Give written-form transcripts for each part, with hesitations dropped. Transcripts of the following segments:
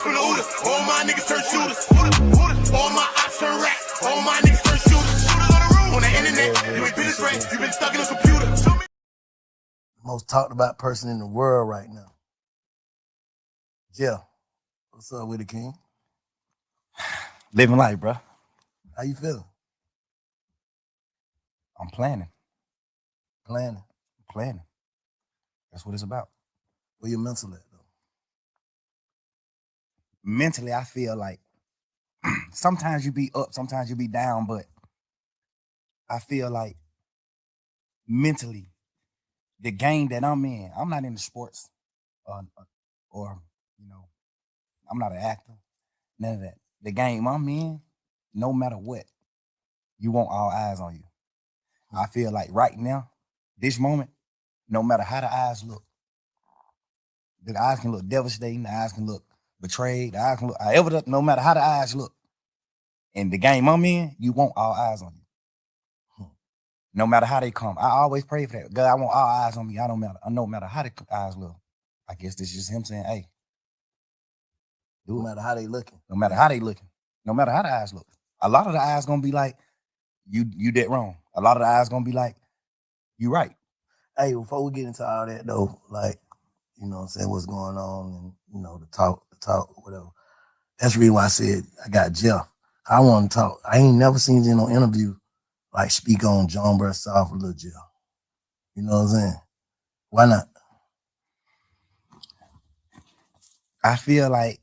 From the Uda, all my niggas turn shooters. All my ops turn rats. All my niggas turn shooters. Shooters on the room. On the internet, you ain't been this right. You been stuck in a computer. Most talked about person in the world right now. Jeff, what's up with it, King? Living life, bro. How you feeling? I'm planning. Planning. That's what it's about. Where your mental at, though? Mentally, I feel like sometimes you be up, sometimes you be down, but I feel like mentally, the game that I'm in, I'm not into sports or you know, I'm not an actor, none of that. The game I'm in, no matter what, you want all eyes on you. I feel like right now, this moment, no matter how the eyes look, the eyes can look devastating, the eyes can look betrayed, the eyes can look however, no matter how the eyes look. And the game I'm in, you want all eyes on you. No matter how they come. I always pray for that. God, I want all eyes on me. No matter how the eyes look. I guess this is just him saying, hey. No matter how they looking. No matter how they looking. No matter how the eyes look. A lot of the eyes gonna be like, you did wrong. A lot of the eyes gonna be like, you right. Hey, before we get into all that though, like, you know what I'm saying, what's going on and, you know, the talk, whatever. That's the reason why I said I got Jeff. I want to talk. I ain't never seen you in no interview like speak on John Burr South or Lil Jeff. You know what I'm saying? Why not? I feel like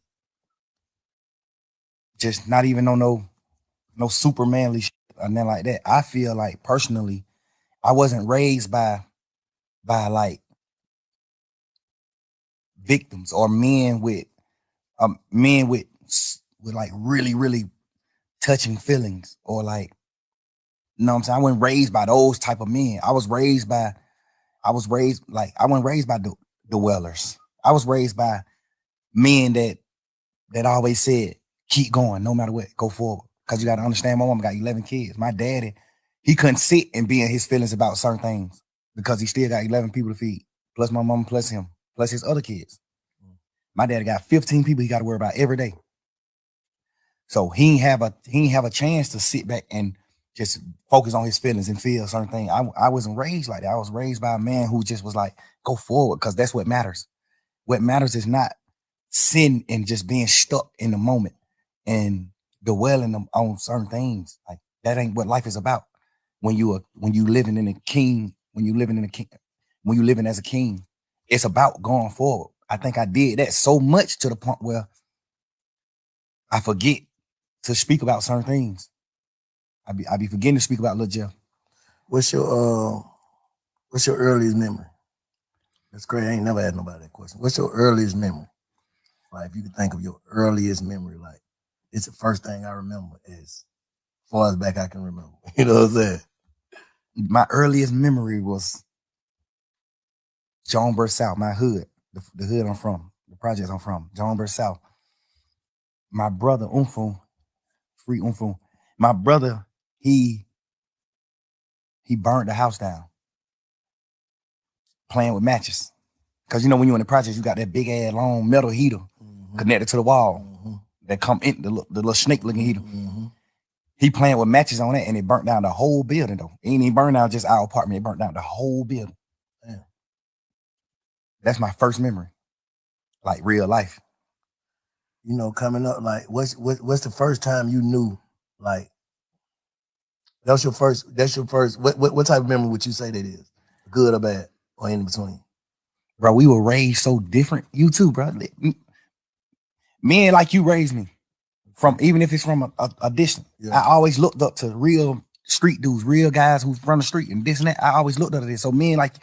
just not even on no super manly shit or nothing like that. I feel like personally, I wasn't raised by like victims or men with like really, really touching feelings or like, you know what I'm saying? I wasn't raised by those type of men. I wasn't raised by the Wellers. I was raised by men that always said, keep going, no matter what, go forward. Because you got to understand, my mom got 11 kids. My daddy, he couldn't sit and be in his feelings about certain things because he still got 11 people to feed, plus my mom, plus him, plus his other kids. My daddy got 15 people he got to worry about every day. So he ain't have a chance to sit back and just focus on his feelings and feel certain things. I wasn't raised like that. I was raised by a man who just was like, go forward, because that's what matters. What matters is not sitting and just being stuck in the moment and dwelling on certain things. Like that ain't what life is about. When you living as a king, it's about going forward. I think I did that so much to the point where I forget to speak about certain things. I be forgetting to speak about Lil Jeff. What's your earliest memory? That's great. I ain't never had nobody that question. What's your earliest memory? Like if you could think of your earliest memory, like it's the first thing I remember as far as back I can remember. You know what I'm saying? My earliest memory was John Burr South, my hood, the hood I'm from, the projects I'm from, John Burr South. My brother Free Umfu, my brother, he burned the house down playing with matches. Because you know when you're in the projects, you got that big ass long metal heater connected to the wall that come in, the little snake looking heater. He playing with matches on that and it burnt down the whole building though. It ain't even burned down just our apartment, it burnt down the whole building. Damn. That's my first memory, like real life. You know, coming up, like what's the first time you knew, like that's your first, what type of memory would you say that is? Good or bad or in between? Bro, we were raised so different. You too, bro. Men like you raised me. From even if it's from a distance. Yeah. I always looked up to real street dudes, real guys who's from the street and this and that. I always looked up to this. So men like,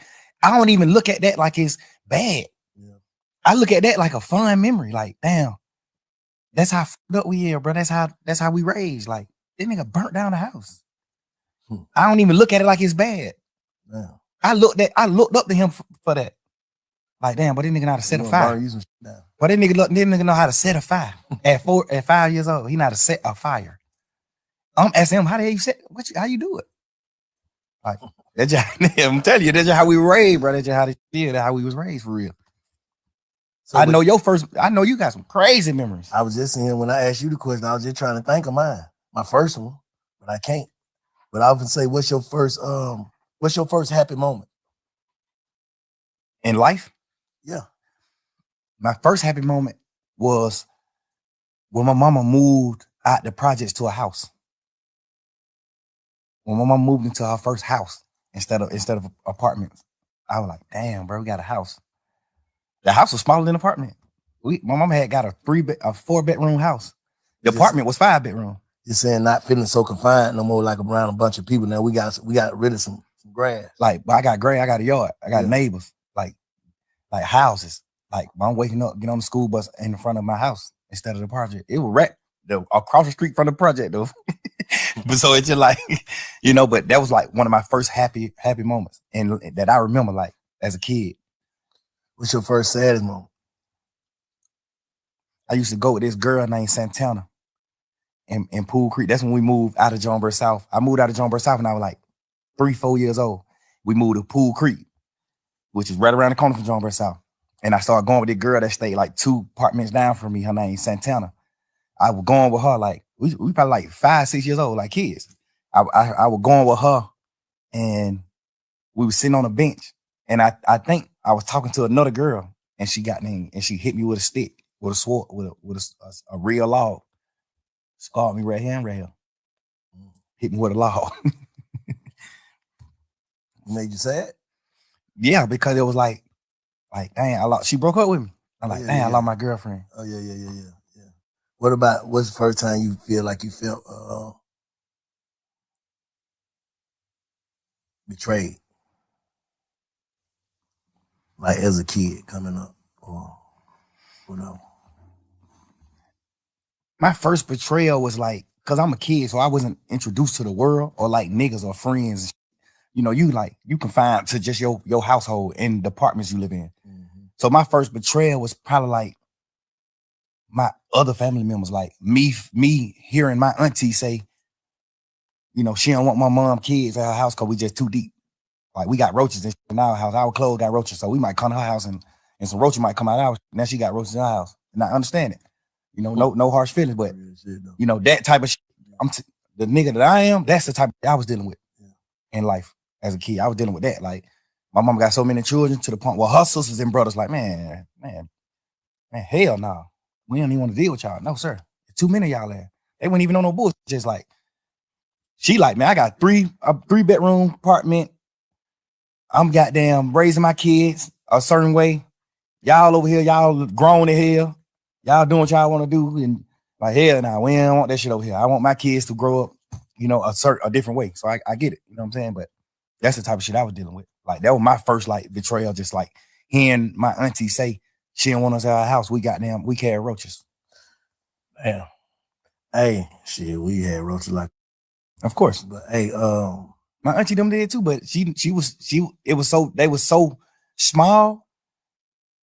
I don't even look at that like it's bad. Yeah. I look at that like a fun memory. Like, damn, that's how fucked up we are, bro. That's how we raised. Like, this nigga burnt down the house. I don't even look at it like it's bad. Yeah. I looked up to him for that. Like, damn, but this nigga know how to set a fire. But this nigga know how to set a fire. At 5 years old, he know how to set a fire. I'm asking him, how the hell you set? How you do it? Like, that's just, I'm telling you, that's just how we were raised, bro. That's just how they feel. That's how we was raised for real. So, I know your first. I know you got some crazy memories. I was just saying when I asked you the question, I was just trying to think of mine, my first one, but I can't. But I would say, what's your first happy moment in life? Yeah. My first happy moment was when my mama moved out the projects to a house. When my mama moved into her first house instead of apartments, I was like, damn, bro, we got a house. The house was smaller than the apartment. My mama had got a 4-bedroom house. The apartment was 5-bedroom. You're saying not feeling so confined no more, like around a bunch of people. Now we got rid of some grass. Like, I got grass, I got a yard, I got neighbors, like houses. Like, I'm waking up, get on the school bus in the front of my house instead of the project. It was right across the street from the project though. But so it's just like, but that was like one of my first happy moments, and that I remember like as a kid. What's your first saddest moment? I used to go with this girl named Santana in Pool Creek. That's when we moved out of Jonesboro South. I moved out of Jonesboro South when I was like 3-4 years old. We moved to Pool Creek, which is right around the corner from Jonesboro South. And I started going with this girl that stayed like 2 apartments down from me. Her name Santana. I was going with her like, we probably like 5-6 years old, like kids. I was going with her, and we were sitting on a bench. And I think I was talking to another girl, and she got me, and she hit me with a stick, with a sword, with a real log. Scarred me right here and right here. Hit me with a log. Made you sad? Yeah, because it was like, dang, she broke up with me. I'm like, dang, I lost my girlfriend. Oh, yeah. What's the first time you feel like you felt betrayed? Like as a kid coming up or whatever. My first betrayal was like, because I'm a kid, so I wasn't introduced to the world or like niggas or friends. You confined to just your household and the apartments you live in. Mm-hmm. So my first betrayal was probably like my other family members, like me hearing my auntie say, she don't want my mom kids at her house because we just too deep. Like we got roaches in our house. Our clothes got roaches, so we might come to her house and some roaches might come out of ours. Now she got roaches in our house, and I understand it. No harsh feelings, but that type of shit. The nigga that I am. That's the type of shit I was dealing with in life as a kid. I was dealing with that. Like my mom got so many children to the point where her sisters and brothers like, man, hell no, we don't even want to deal with y'all. No sir, there's too many of y'all there. They wouldn't even know no bullshit. Just like she like, man, I got a 3-bedroom apartment. I'm goddamn raising my kids a certain way. Y'all over here, y'all grown in hell. Y'all doing what y'all want to do. And like, hell nah, we don't want that shit over here. I want my kids to grow up, a different way. So I get it. You know what I'm saying? But that's the type of shit I was dealing with. Like, that was my first, like, betrayal. Just like hearing my auntie say she didn't want us at our house. We carry roaches. Damn. Hey, shit, we had roaches like. Of course. But hey, my auntie them did too, but they was so small,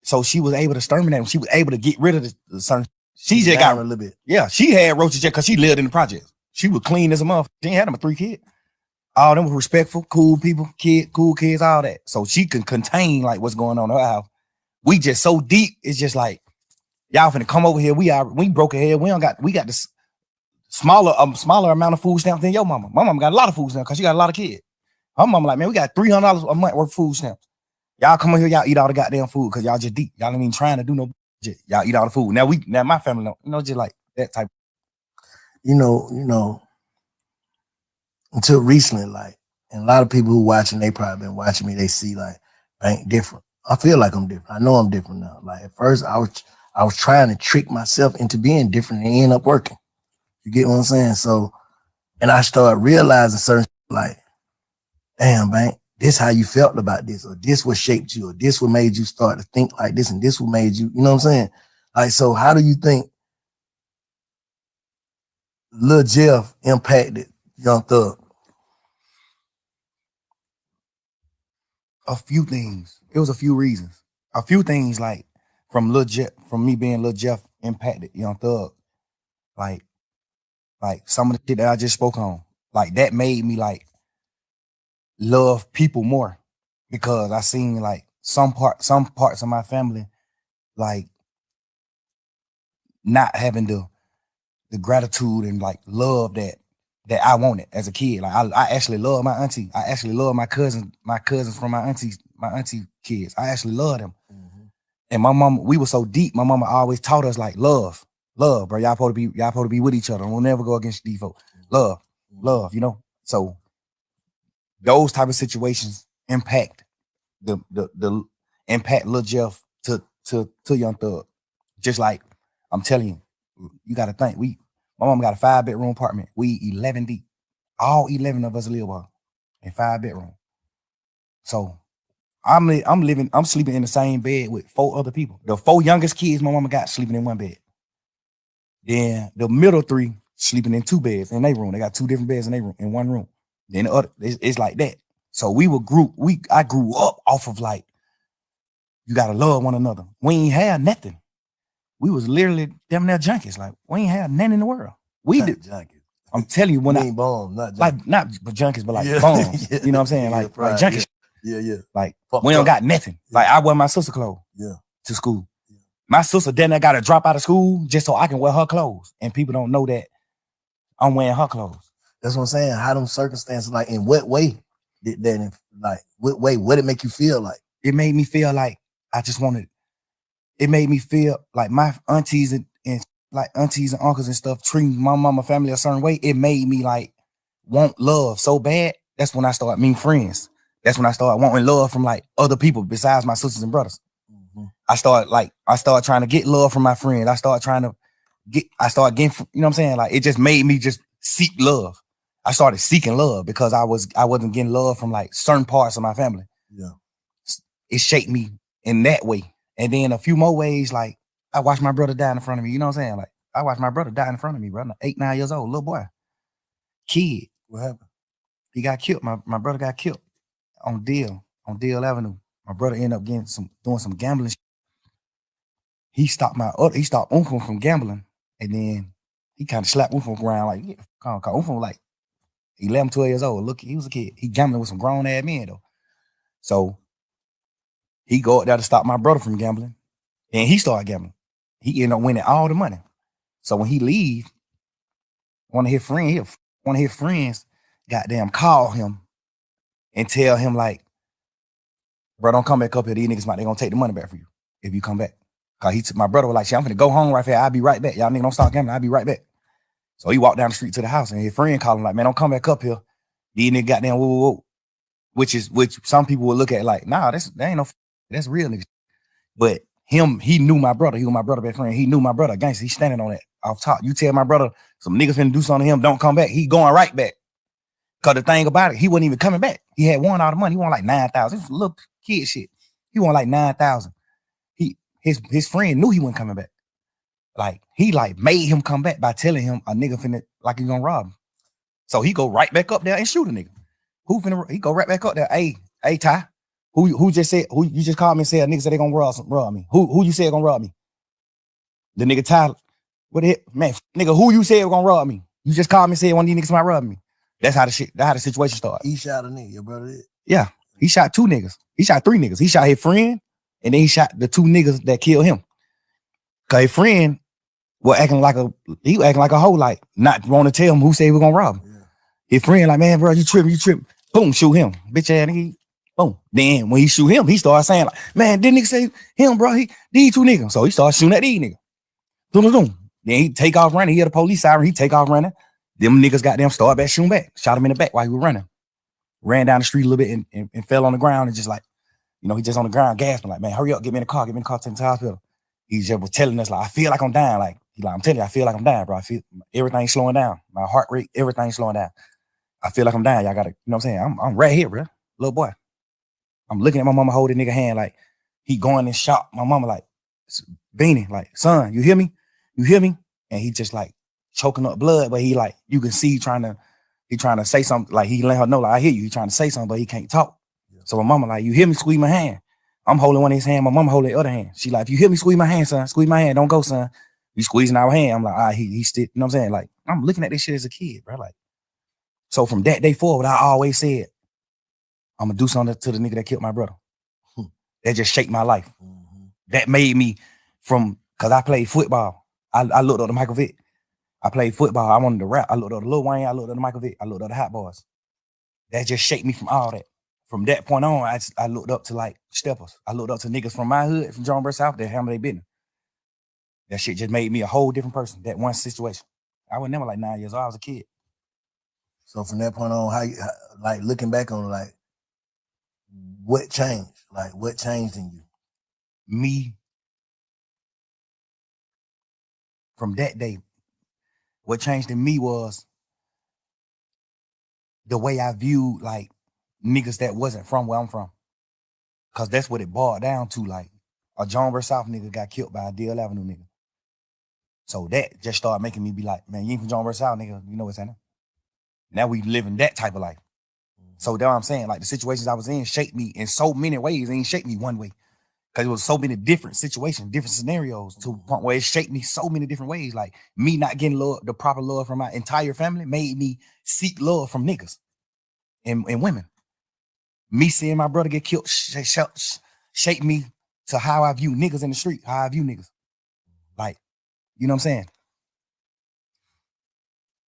so she was able to exterminate them. She was able to get rid of the certain. She just got a little bit. Yeah, she had roaches just because she lived in the projects. She was clean as a motherfucker. She ain't had them 3 kids. All them were respectful, cool people, cool kids, all that. So she can contain like what's going on in her house. We just so deep. It's just like y'all finna come over here. We broke ahead. We got this smaller amount of food stamps than your mama. My mama got a lot of food stamps because she got a lot of kids. Her mama like, man, we got $300 a month worth of food stamps. Y'all come over here, y'all eat all the goddamn food because y'all just deep. Y'all ain't even trying to do no shit. Y'all eat all the food. Now my family don't, just like that type. Until recently, like, and a lot of people who watching, they probably been watching me, they see like, I ain't different. I feel like I'm different. I know I'm different now. Like at first I was trying to trick myself into being different and it ended up working. You get what I'm saying? So, and I started realizing certain like, damn, man, this how you felt about this, or this what shaped you, or this what made you start to think like this, and this what made you, you know what I'm saying? Like, so how do you think Lil Jeff impacted Young Thug? A few things. It was a few reasons. A few things like from me being Lil Jeff impacted Young Thug. Like some of the shit that I just spoke on. Like that made me like love people more because I seen like some parts of my family like not having the gratitude and like love that I wanted as a kid. Like I actually love my auntie. I actually love my cousins from my auntie kids. I actually love them. Mm-hmm. And my mama, we were so deep. My mama always taught us like love, bro. Y'all supposed to be with each other. We'll never go against these folks. Love, you know. So those type of situations impact the impact Lil Jeff to Young Thug. Just like I'm telling you gotta think. My mama got a 5-bedroom apartment. We 11 deep. All 11 of us live in 5 bedrooms. So I'm sleeping in the same bed with 4 other people. The 4 youngest kids my mama got sleeping in one bed. Then the middle 3 sleeping in 2 beds in their room. They got 2 different beds in their room, in one room. Then the other, it's like that. So I grew up off of like, you gotta love one another. We ain't had nothing. We was literally damn near junkies. Like, we ain't had nothing in the world. We did junkies. I'm telling you, when I bomb, not junkies. Like not junkies, but like bombs. Yeah. You know what I'm saying? Like junkies. Yeah. Like we don't got nothing. Yeah. Like I wear my sister clothes to school. Yeah. My sister then I gotta drop out of school just so I can wear her clothes. And people don't know that I'm wearing her clothes. That's what I'm saying. How them circumstances, like in what way did that, like what did it make you feel like? It made me feel like I just wanted, it made me feel like my aunties and like aunties and uncles and stuff treating my mama family a certain way. It made me like want love so bad. That's when I started meeting friends. That's when I started wanting love from like other people besides my sisters and brothers. Mm-hmm. I started trying to get love from my friends. I started getting, you know what I'm saying? Like it just made me just seek love. I started seeking love because I wasn't getting love from like certain parts of my family. Yeah. It shaped me in that way. And then a few more ways, like I watched my brother die in front of me. You know what I'm saying? Like I watched my brother die in front of me, bro. 8, 9 years old, little boy. Kid. What happened? He got killed. My brother got killed on Deal Avenue. My brother ended up doing some gambling. He stopped Uncle from gambling. And then he kind of slapped Uncle around like, yeah, Uncle like 11, 12 years old. Look, he was a kid. He gambling with some grown ass men though. So he go out there to stop my brother from gambling. And he started gambling. He ended up winning all the money. So when he leave, one of his friends goddamn call him and tell him like, bro, don't come back up here. These niggas they gonna take the money back for you if you come back. Cause my brother was like, shit, I'm finna go home right here. I'll be right back. Y'all niggas don't stop gambling. I'll be right back. So he walked down the street to the house and his friend called him like, man, don't come back up here. These niggas goddamn whoa. Which some people would look at like, nah, that's real niggas. But he knew my brother. He was my brother best friend. He knew my brother. Gangster, he's standing on that off top. You tell my brother some niggas finna do something to him, don't come back. He going right back. Cause the thing about it, he wasn't even coming back. He had won all the money. He won like 9,000. This was little kid shit. He won like 9,000. His friend knew he wasn't coming back. Like he like made him come back by telling him a nigga finna like he gonna rob him. So he go right back up there and shoot a nigga. He go right back up there. Hey Ty. Who you just called me and said niggas said they gonna rob me? Who you said gonna rob me? The nigga Tyler. What the heck? Man, nigga, who you said gonna rob me? You just called me and said one of these niggas might rob me. That's how the situation started. He shot a nigga, your brother did? Yeah. He shot 2 niggas. He shot 3 niggas. He shot his friend, and then he shot the 2 niggas that killed him. Cause his friend was acting like a hoe, like not want to tell him who said he was gonna rob him. Yeah. His friend like, man, bro, you tripping. Boom, shoot him. Bitch ass nigga. Boom. Then when he shoot him, he started saying like, man, didn't nigga say him, bro? These 2 niggas. So he started shooting at these niggas. Boom. Then he take off running. He had a police siren. He take off running. Them niggas got them started back shooting back. Shot him in the back while he was running. Ran down the street a little bit and fell on the ground and just like, you know, he just on the ground gasping like, man, hurry up, get me in the car, take me to the hospital. He just was telling us like, I feel like I'm dying. Like, I'm telling you, I feel like I'm dying, bro. I feel everything's slowing down. My heart rate, everything's slowing down. I feel like I'm dying. Y'all gotta, you know what I'm saying? I'm right here, bro. Little boy. I'm looking at my mama holding nigga hand like he going in shock. My mama like, Beanie, like, son, you hear me? You hear me? And he just like choking up blood, but he like, you can see he trying to say something, like he let her know, like, I hear you. He trying to say something, but he can't talk. Yeah. So my mama like, you hear me? Squeeze my hand. I'm holding one of his hand. My mama holding the other hand. She like, if you hear me, squeeze my hand, son. Squeeze my hand. Don't go, son. You squeezing our hand. I'm like, he still, you know what I'm saying? Like, I'm looking at this shit as a kid, bro. Like, so from that day forward, I always said, I'm gonna do something to the nigga that killed my brother. That just shaped my life. Mm-hmm. That made me cause I played football. I looked up to Michael Vick. I played football. I wanted to rap. I looked up to Lil Wayne. I looked up to Michael Vick. I looked up to Hot Boys. That just shaped me from all that. From that point on, I looked up to like steppers. I looked up to niggas from my hood, from Jonesboro South, that handle their business. That shit just made me a whole different person. That one situation. I was never like 9 years old. I was a kid. So from that point on, like looking back on, like, what changed? Like, what changed in you? Me, from that day, what changed in me was the way I viewed like niggas that wasn't from where I'm from. Cause that's what it boiled down to. Like, a Jonesboro South nigga got killed by a Deal Avenue nigga. So that just started making me be like, man, you ain't from Jonesboro South, nigga. You know what's happening? Now we living that type of life. So that's what I'm saying. Like, the situations I was in shaped me in so many ways. It ain't shaped me one way. Because it was so many different situations, different scenarios, to the point where it shaped me so many different ways. Like, me not getting love, the proper love from my entire family made me seek love from niggas and women. Me seeing my brother get killed shaped me to how I view niggas in the street, how I view niggas. Like, you know what I'm saying?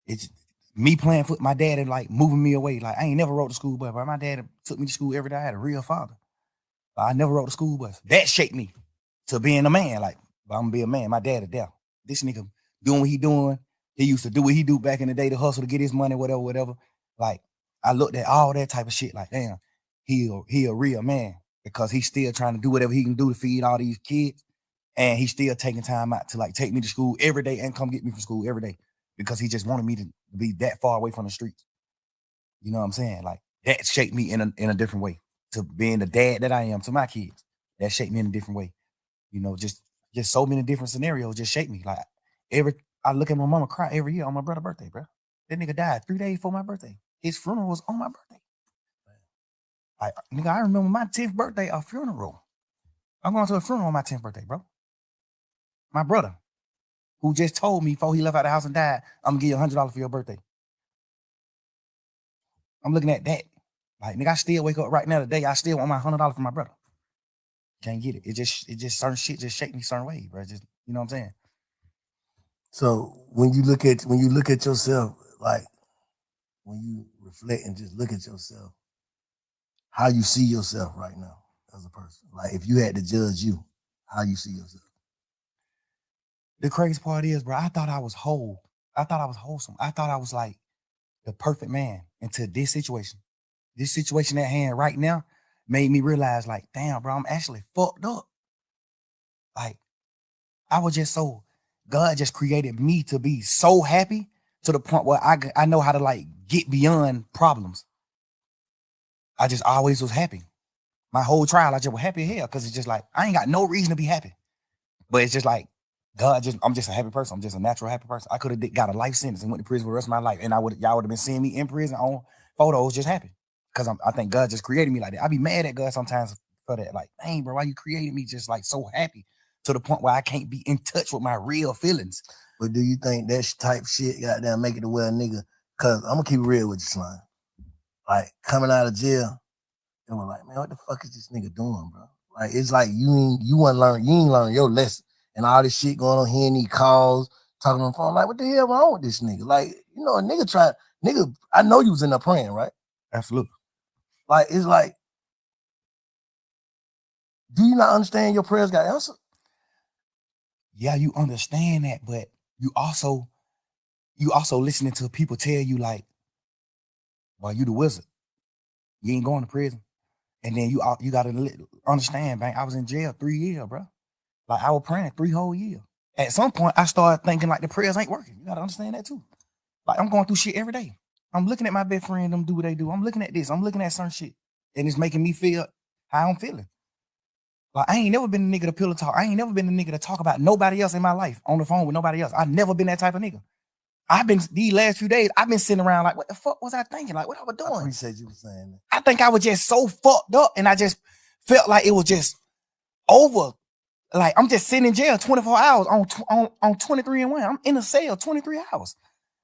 It's me playing foot, my dad and like moving me away. Like, I ain't never rode the school bus, but my dad took me to school every day. I had a real father. I never rode the school bus. That shaped me to being a man. Like, I'm gonna be a man. My dad is there. This nigga doing what he doing. He used to do what he do back in the day to hustle to get his money, whatever. Like, I looked at all that type of shit like, damn, he a real man, because he's still trying to do whatever he can do to feed all these kids. And he's still taking time out to like take me to school every day and come get me from school every day, because he just wanted me to be that far away from the streets. You know what I'm saying? Like, that shaped me in a different way to being the dad that I am to my kids. That shaped me in a different way. You know, just so many different scenarios just shaped me. Like, I look at my mama cry every year on my brother's birthday, bro. That nigga died 3 days before my birthday. His funeral was on my birthday. Like, nigga, I remember my 10th birthday, a funeral. I'm going to a funeral on my 10th birthday, bro. My brother, who just told me before he left out the house and died, I'm gonna give you $100 for your birthday. I'm looking at that. Like, nigga, I still wake up right now today. I still want my $100 for my brother. Can't get it. It just certain shit just shake me certain ways, bro. Just, you know what I'm saying? So when you look at yourself, like, when you reflect and just look at yourself, how you see yourself right now as a person. Like, if you had to judge you, how you see yourself. The crazy part is, bro, I thought I was whole. I thought I was wholesome. I thought I was like the perfect man until this situation. This situation at hand right now made me realize, like, damn, bro, I'm actually fucked up. Like, I was just so, God just created me to be so happy to the point where I know how to like get beyond problems. I just always was happy. My whole trial, I just was happy as hell, because it's just like, I ain't got no reason to be happy. But it's just like, God, I'm just a happy person. I'm just a natural happy person. I could have got a life sentence and went to prison for the rest of my life, and y'all would have been seeing me in prison on photos just happy, because I think God just created me like that. I be mad at God sometimes for that. Like, dang, bro, why you created me just like so happy to the point where I can't be in touch with my real feelings? But do you think that type shit goddamn make it to where a nigga, because I'm gonna keep it real with you, Slime. Like, coming out of jail, and we're like, man, what the fuck is this nigga doing, bro? Like, it's like you ain't learn your lesson. And all this shit going on, hearing these calls, talking on the phone, like, what the hell wrong with this nigga? Like, you know, a nigga, I know you was in there praying, right? Absolutely. Like, it's like, do you not understand your prayers got answered? Yeah, you understand that, but you also listening to people tell you like, well, you the wizard. You ain't going to prison. And then you gotta understand, man, I was in jail 3 years, bro. Like, I was praying 3 whole years. At some point, I started thinking like the prayers ain't working. You gotta understand that too. Like, I'm going through shit every day. I'm looking at my best friend, them do what they do. I'm looking at this. I'm looking at certain shit. And it's making me feel how I'm feeling. Like, I ain't never been the nigga to pillow talk. I ain't never been the nigga to talk about nobody else in my life on the phone with nobody else. I've never been that type of nigga. I've been, these last few days, I've been sitting around like, what the fuck was I thinking? Like, what I was doing? I appreciate you saying that. I think I was just so fucked up, and I just felt like it was just over. Like, I'm just sitting in jail 24 hours on 23 and 1. I'm in a cell 23 hours.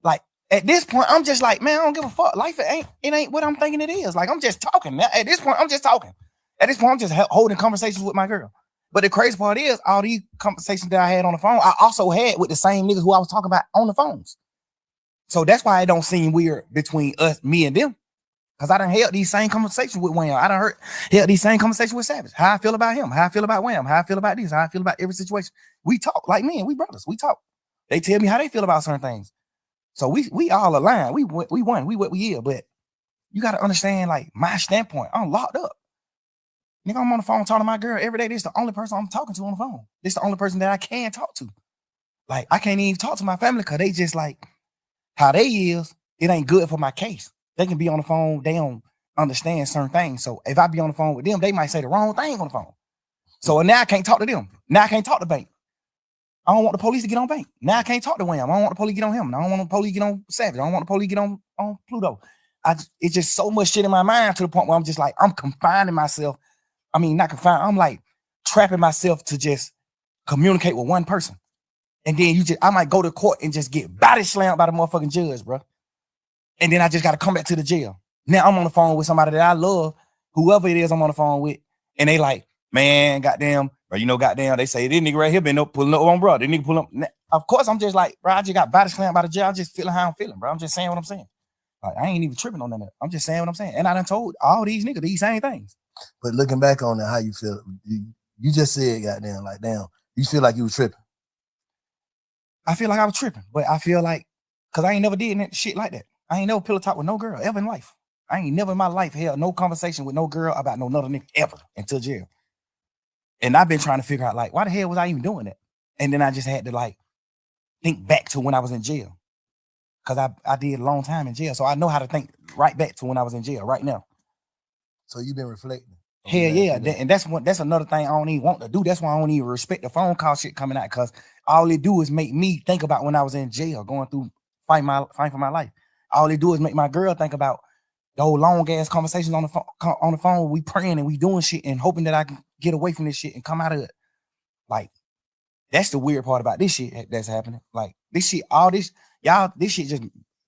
Like, at this point, I'm just like, man, I don't give a fuck. Life, it ain't what I'm thinking it is. Like, I'm just talking. At this point, I'm just talking. At this point, I'm just holding conversations with my girl. But the crazy part is all these conversations that I had on the phone, I also had with the same niggas who I was talking about on the phones. So that's why it don't seem weird between us, me and them. Cause I done held these same conversations with Wham. I done held these same conversations with Savage. How I feel about him, how I feel about Wham, how I feel about this, how I feel about every situation. We talk like men, we brothers, we talk. They tell me how they feel about certain things. So we all aligned. We won. We what we are. But you got to understand, like, my standpoint. I'm locked up. Nigga, I'm on the phone talking to my girl every day. This is the only person I'm talking to on the phone. This is the only person that I can talk to. Like, I can't even talk to my family because they just like how they is. It ain't good for my case. They can be on the phone. They don't understand certain things. So if I be on the phone with them, they might say the wrong thing on the phone. So now I can't talk to them. Now I can't talk to Bank. I don't want the police to get on Bank. Now I can't talk to Wham. I don't want the police to get on him. I don't want the police to get on Savage. I don't want the police to get on Pluto. It's just so much shit in my mind to the point where I'm just like, I'm confining myself. I mean, not confined. I'm like trapping myself to just communicate with one person. And then I might go to court and just get body slammed by the motherfucking judge, bro. And then I just got to come back to the jail. Now I'm on the phone with somebody that I love, whoever it is I'm on the phone with. And they like, man, goddamn, or goddamn, they say this nigga right here been up pulling up on bro. This nigga pull up. Of course, I'm just like, bro, I just got body slammed by the jail. I'm just feeling how I'm feeling, bro. I'm just saying what I'm saying. Like, I ain't even tripping on that. I'm just saying what I'm saying. And I done told all these niggas these same things. But looking back on that, how you feel? You just said, goddamn, like, damn, you feel like you was tripping. I feel like I was tripping, but I feel like, because I ain't never did that shit like that. I ain't never pillow talk with no girl ever in life. I ain't never in my life held no conversation with no girl about no another nigga ever until jail. And I've been trying to figure out, like, why the hell was I even doing that? And then I just had to, like, think back to when I was in jail. Because I did a long time in jail. So I know how to think right back to when I was in jail right now. So you've been reflecting. Hell yeah. And that's another thing I don't even want to do. That's why I don't even respect the phone call shit coming out. Because all it do is make me think about when I was in jail, going through fighting for my life. All it do is make my girl think about those long ass conversations on the phone. We praying and we doing shit and hoping that I can get away from this shit and come out of it. Like, that's the weird part about this shit that's happening. Like, this shit, all this, y'all, this shit just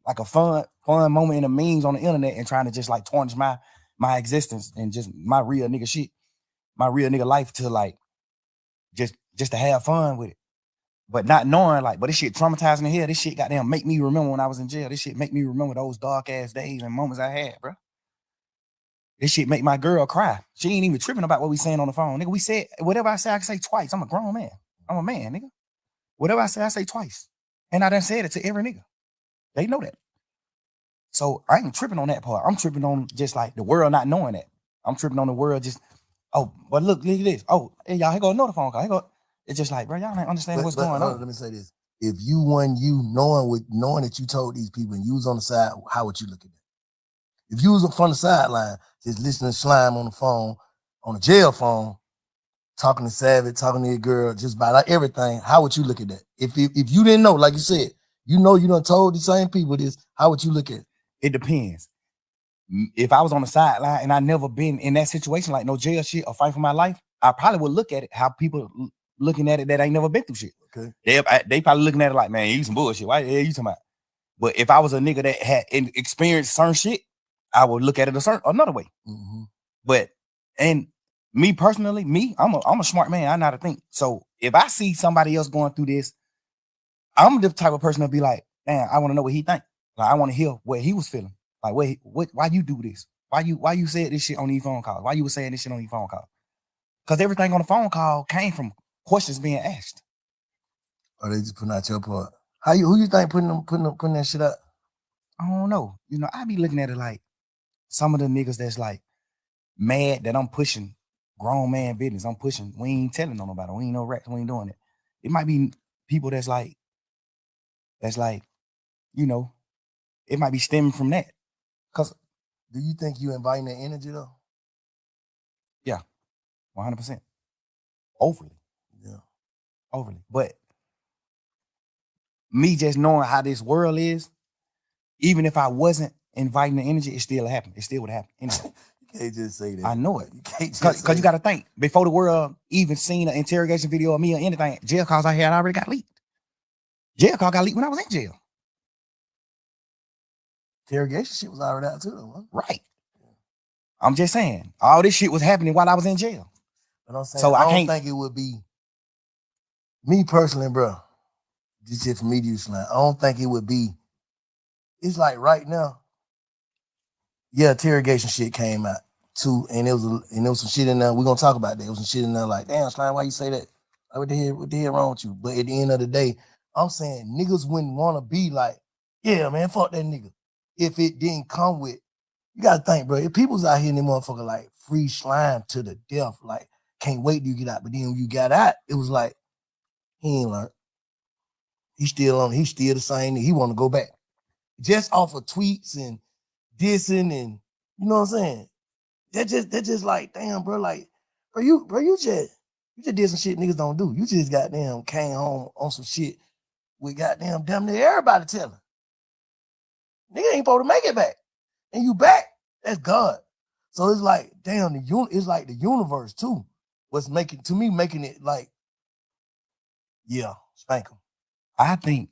like a fun moment in the memes on the internet and trying to just like tarnish my existence and just my real nigga shit, my real nigga life to like just to have fun with it. But not knowing, like, but this shit traumatizing the hell. This shit goddamn make me remember when I was in jail. This shit make me remember those dark ass days and moments I had, bro. This shit make my girl cry. She ain't even tripping about what we saying on the phone. Nigga, we said, whatever I say, I can say twice. I'm a grown man. I'm a man, nigga. Whatever I say twice. And I done said it to every nigga. They know that. So I ain't tripping on that part. I'm tripping on just like the world not knowing that. I'm tripping on the world just, oh, but look at this. Oh, hey, y'all, here go another phone call. Here go. It's just like, bro, y'all ain't understand what's going on. Let me say this. If you knowing that you told these people and you was on the side, how would you look at that? If you was from the sideline, just listening to Slime on the phone, on the jail phone, talking to Savage, talking to your girl, just about like everything, how would you look at that? If you didn't know, like you said, you done told the same people this, how would you look at it? It depends. If I was on the sideline and I never been in that situation, like no jail shit or fight for my life, I probably would look at it how people looking at it that ain't never been through shit. Okay. They probably looking at it like, man, you some bullshit. Why the hell you talking about? But if I was a nigga that had experienced certain shit, I would look at it another way. Mm-hmm. But and me personally, I'm a smart man. I know how to think. So if I see somebody else going through this, I'm the type of person to be like, man, I want to know what he think. Like, I want to hear what he was feeling. Like, why you do this? Why you said this shit on these phone calls? Why you was saying this shit on these phone calls? Because everything on the phone call came from questions being asked. Or they just putting out your part. Who you think putting that shit out? I don't know. I be looking at it like some of the niggas that's like mad that I'm pushing grown man business. I'm pushing. We ain't telling on nobody. We ain't no rats. We ain't doing it. It might be people that's like, it might be stemming from that. Cause do you think you inviting that energy though? Yeah, 100%. Overly. Yeah. Overly. But me just knowing how this world is, even if I wasn't inviting the energy, it still happened. It still would happen. Anyway. You can't just say that. I know it. You can't just Because you got to think, before the world even seen an interrogation video of me or anything, jail calls I had already got leaked. Jail call got leaked when I was in jail. Interrogation shit was already out too, though. Huh? Right. I'm just saying, all this shit was happening while I was in jail. But I'm saying So I I don't can't think it would be me personally, bro. This shit for me to use slang. I don't think it would be. It's like right now. Yeah, interrogation shit came out too, and there was some shit in there. We're gonna talk about that. There was some shit in there like, damn, slime, why you say that? Like, what the hell wrong with you? But at the end of the day, I'm saying niggas wouldn't want to be like, yeah, man, fuck that nigga. If it didn't come with, you gotta think, bro. If people's out here in the motherfucker like free slime to the death, like can't wait till you get out. But then when you got out, it was like he ain't learned. He's still the same. He want to go back. Just off of tweets and dissing and you know what I'm saying? That just like, damn, bro, like, you just did some shit niggas don't do. You just goddamn came home on some shit with goddamn damn near everybody telling. Nigga ain't supposed to make it back. And you back, that's God. So it's like, damn, it's like the universe too. What's making it like, yeah, spank him. I think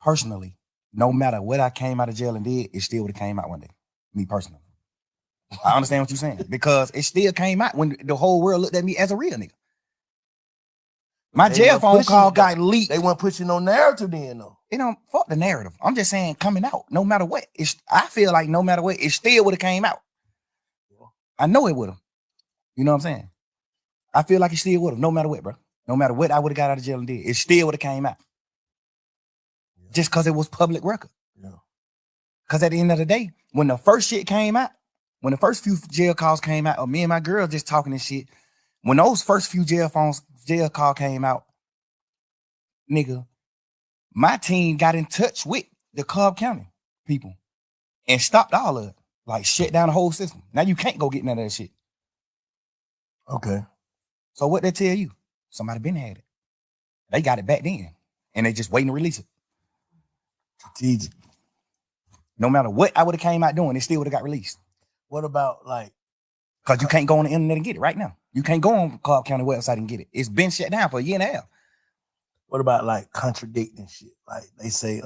personally, no matter what I came out of jail and did, it still would have came out one day. Me personally. I understand what you're saying. Because it still came out when the whole world looked at me as a real nigga. My jail phone call got leaked. They weren't pushing no narrative then though. It don't fuck the narrative. I'm just saying coming out, no matter what. I feel like no matter what, it still would have came out. I know it would have. You know what I'm saying? I feel like it still would have, no matter what, bro. No matter what I would have got out of jail and did, it still would have came out. Yeah. Just because it was public record. Yeah. Because at the end of the day, when the first shit came out, when the first few jail calls came out, or me and my girl just talking and shit, when those first few jail call came out, nigga, my team got in touch with the Cobb County people and stopped all of it. Like shut down the whole system. Now you can't go get none of that shit. Okay. So what they tell you? Somebody been had it. They got it back then. And they just waiting to release it. Strategic. No matter what I would have came out doing, it still would have got released. What about like? Because you can't go on the internet and get it right now. You can't go on Cobb County website and get it. It's been shut down for a year and a half. What about like contradicting shit? Like they say,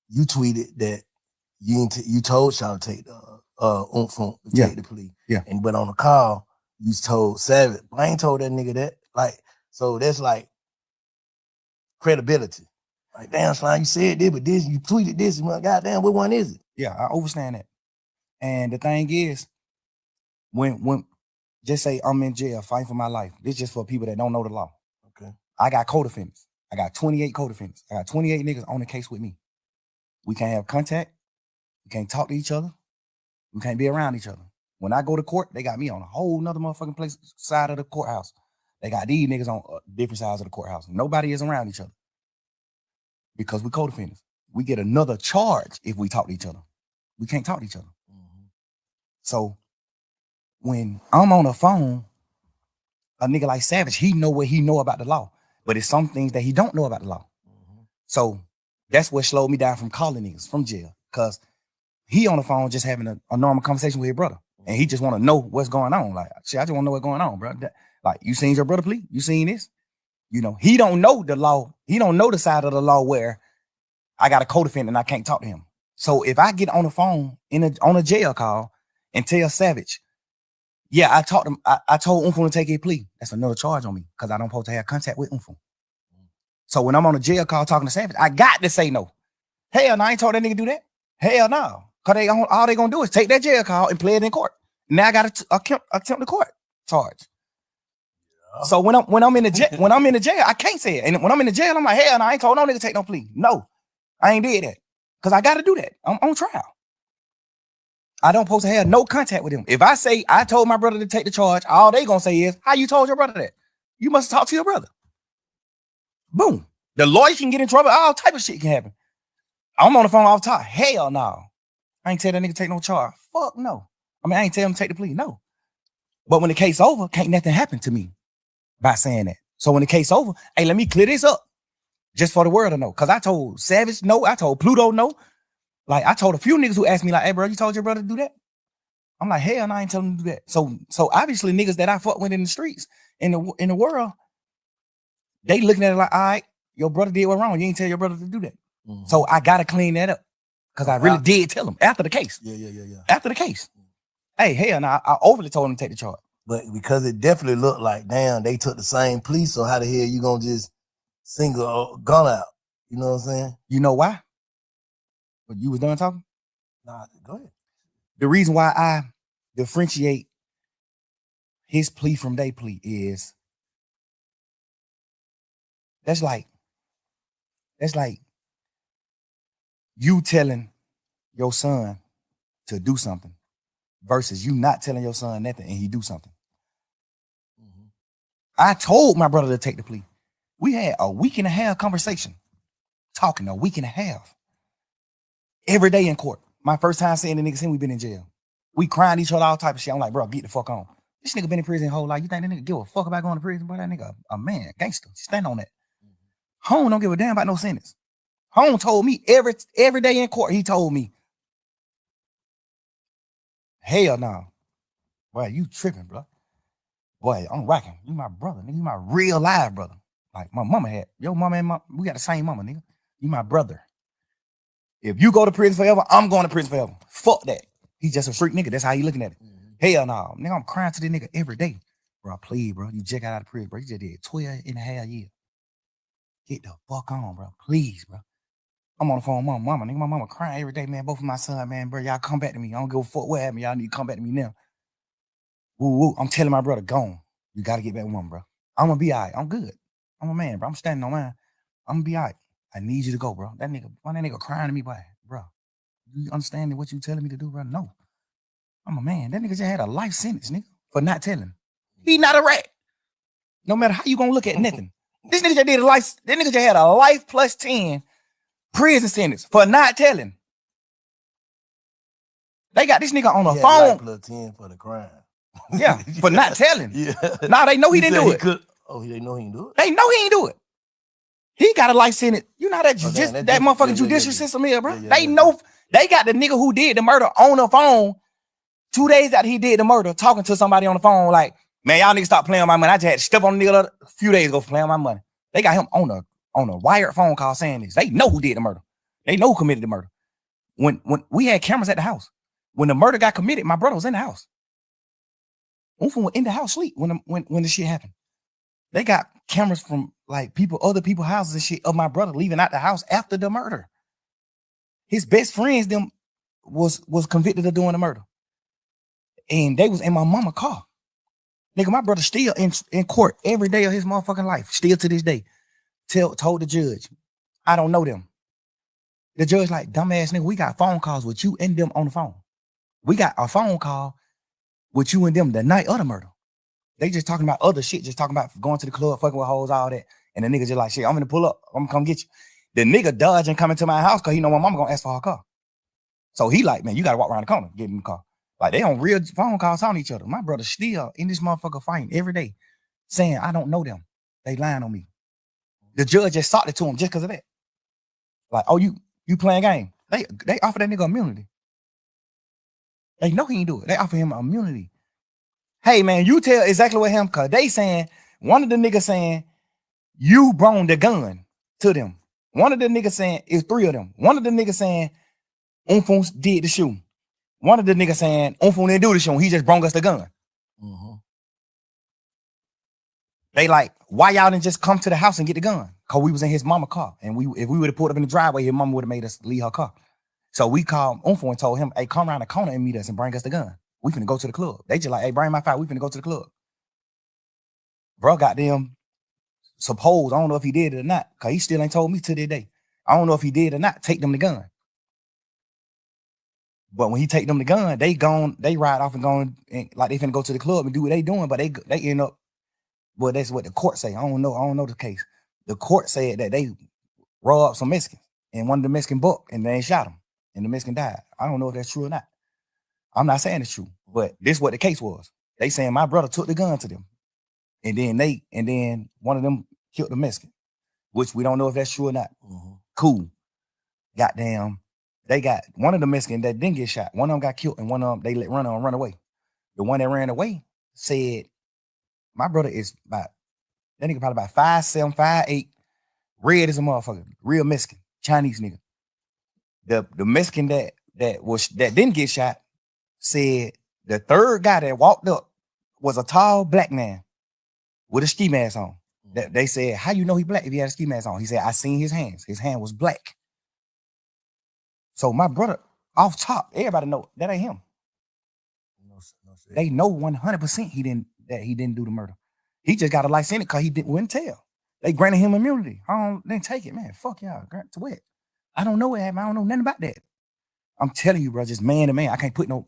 you tweeted that you told y'all to take the take the plea. Yeah. But on the call, you told Savage. I ain't told that nigga that. Like, so that's like credibility. Like, damn, Slime, you said this, but this, you tweeted this, and goddamn, what one is it? Yeah, I understand that. And the thing is, when just say I'm in jail fighting for my life, this is just for people that don't know the law. Okay. I got co-defendants. I got 28 co-defendants. I got 28 niggas on the case with me. We can't have contact. We can't talk to each other. We can't be around each other. When I go to court, they got me on a whole nother motherfucking side of the courthouse. They got these niggas on different sides of the courthouse. Nobody is around each other because we co-defendants. We get another charge if we talk to each other. We can't talk to each other. Mm-hmm. So when I'm on the phone, a nigga like Savage, he know what he know about the law, but it's some things that he don't know about the law. Mm-hmm. So that's what slowed me down from calling niggas from jail, because he on the phone just having a normal conversation with his brother. And he just want to know what's going on. Like, shit, I just want to know what's going on, bro. Like, you seen your brother plea? You seen this? You know, he don't know the law. He don't know the side of the law where I got a co-defendant and I can't talk to him. So if I get on the phone on a jail call and tell Savage, yeah, I told Umfu to take his plea, that's another charge on me because I don't supposed to have contact with Umfu. So when I'm on a jail call talking to Savage, I got to say no. Hell no, I ain't told that nigga do that. Hell no. Because all they gonna do is take that jail call and play it in court. Now I got to attempt the court charge. Yeah. So when I'm in the jail, I can't say it. And when I'm in the jail, I'm like, hell no, I ain't told no nigga take no plea. No, I ain't did that. Because I got to do that. I'm on trial. I don't supposed to have no contact with him. If I say I told my brother to take the charge, all they gonna say is, how you told your brother that? You must talk to your brother. Boom. The lawyer can get in trouble. All type of shit can happen. I'm on the phone all the time. Hell no. I ain't tell that nigga take no charge. Fuck no. I mean, I ain't tell him to take the plea. No. But when the case over, can't nothing happen to me by saying that. So when the case over, hey, let me clear this up just for the world to know. Because I told Savage no. I told Pluto no. Like, I told a few niggas who asked me like, hey, bro, you told your brother to do that? I'm like, hell no, I ain't telling him to do that. So obviously niggas that I fuck with in the streets, in the world, they looking at it like, all right, your brother did what wrong. You ain't tell your brother to do that. Mm-hmm. So I got to clean that up. Because I really did tell him after the case. Yeah. After the case. Hey, hell no, I overly told him to take the charge. But because it definitely looked like, damn, they took the same plea, so how the hell you gonna just single Gunna out? You know what I'm saying? You know why? But you was done talking? Nah, go ahead. The reason why I differentiate his plea from their plea is that's like you telling your son to do something versus you not telling your son nothing and he do something. Mm-hmm. I told my brother to take the plea. We had a week and a half conversation, talking a week and a half. Every day in court. My first time seeing the nigga since we been in jail. We crying each other, all type of shit. I'm like, bro, get the fuck on. This nigga been in prison his whole life. You think that nigga give a fuck about going to prison? Boy, that nigga a man, gangster. Stand on that. Home don't give a damn about no sentence. Home told me every day in court, he told me, hell no. Boy, you tripping, bro. Boy, I'm rocking. You my brother, nigga. You my real live brother. Like my mama had. Your mama and we got the same mama, nigga. You my brother. If you go to prison forever, I'm going to prison forever. Fuck that. He's just a freak nigga. That's how he looking at it. Hell no. Nigga, I'm crying to this nigga every day. Bro, please, bro. You just got out of prison, bro. You just did 12 and a half years. Get the fuck on, bro. Please, bro. I'm on the phone with my mama. Nigga, my mama crying every day, man. Both of my son, man, bro. Y'all come back to me. I don't give a fuck what happened. Y'all need to come back to me now. Woo, woo. I'm telling my brother, gone. You got to get back with mama, bro. I'm going to be all right. I'm good. I'm a man, bro. I'm standing on mine. I'm going to be all right. I need you to go, bro. That nigga crying to me, boy. Bro, you understand what you telling me to do, bro? No. I'm a man. That nigga just had a life sentence, nigga, for not telling. He not a rat. No matter how you gonna look at nothing. This nigga just did a life. That nigga just had a life plus 10 prison sentence for not telling. They got this nigga on the phone. Life plus 10 for the crime. Yeah, for not telling. Yeah. Nah, they know he didn't do it. They know he didn't do it? They know he ain't do it. He got a life sentence. You know how that motherfucking judicial system is, bro. They know. They got the nigga who did the murder on the phone 2 days after he did the murder, talking to somebody on the phone like, man, y'all niggas stop playing on my money. I just had to step on the nigga a few days ago for playing on my money. They got him on a wired phone call saying this. They know who did the murder. They know who committed the murder. When we had cameras at the house, when the murder got committed, my brother was in the house. Unfun was in the house sleep when the shit happened. They got cameras from like other people's houses and shit of my brother leaving out the house after the murder. His best friends them was convicted of doing the murder. And they was in my mama car. Nigga, my brother still in court every day of his motherfucking life. Still to this day. Told the judge, I don't know them. The judge like, dumbass nigga, we got phone calls with you and them on the phone. We got a phone call with you and them the night of the murder. They just talking about other shit, just talking about going to the club, fucking with hoes, all that. And the nigga just like, shit, I'm gonna pull up. I'm gonna come get you. The nigga dodging coming to my house because he know my mama gonna ask for her car. So he like, man, you gotta walk around the corner, get in the car. Like they on real phone calls on each other. My brother still in this motherfucker fighting every day, saying, I don't know them. They lying on me. The judge just sought it to him just because of that. Like, oh, you playing game. They offer that nigga immunity. They know he ain't do it. They offer him immunity. Hey, man, you tell exactly what happened, because they saying, one of the niggas saying, you brought the gun to them. One of the niggas saying, it's 3 of them. One of the niggas saying, Unfun did the shooting. One of the niggas saying, Unfun didn't do the shooting. He just brought us the gun. Mm-hmm. They like, why y'all didn't just come to the house and get the gun? Because we was in his mama car. And if we would have pulled up in the driveway, his mama would have made us leave her car. So we called Unfun and told him, hey, come around the corner and meet us and bring us the gun. We finna go to the club. They just like, hey, bring my file. We finna go to the club. Bro, goddamn, suppose, I don't know if he did it or not, because he still ain't told me to this day. I don't know if he did or not, take them the gun. But when he take them the gun, they ride off and gone, and like they finna go to the club and do what they doing, but they end up, well, that's what the court say. I don't know the case. The court said that they robbed some Mexicans, and one of the Mexican bucked, and they shot him, and the Mexican died. I don't know if that's true or not. I'm not saying it's true, but this is what the case was. They saying my brother took the gun to them, and then one of them killed the Mexican, which we don't know if that's true or not. Mm-hmm. Cool. Goddamn, they got one of the Mexicans that didn't get shot. One of them got killed, and one of them they let run away. The one that ran away said, my brother is that nigga probably about 5'7", 5'8", red as a motherfucker, real Mexican, Chinese nigga. The Mexican that didn't get shot said the third guy that walked up was a tall black man with a ski mask on. That they said, how you know he black if he had a ski mask on? He said, I seen his hands. His hand was black. So my brother, off top, everybody know that ain't him. They know 100% he didn't do the murder. He just got a life sentence because he wouldn't tell. They granted him immunity. Then take it, man. Fuck y'all. Grant to what? I don't know what happened. I don't know nothing about that. I'm telling you, bro, just man to man. I can't put no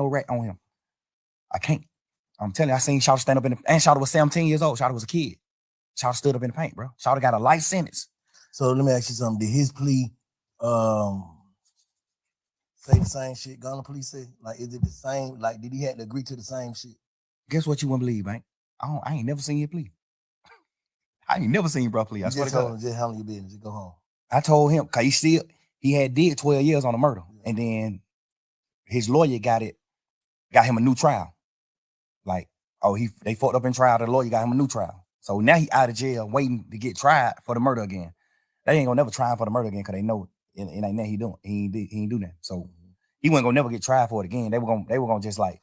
rat on him. I can't. I'm telling you, I seen Shawty stand up and Shawty was 17 years old. Shawty was a kid. Shawty stood up in the paint, bro. Shawty got a life sentence. So let me ask you something. Did his plea say the same shit Gunna plea said? Like, is it the same? Like, did he have to agree to the same shit? Guess what you wouldn't believe, man? I ain't never seen your plea. I ain't never seen bro plea. I swear to God. Just handle your business. Just go home. I told him, cause he had did 12 years on the murder. And then his lawyer got him a new trial. Like, they fucked up in trial. The lawyer got him a new trial. So now he out of jail waiting to get tried for the murder again. They ain't gonna never try him for the murder again because they know it ain't nothing he doing. He ain't do that. So he wasn't gonna never get tried for it again. They were gonna just like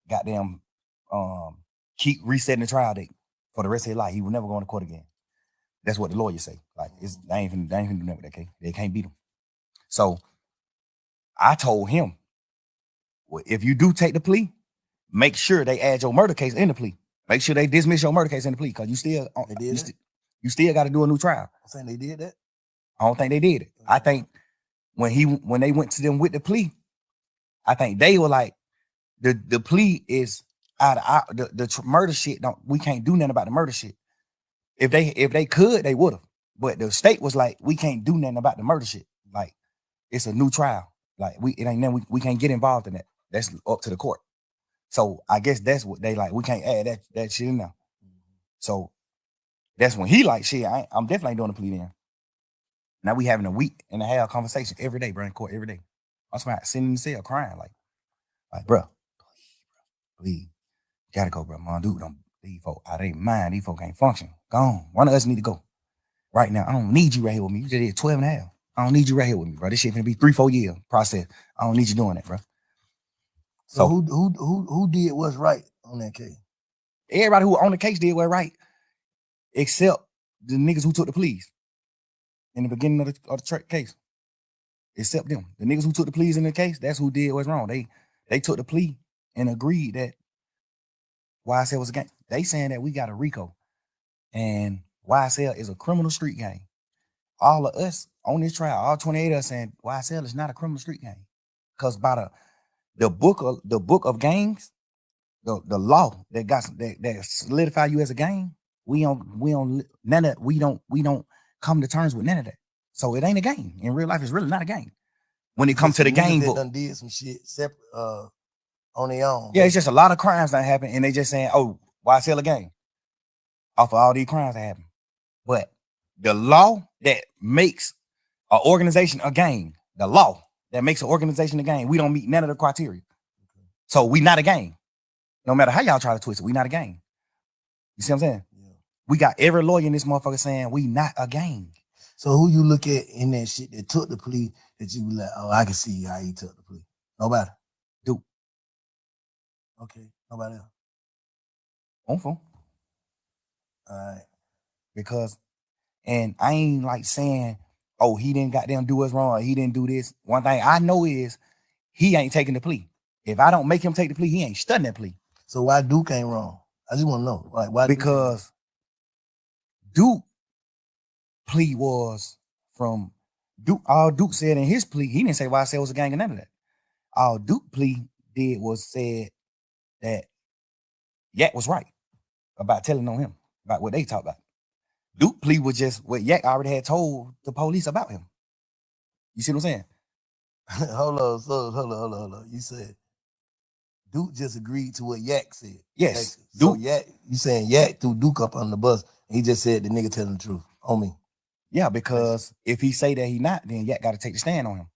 goddamn keep resetting the trial date for the rest of his life. He would never go into court again. That's what the lawyers say. Like, they ain't finna do nothing with that case. They can't beat him. So I told him, well, if you do take the plea, make sure they add your murder case in the plea. Make sure they dismiss your murder case in the plea, because you still got to do a new trial. I'm saying they did that. I don't think they did it. I think when they went to them with the plea, I think they were like, the plea is out of the murder shit. We can't do nothing about the murder shit. If they could, they would have. But the state was like, we can't do nothing about the murder shit. Like, it's a new trial. Like, it ain't nothing, we can't get involved in that. That's up to the court. So I guess that's what they like. We can't add that shit in there. So that's when he like, shit, I'm definitely doing a plea then. Now we having a week and a half conversation every day, bro, in court every day. I'm sitting in the cell crying like, bro, please, gotta go, bro. Mom, dude, don't leave folk out of their mind. These folk can't function. Go on. One of us need to go right now. I don't need you right here with me. You just did 12 and a half. I don't need you right here with me, bro. This shit finna be 3-4 year process. I don't need you doing that, bro. So who did what's right on that case? Everybody who on the case did what's right, except the niggas who took the pleas in the beginning of the case. Except them. The niggas who took the pleas in the case, that's who did what's wrong. They took the plea and agreed that YSL was a gang. They saying that we got a RICO and YSL is a criminal street gang. All of us on this trial, all 28 of us saying YSL is not a criminal street gang. Because by the book of gangs, the law that solidify you as a gang, we don't come to terms with none of that. So it ain't a gang. In real life, it's really not a gang. When it comes to the gang book, done did some shit separate on their own. Yeah, it's just a lot of crimes that happen, and they just saying, "Oh, YSL a gang?" Off of all these crimes that happen. But the law that makes an organization a gang, the law that makes an organization a gang, we don't meet none of the criteria. So we not a gang. No matter how y'all try to twist it, we not a gang. You see what I'm saying? Yeah. We got every lawyer in this motherfucker saying we not a gang. So who you look at in that shit that took the plea that you be like, oh, I can see how he took the plea? Nobody. Dude. Okay. Nobody else. On phone. All right. Because, and I ain't like saying, oh, he didn't goddamn do us wrong, or he didn't do this. One thing I know is he ain't taking the plea. If I don't make him take the plea, he ain't studying that plea. So why Duke ain't wrong? I just want to know. Like, why? Because Duke plea was from Duke. All Duke said in his plea, he didn't say YSL was a gang or none of that. All Duke plea did was said that Yak was right about telling on him, about what they talked about. Duke plea was just what Yak already had told the police about him. You see what I'm saying? Hold on. You said Duke just agreed to what Yak said. Yes. So Yak, you saying Yak threw Duke up on the bus and he just said the nigga telling the truth on me. Yeah, because if he say that he not, then Yak got to take the stand on him.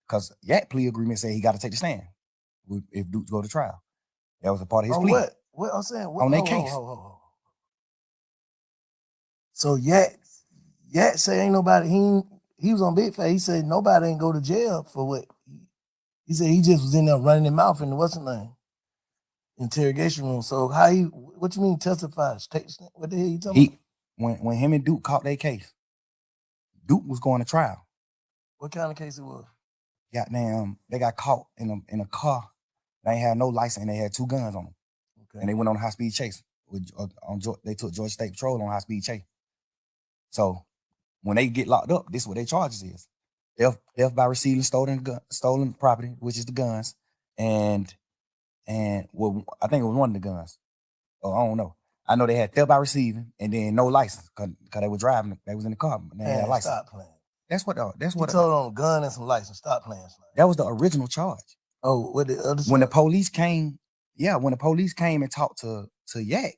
Because Yak plea agreement say he got to take the stand if Duke go to trial. That was a part of his plea. What I'm saying? On that case. So Yak say ain't nobody, he was on Big Face. He said nobody ain't go to jail for what? He said he just was in there running his mouth and what's his name? Interrogation room. So how he? What you mean testify? What the hell you talking about? When him and Duke caught their case, Duke was going to trial. What kind of case it was? Goddamn, they got caught in a car. They had no license and they had 2 guns on them. Okay. And they went on a high-speed chase. They took Georgia State Patrol on a high-speed chase. So when they get locked up, this is what their charges is. Theft by receiving stolen property, which is the guns, and well, I think it was one of the guns. Oh, I don't know. I know they had theft by receiving and then no license because they were driving. They was in the car, but they had a license. Stop playing. That's what. You told on a gun and some license. Stop playing. That was the original charge. Oh, what the other? When the police came, when the police came and talked to Yak,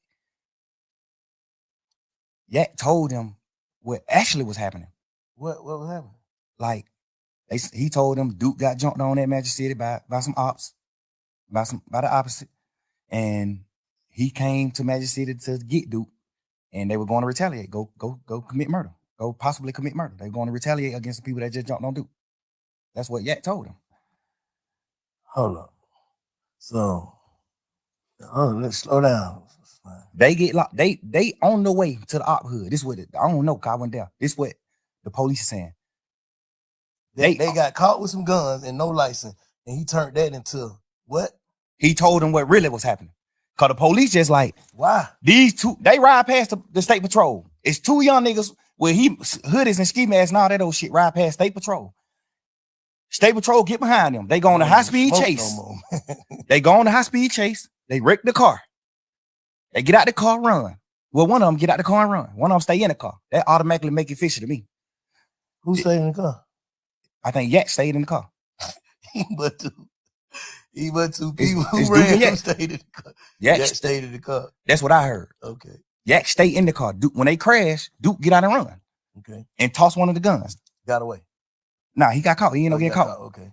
Yak told them what actually was happening. What was happening? Like he told them Duke got jumped on at Magic City by some ops, by the opposite, and he came to Magic City to get Duke, and they were going to retaliate, go commit murder, go possibly commit murder. They were going to retaliate against the people that just jumped on Duke. That's what Yak told him. Hold up. So, let's slow down. They get locked. They on the way to the op hood. This is what I don't know. I went there. This is what the police is saying. They got caught with some guns and no license, and he turned that into what? He told them what really was happening. Cause the police just like, why? These 2, they ride past the state patrol. It's 2 young niggas with hoodies and ski masks and all that old shit ride past state patrol. State patrol get behind them. They go on a high-speed chase. They go on a high-speed chase. They wreck the car. They get out the car, run. Well, one of them get out the car and run. One of them stay in the car. That automatically make it fishy to me. Who stayed in the car? I think Yak stayed in the car. He but 2 people who ran who stayed in the car. Yak stayed in the car. That's what I heard. Okay. Yak stayed in the car. Duke, when they crash, Duke get out and run. Okay. And toss one of the guns. Got away. Nah, he got caught. He ended up getting caught. Okay.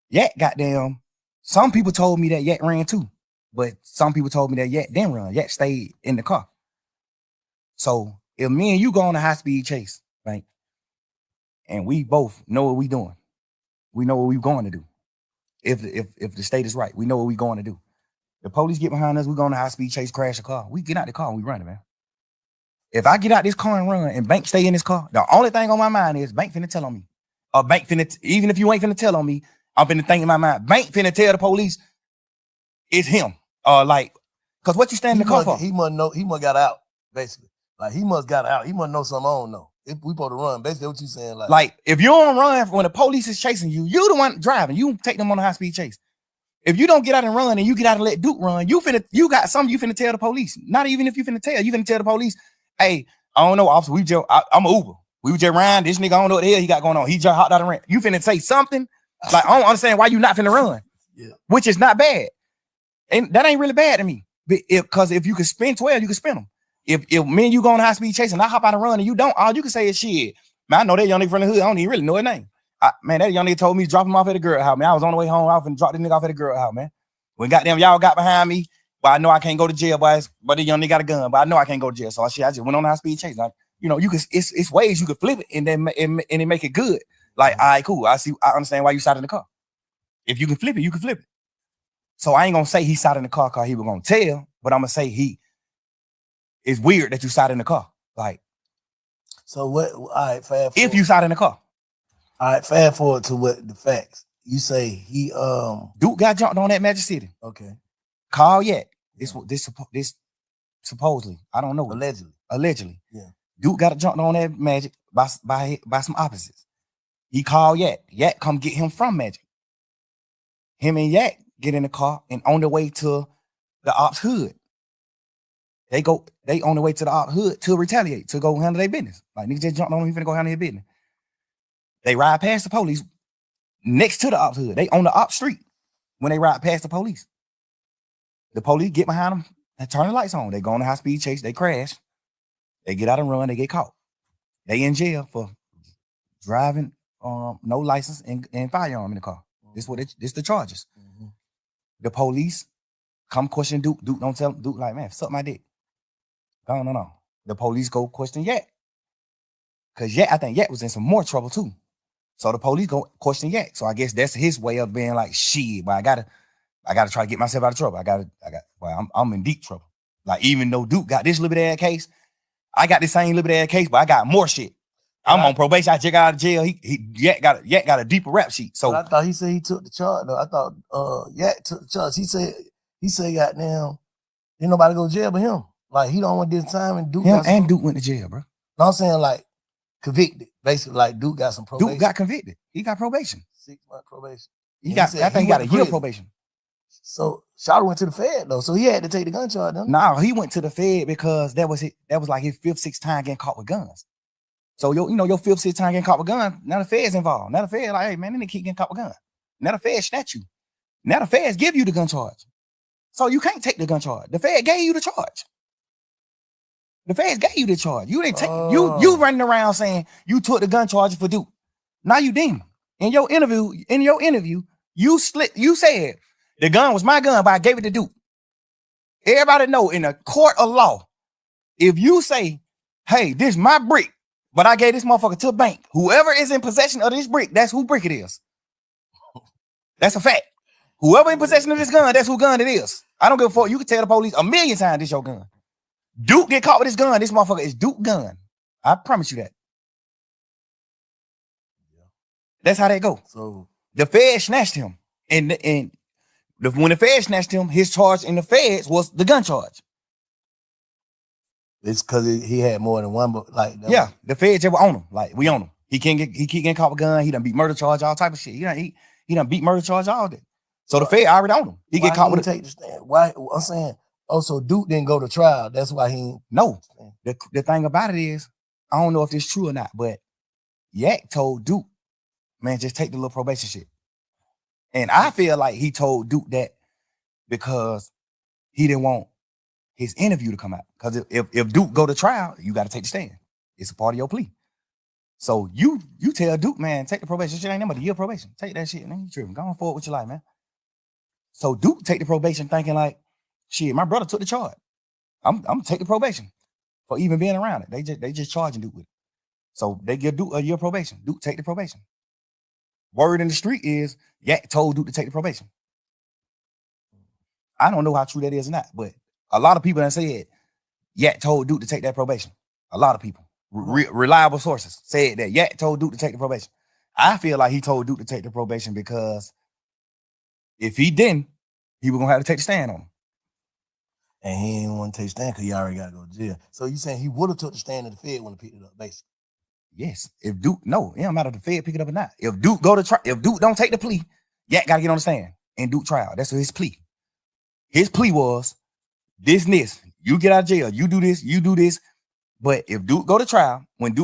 Yak goddamn. Some people told me that Yak ran too, but some people told me that Yak didn't run. Yak stayed in the car. So if me and you go on a high-speed chase, right, and we both know what we doing, we know what we're going to do. If the state is right, we know what we're going to do. The police get behind us, we go on a high-speed chase, crash the car. We get out the car and we run it, man. If I get out this car and run and Bank stay in this car, the only thing on my mind is Bank finna tell on me. Or Bank finna, even if you ain't finna tell on me, I'm finna think in my mind, Bank finna tell the police it's him. Like, cause what you stand in the car for? He must know, he must got out, basically. Like he must got out. He must know something I don't know. If we supposed to run, basically what you saying. Like if you don't run when the police is chasing you, you the one driving. You take them on a high-speed chase. If you don't get out and run and you get out and let Duke run, you got something you finna tell the police. Not even if you finna tell the police, hey, I don't know, officer, I'm an Uber. We were just riding. This nigga, I don't know what the hell he got going on. He just hopped out and ran. You finna say something? Like, I don't understand why you not finna run. Yeah. Which is not bad. And that ain't really bad to me. Because if you could spin 12, you can spin them. If me and you go on high speed chase and I hop out and run and you don't, all you can say is shit. Man, I know that young nigga from the hood. I don't even really know his name. Man, that young nigga told me to drop him off at the girl house. Man, I was on the way home. I was finna drop this nigga off at the girl house, man. When goddamn y'all got behind me, but I know I can't go to jail, boys. But the young nigga got a gun, but I know I can't go to jail. So I just went on a high speed chase. Like, you know, you can it's ways you could flip it and then make it good. Like, all right, cool. I understand why you sat in the car. If you can flip it, you can flip it. So I ain't gonna say he sat in the car because he was gonna tell, but I'm gonna say it's weird that you sat in the car. Like, so what? All right, fast forward. If you sat in the car. All right, fast forward to what the facts. You say he Duke got jumped on at Magic City. Okay. Call yet. This supposedly. I don't know. Allegedly. Yeah. Duke got jumped on that Magic by some opposites. He called Yak. Yak come get him from Magic. Him and Yak get in the car and on the way to the ops hood. They on the way to the ops hood to retaliate, to go handle their business. Like, niggas just jumped on him, he finna go handle their business. They ride past the police next to the ops hood. They on the ops street when they ride past the police. The police get behind them and turn the lights on. They go on a high-speed chase. They crash. They get out and run. They get caught. They in jail for driving no license and firearm in the car. This the charges. Mm-hmm. The police come question Duke. Duke don't tell Duke, like, man, suck my dick. No. The police go question Yak. Because I think Yak was in some more trouble too. So the police go question Yak. So I guess that's his way of being like, shit, but I I got to try to get myself out of trouble. I'm in deep trouble. Like, even though Duke got this little bit of that case, I got the same little bit of that case, but I got more shit. I'm on probation. I just got out of jail. Yak got a deeper rap sheet. So I thought he said he took the charge though. I thought Yak took the charge. He said goddamn, ain't nobody go to jail but him. Like, he don't want this time, and Duke Duke went to jail, bro. No, I'm saying like convicted. Basically, like Duke got some probation. Duke got convicted. He got probation. 6-month probation. I think he got a year probation. So Shawty went to the Fed though, so he had to take the gun charge. No, he went to the Fed because that was like his 5th, 6th time getting caught with guns. So your 5th, 6th time getting caught with guns. Now the Fed's involved. Now the Fed like, hey man, they keep getting caught with guns. Now the Fed snatch you. Now the Feds give you the gun charge. So you can't take the gun charge. The Fed gave you the charge. The Feds gave you the charge. You didn't take you running around saying you took the gun charge for Duke. Now you didn't. In your interview, you said the gun was my gun, but I gave it to Duke. Everybody know in a court of law, if you say, hey, this is my brick, but I gave this motherfucker to a bank, whoever is in possession of this brick, that's who brick it is. That's a fact. Whoever in possession of this gun, that's who gun it is. I don't give a fuck. You can tell the police 1,000,000 times this your gun. Duke get caught with this gun. This motherfucker is Duke gun. I promise you that. That's how they go. So the Fed snatched him, and when the Fed snatched him, his charge in the Feds was the gun charge. It's because he had more than one, but like the Feds just were on him. Like, we on him. He keep getting caught with a gun. He done beat murder charge, all type of shit. He done beat murder charge all that. So the Fed already on him. He get caught with take the stand. Why? I'm saying. Oh, so Duke didn't go to trial. That's why he. No. The thing about it is, I don't know if it's true or not, but Yak told Duke, man, just take the little probation shit. And I feel like he told Duke that because he didn't want his interview to come out. Because if Duke go to trial, you got to take the stand. It's a part of your plea. So you tell Duke, man, take the probation shit. Ain't nothing but a year probation. Take that shit, man. You tripping. Go on forward with your life, man. So Duke take the probation thinking like, shit, my brother took the charge. I'm gonna take the probation for even being around it. They just charging Duke with it. So they give Duke a year probation. Duke take the probation. Word in the street is Yak told Duke to take the probation. I don't know how true that is or not, but a lot of people that said Yak told Duke to take that probation. A lot of people, reliable sources, said that Yak told Duke to take the probation. I feel like he told Duke to take the probation because if he didn't, he was gonna have to take the stand on him. And he didn't want to take the stand because he already got to go to jail. So you saying he would have took the stand and the Fed wouldn't have picked it up, basically? Yes. If Duke, no, it don't matter if the Fed pick it up or not. If Duke go to trial, if Duke don't take the plea, Yak got to get on the stand and Duke trial. That's his plea. His plea was this. You get out of jail. You do this. But if Duke go to trial, when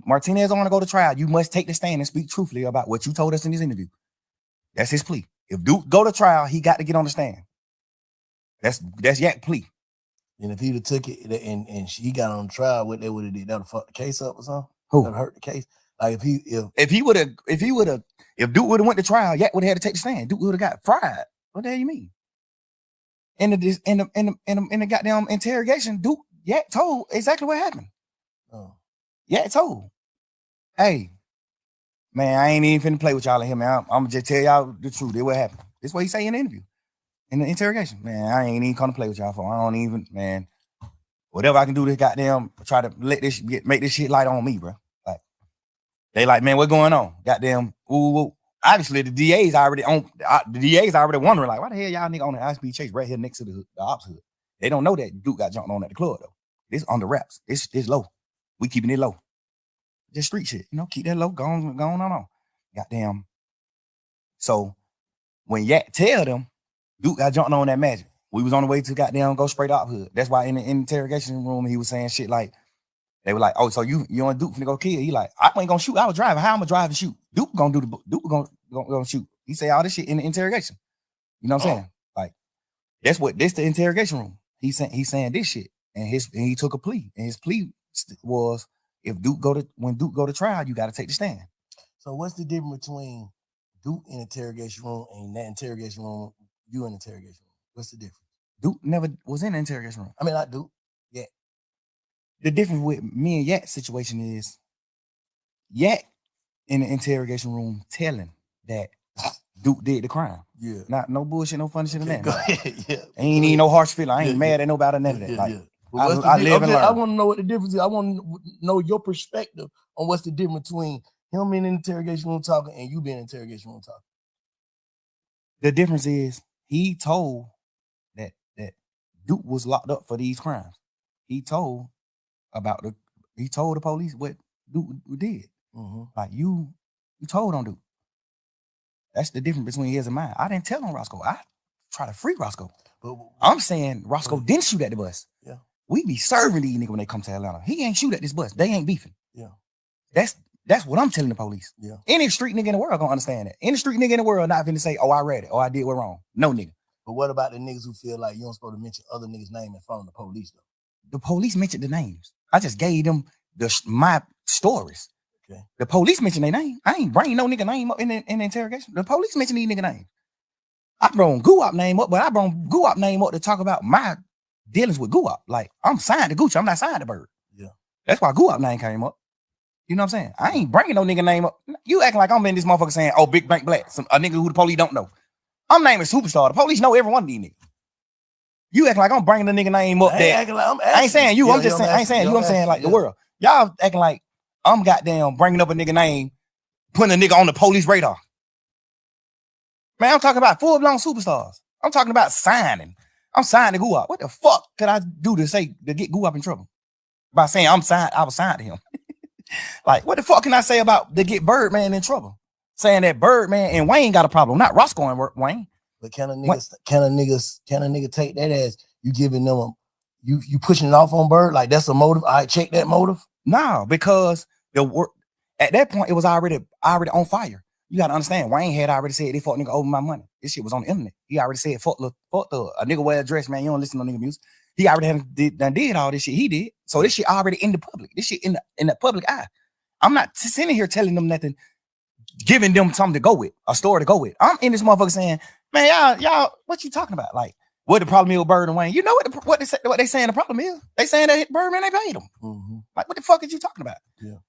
Martinez want to go to trial, you must take the stand and speak truthfully about what you told us in this interview. That's his plea. If Duke go to trial, he got to get on the stand. That's Yak plea. And if he'd have took it and she got on trial, what they would have did, that would have fucked the case up or something? Who? That would hurt the case. Like if Duke would have went to trial, Yak would have had to take the stand. Duke would have got fried. What the hell you mean? In the goddamn interrogation, Yak told exactly what happened. Oh. Yak told, hey, man, I ain't even finna play with y'all in here, man. I'm gonna just tell y'all the truth. That's what happened. This is what he say in the interview. In the interrogation, man, I ain't even come to play with y'all for. I don't even, man. Whatever I can do to goddamn try to make this shit light on me, bro. Like, they like, man, what's going on? Goddamn, ooh. Obviously, the DA's already wondering, like, why the hell y'all nigga on the high-speed chase right here next to the ops hood? They don't know that Duke got jumped on at the club, though. This under wraps. It's low. We keeping it low. Just street shit, keep that low, going on. Goddamn. So, when Yak tell them, Duke got jumped on that magic. We was on the way to goddamn go straight up hood. That's why in the interrogation room, he was saying shit like, they were like, oh, so you and Duke finna go kill? He like, I ain't gonna shoot. I was driving. How I'm gonna drive and shoot? Duke gonna shoot. He say all this shit in the interrogation. You know what I'm saying? Like, that's the interrogation room. He's saying this shit. And he took a plea. And his plea was, when Duke go to trial, you gotta take the stand. So what's the difference between Duke in the interrogation room and that interrogation room, you in the interrogation room? What's the difference? Duke never was in the interrogation room. I mean, not Duke. Yeah. The difference with me and Yak's situation is Yak in the interrogation room telling that Duke did the crime. Yeah. Not no bullshit, no funny shit in that. Go ahead. Yeah. Ain't even no harsh feeling. I ain't Yeah, mad at nobody, none of that. Yeah, Like, yeah. But what's I the live and learn. I want to know what the difference is. I want to know your perspective on what's the difference between him being in the interrogation room talking and you being in the interrogation room talking. The difference is he told that Duke was locked up for these crimes. He told the police what Duke did. Mm-hmm. Like you told on Duke. That's the difference between his and mine. I didn't tell on Roscoe. I try to free Roscoe. But I'm saying Roscoe didn't shoot at the bus. Yeah. We be serving these niggas when they come to Atlanta. He ain't shoot at this bus. They ain't beefing. Yeah. That's what I'm telling the police. Yeah. Any street nigga in the world gonna understand that. Any street nigga in the world not finna say, oh, I read it, or I did what wrong. No nigga. But what about the niggas who feel like you don't supposed to mention other niggas' name in front of the police though? The police mentioned the names. I just gave them my stories. Okay. The police mentioned their name. I ain't bringing no nigga name up in the interrogation. The police mentioned these nigga names. I brought Guap name up, but I brought Guap name up to talk about my dealings with Guap. Like, I'm signed to Gucci. I'm not signed to Bird. Yeah. That's why Guap name came up. You know what I'm saying? I ain't bringing no nigga name up. You acting like I'm in this motherfucker saying, oh, Big Bank Black, a nigga who the police don't know. I'm naming Superstar. The police know every one of these niggas. You acting like I'm bringing the nigga name up there. I ain't saying you. I'm just saying, I ain't saying you. I'm saying like the world. Y'all acting like I'm goddamn bringing up a nigga name, putting a nigga on the police radar. Man, I'm talking about full-blown superstars. I'm talking about signing. I'm signing to Guap. What the fuck could I do to get Guap in trouble? By saying I was signed to him. Like, what the fuck can I say about to get Birdman in trouble? Saying that Birdman and Wayne got a problem, not Roscoe and Wayne. But can a nigga take that as you giving them you pushing it off on Bird? Like that's a motive. I check that motive. No, because at that point it was already on fire. You gotta understand, Wayne had already said they fuck nigga over my money. This shit was on the internet. He already said fuck the a nigga wear a dress, man. You don't listen to nigga music. He already did all this shit. He did. So this shit already in the public. This shit in the public eye. I'm not sitting here telling them nothing, giving them something to go with, a story to go with. I'm in this motherfucker saying, man, y'all, what you talking about? Like, what the problem is with Bird and Wayne? You know what they saying the problem is? They saying that Birdman, they paid him. Mm-hmm. Like, what the fuck is you talking about? Yeah.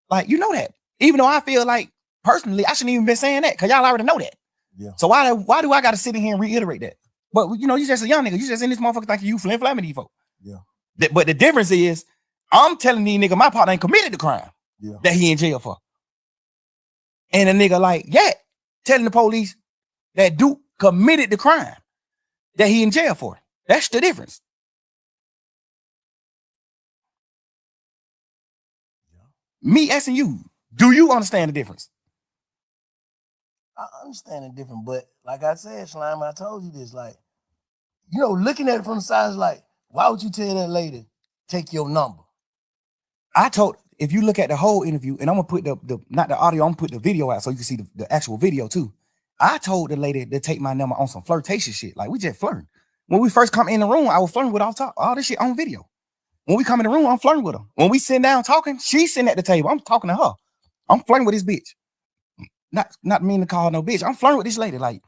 Like, you know that. Even though I feel like, personally, I shouldn't even been saying that, because y'all already know that. Yeah. So why do I got to sit in here and reiterate that? But, you know, you just a young nigga. You just in this motherfucker thinking you flim-flamming these folks. Yeah. But the difference is, I'm telling these nigga my partner ain't committed the crime that he in jail for. And a nigga like, telling the police that Duke committed the crime that he in jail for. That's the difference. Yeah. Me asking you, do you understand the difference? I understand the difference, but like I said, Slime, I told you this, like, you know, looking at it from the side is like, why would you tell that lady, take your number? If you look at the whole interview, and I'm gonna put the not the audio, I'm gonna put the video out so you can see the actual video too. I told the lady to take my number on some flirtation shit. Like, we just flirting. When we first come in the room, I was flirting with all this shit on video. When we come in the room, I'm flirting with her. When we sit down talking, she's sitting at the table. I'm talking to her. I'm flirting with this bitch. Not mean to call her no bitch. I'm flirting with this lady. Like,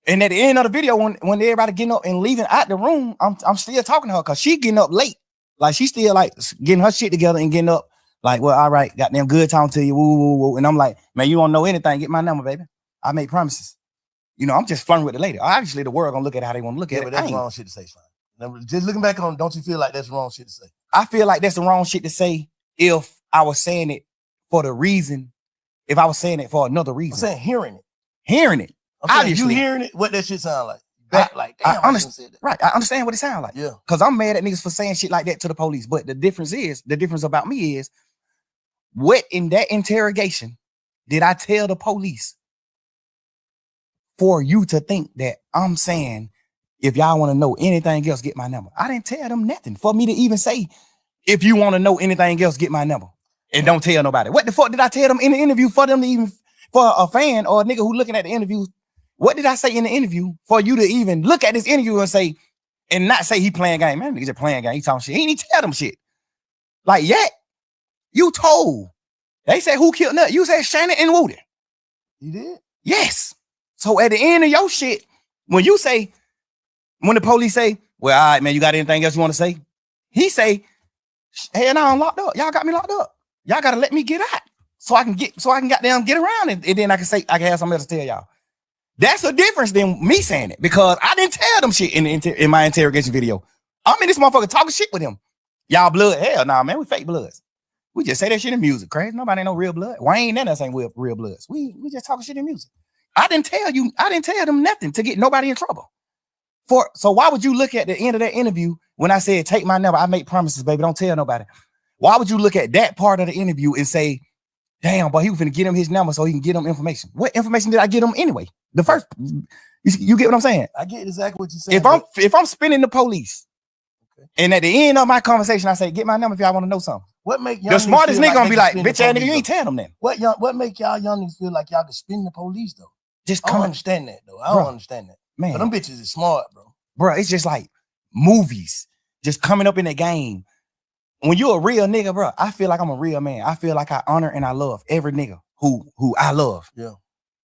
and at the end of the video, when everybody getting up and leaving out the room, I'm still talking to her because she getting up late. Like, she still like getting her shit together and getting up. Like, well, all right, goddamn good talking to you. Woo, woo, woo. And I'm like, man, you don't know anything. Get my number, baby. I make promises. You know, I'm just flirting with the lady. Obviously, the world gonna look at it how they want to look at it. But that's wrong shit to say, Slime. Just looking back on, don't you feel like that's wrong shit to say? I feel like that's the wrong shit to say if I was saying it for the reason, if I was saying it for another reason. I'm saying hearing it. Hearing it. Obviously. You hearing it, what that shit sound like. Damn, I understand. Right. I understand what it sounds like. Yeah. Because I'm mad at niggas for saying shit like that to the police. But the difference about me is, what in that interrogation did I tell the police for you to think that I'm saying, if y'all want to know anything else, get my number? I didn't tell them nothing for me to even say, if you want to know anything else, get my number. And don't tell nobody. What the fuck did I tell them in the interview for them to even, for a fan or a nigga who looking at the interview? What did I say in the interview for you to even look at this interview and say, and not say he playing game? Man, nigga just playing game. He talking shit. He ain't even tell them shit. Like, you told. They said who killed Nut? You said Shannon and Woody. You did? Yes. So at the end of your shit, when the police say, well, all right, man, you got anything else you want to say? He say, hey, now I'm locked up. Y'all got me locked up. Y'all gotta let me get out so I can goddamn get around and then I can have something else to tell y'all. That's a difference than me saying it because I didn't tell them shit in my interrogation video. I'm in this motherfucker talking shit with him. Y'all blood? Hell nah, man. We fake bloods. We just say that shit in music. Crazy. Nobody ain't no real blood. Wayne and us ain't real bloods. We just talking shit in music. I didn't tell them nothing to get nobody in trouble. So why would you look at the end of that interview when I said, take my number, I make promises, baby, don't tell nobody. Why would you look at that part of the interview and say, damn, but he was finna get him his number so he can get him information? What information did I get him anyway? The first, you get what I'm saying? I get exactly what you're saying. If I'm spinning the police, okay, and at the end of my conversation, I say, get my number if y'all want to know something. What make the smartest nigga gonna be like, bitch ass nigga, you ain't tell them that. What make y'all young niggas feel like y'all can spin the police though? I don't understand that though. I don't understand that. Man, but them bitches is smart, bro. Bro, it's just like movies just coming up in the game. When you're a real nigga, bro, I feel like I'm a real man. I feel like I honor and I love every nigga who I love. Yeah.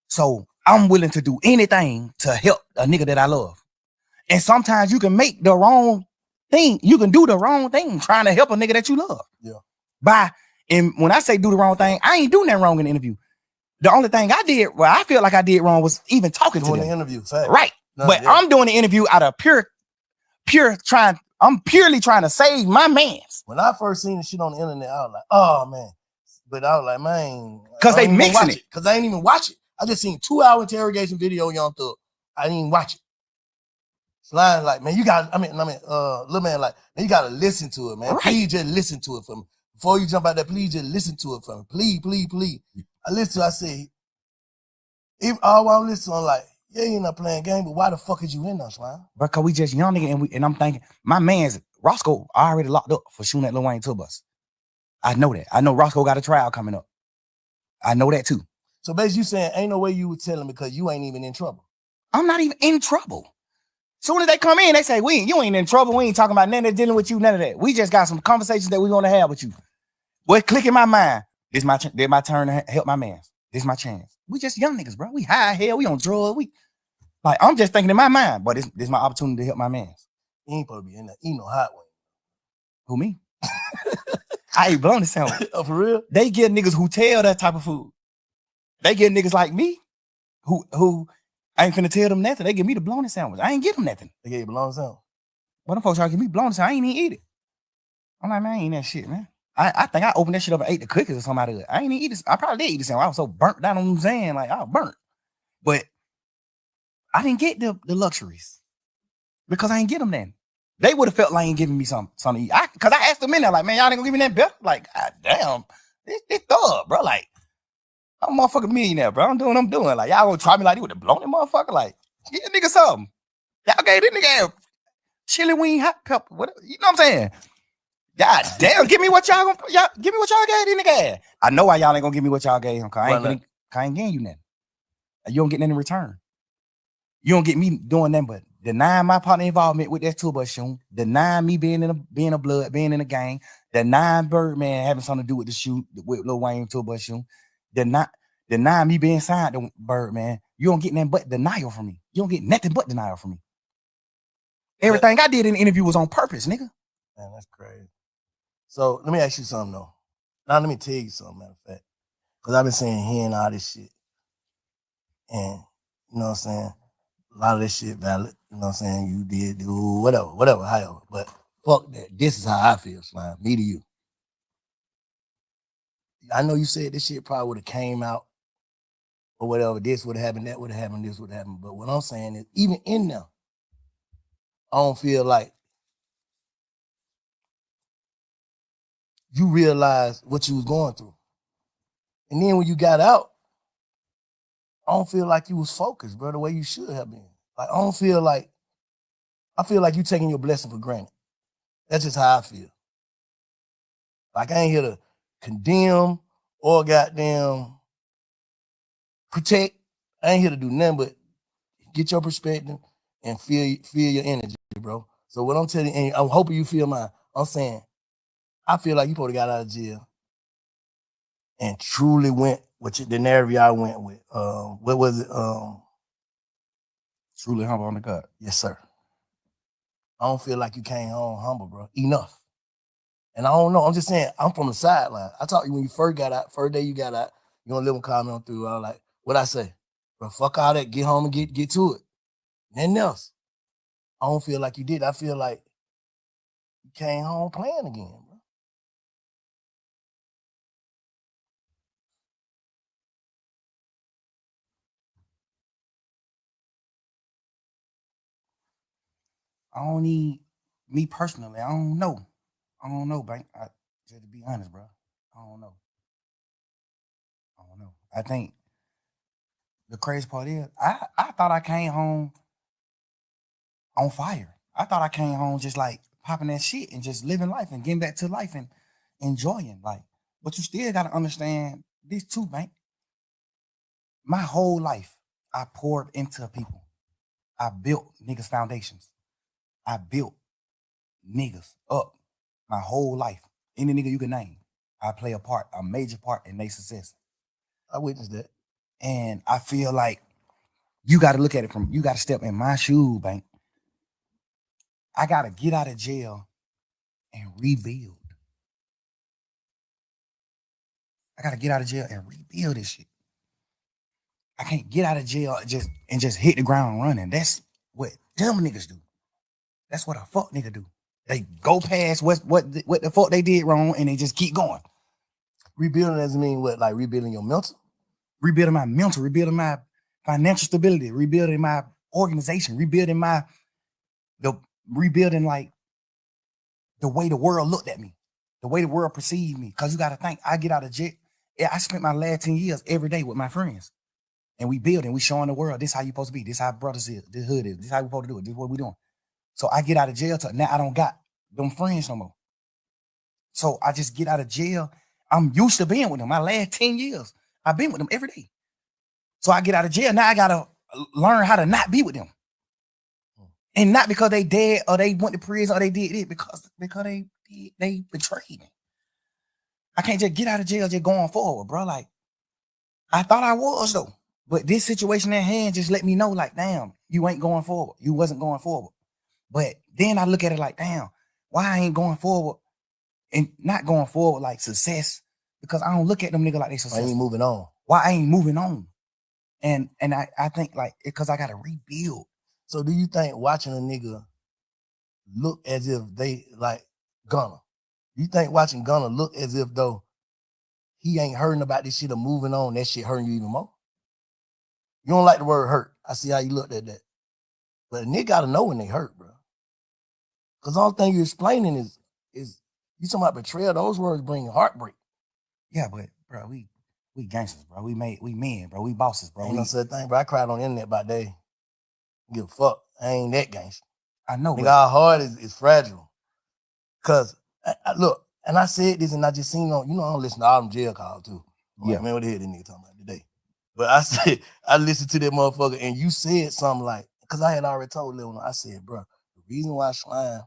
So I'm willing to do anything to help a nigga that I love. And sometimes you can make the wrong thing. You can do the wrong thing trying to help a nigga that you love. Yeah. And when I say do the wrong thing, I ain't doing that wrong in the interview. The only thing I did, well, I feel like I did wrong was even talking to them. The interview, fact. Right. No, but yeah. I'm doing the interview out of I'm purely trying to save my mans. When I first seen the shit on the internet, I was like, oh man. But I was like, man. Because they mixing it. Because I ain't even watch it. I just seen 2-hour interrogation video, Young Thug. I didn't even watch it. Slime like, man, you got, little man like, man, you got to listen to it, man. Right. Please just listen to it for me. Before you jump out there, please just listen to it for me. Please, please, please. I listened to it, I said, if all I'm listening, I'm like, yeah, you not playing game, but why the fuck is you in there, Slime? Because we just young nigga, and I'm thinking, my man's Roscoe already locked up for shooting at Lil Wayne tour bus. I know that. I know Roscoe got a trial coming up. I know that too. So basically you saying ain't no way you would tell him because you ain't even in trouble. I'm not even in trouble. Soon as they come in, they say, you ain't in trouble. We ain't talking about nothing dealing with you, none of that. We just got some conversations that we want to have with you. What click in my mind, this my turn to help my man. This my chance. We just young niggas, bro. We high hell, we on drugs. I'm just thinking in my mind, but this my opportunity to help my man. He ain't supposed to be in there. He no hot one. Who, me? I ain't blown the sandwich. Oh, for real? They get niggas who tell that type of food. They get niggas like me who I ain't finna tell them nothing. They give me the blown sandwich. I ain't give them nothing. They gave you blown sandwich. But them folks try to give me blown sandwich. I ain't even eat it. I'm like, man, I ain't eating that shit, man. I think I opened that shit up and ate the cookies or something out of it. I ain't even eat this. I probably did eat the sandwich. I was so burnt down on what I'm saying. Like, I was burnt. But I didn't get the luxuries because I ain't get them then. They would have felt like ain't giving me something to eat. Because I asked them in there, like, man, y'all ain't gonna give me that bill? Like, God damn, this thug, bro. Like, I'm a motherfucking millionaire, bro. I'm doing what I'm doing. Like, y'all gonna try me like you would have blown that motherfucker? Like, give a nigga something. Y'all gave this nigga chili wing hot pepper. What, you know what I'm saying? God damn, give me what y'all gave this nigga. I know why y'all ain't gonna give me what y'all gave him. Cause I ain't getting you nothing. You don't get nothing in return. You don't get me doing nothing but denying my partner involvement with that tour bus shooting, denying me being in a blood, being in a gang, denying Birdman having something to do with the shoot with Lil Wayne tour bus shooting, denying me being signed to Birdman. You don't get nothing but denial from me. You don't get nothing but denial from me. Everything I did in the interview was on purpose, nigga. Man, that's crazy. So let me ask you something though. Now let me tell you something, matter of fact. Because I've been hearing all this shit. And you know what I'm saying? A lot of this shit valid. You know what I'm saying? You did do whatever, however. But fuck that. This is how I feel, Slime. Me to you. I know you said this shit probably would have came out or whatever. This would have happened, that would have happened, this would have happened. But what I'm saying is, even in there, I don't feel like you realized what you was going through. And then when you got out, I don't feel like you was focused, bro, the way you should have been. Like, I feel like you taking your blessing for granted. That's just how I feel. Like, I ain't here to condemn or goddamn protect. I ain't here to do nothing but get your perspective and feel your energy, bro. So what I'm telling you, and I'm hoping you feel mine, I'm saying, I feel like you probably got out of jail and truly went with the narrative y'all went with. What was it? Truly humble on the gut. Yes, sir. I don't feel like you came home humble, bro. Enough. And I don't know. I'm just saying, I'm from the sideline. I talked to you when you first got out, first day you got out, you gonna live and comment on through. I was like, what I say? But fuck all that. Get home and get to it. Nothing else. I don't feel like you did. I feel like you came home playing again, bro. I don't need me personally. I don't know. I don't know, Bank. Just to be honest, bro. I don't know. I think the crazy part is I thought I came home on fire. I thought I came home just like popping that shit and just living life and getting back to life and enjoying life. But you still gotta understand this too, Bank. My whole life, I poured into people. I built niggas' foundations. I built niggas up my whole life. Any nigga you can name, I play a major part in their success. I witnessed that. And I feel like you got to look at it you got to step in my shoe, Bank. I got to get out of jail and rebuild. I got to get out of jail and rebuild this shit. I can't get out of jail and just hit the ground running. That's what dumb niggas do. That's what a fuck nigga do. They go past what the fuck they did wrong and they just keep going. Rebuilding doesn't mean what? Like rebuilding your mental? Rebuilding my mental, rebuilding my financial stability, rebuilding my organization, rebuilding like the way the world looked at me, the way the world perceived me. Cause you gotta think, I get out of jail. I spent my last 10 years every day with my friends. And we building, we showing the world, this how you supposed to be, this how brothers is, this hood is, this how we supposed to do it, this what we doing. So I get out of jail, now I don't got them friends no more. So I just get out of jail. I'm used to being with them. My last 10 years, I've been with them every day. So I get out of jail, now I gotta learn how to not be with them. And not because they dead or they went to prison or they did it, because they betrayed me. I can't just get out of jail just going forward, bro. Like, I thought I was though. But this situation at hand just let me know, like, damn, you ain't going forward. You wasn't going forward. But then I look at it like, damn, why I ain't going forward and not going forward like success? Because I don't look at them niggas like they successful. I ain't moving on. Why I ain't moving on? And I think like, because I got to rebuild. So do you think watching a nigga look as if they like Gunna? You think watching Gunna look as if though he ain't hurting about this shit or moving on, that shit hurting you even more? You don't like the word hurt. I see how you looked at that. But a nigga gotta know when they hurt, bro. Cause the only thing you're explaining is you talking about betrayal. Those words bring heartbreak. Yeah, but bro, we gangsters, bro. We men, bro. We bosses, bro. Ain't no such thing, bro. I cried on the internet about that. Give a fuck. I ain't that gangster. I know. Nigga, our heart is fragile. Cause I look, and I said this, and I just seen on, I don't listen to all them jail calls too. I'm like, man, what the hell this nigga talking about today? But I said, I listened to that motherfucker, and you said something like, cause I had already told Lil, I said, bro, the reason why Slime,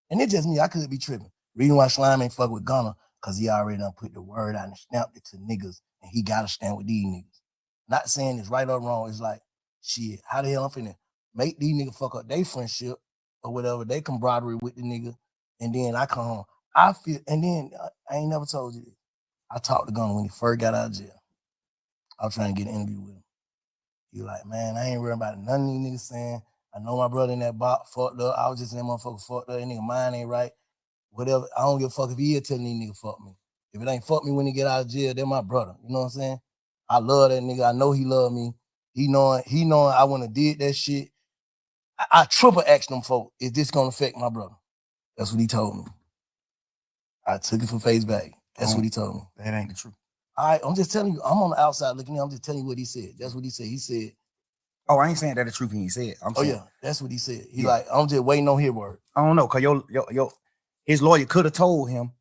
and it's just me, I could be tripping. The reason why Slime ain't fuck with Gunna, cause he already done put the word out and stamped it to niggas, and he gotta stand with these niggas. Not saying it's right or wrong. It's like, shit, how the hell I'm finna make these niggas fuck up their friendship or whatever, they camaraderie with the nigga, and then I come home. I feel, and then I ain't never told you this. I talked to Gunna when he first got out of jail. I was trying to get an interview with him. He like, man, I ain't worried about none of these niggas saying, I know my brother in that box fucked up. I was just in that motherfucker fucked up. That nigga mind ain't right. Whatever. I don't give a fuck if he is telling these niggas fuck me. If it ain't fuck me when he get out of jail, they're my brother. You know what I'm saying? I love that nigga. I know he love me. He knowing I wouldn't have did that shit. I triple asked them folk, is this gonna affect my brother? That's what he told me. I took it for face value. That's what he told me. That ain't the truth. I'm just telling you, I'm on the outside looking in. I'm just telling you what he said. That's what he said. He said, oh, I ain't saying that the truth he said. I'm saying, yeah, that's what he said. He like, I'm just waiting on his word. I don't know, cause his lawyer could have told him.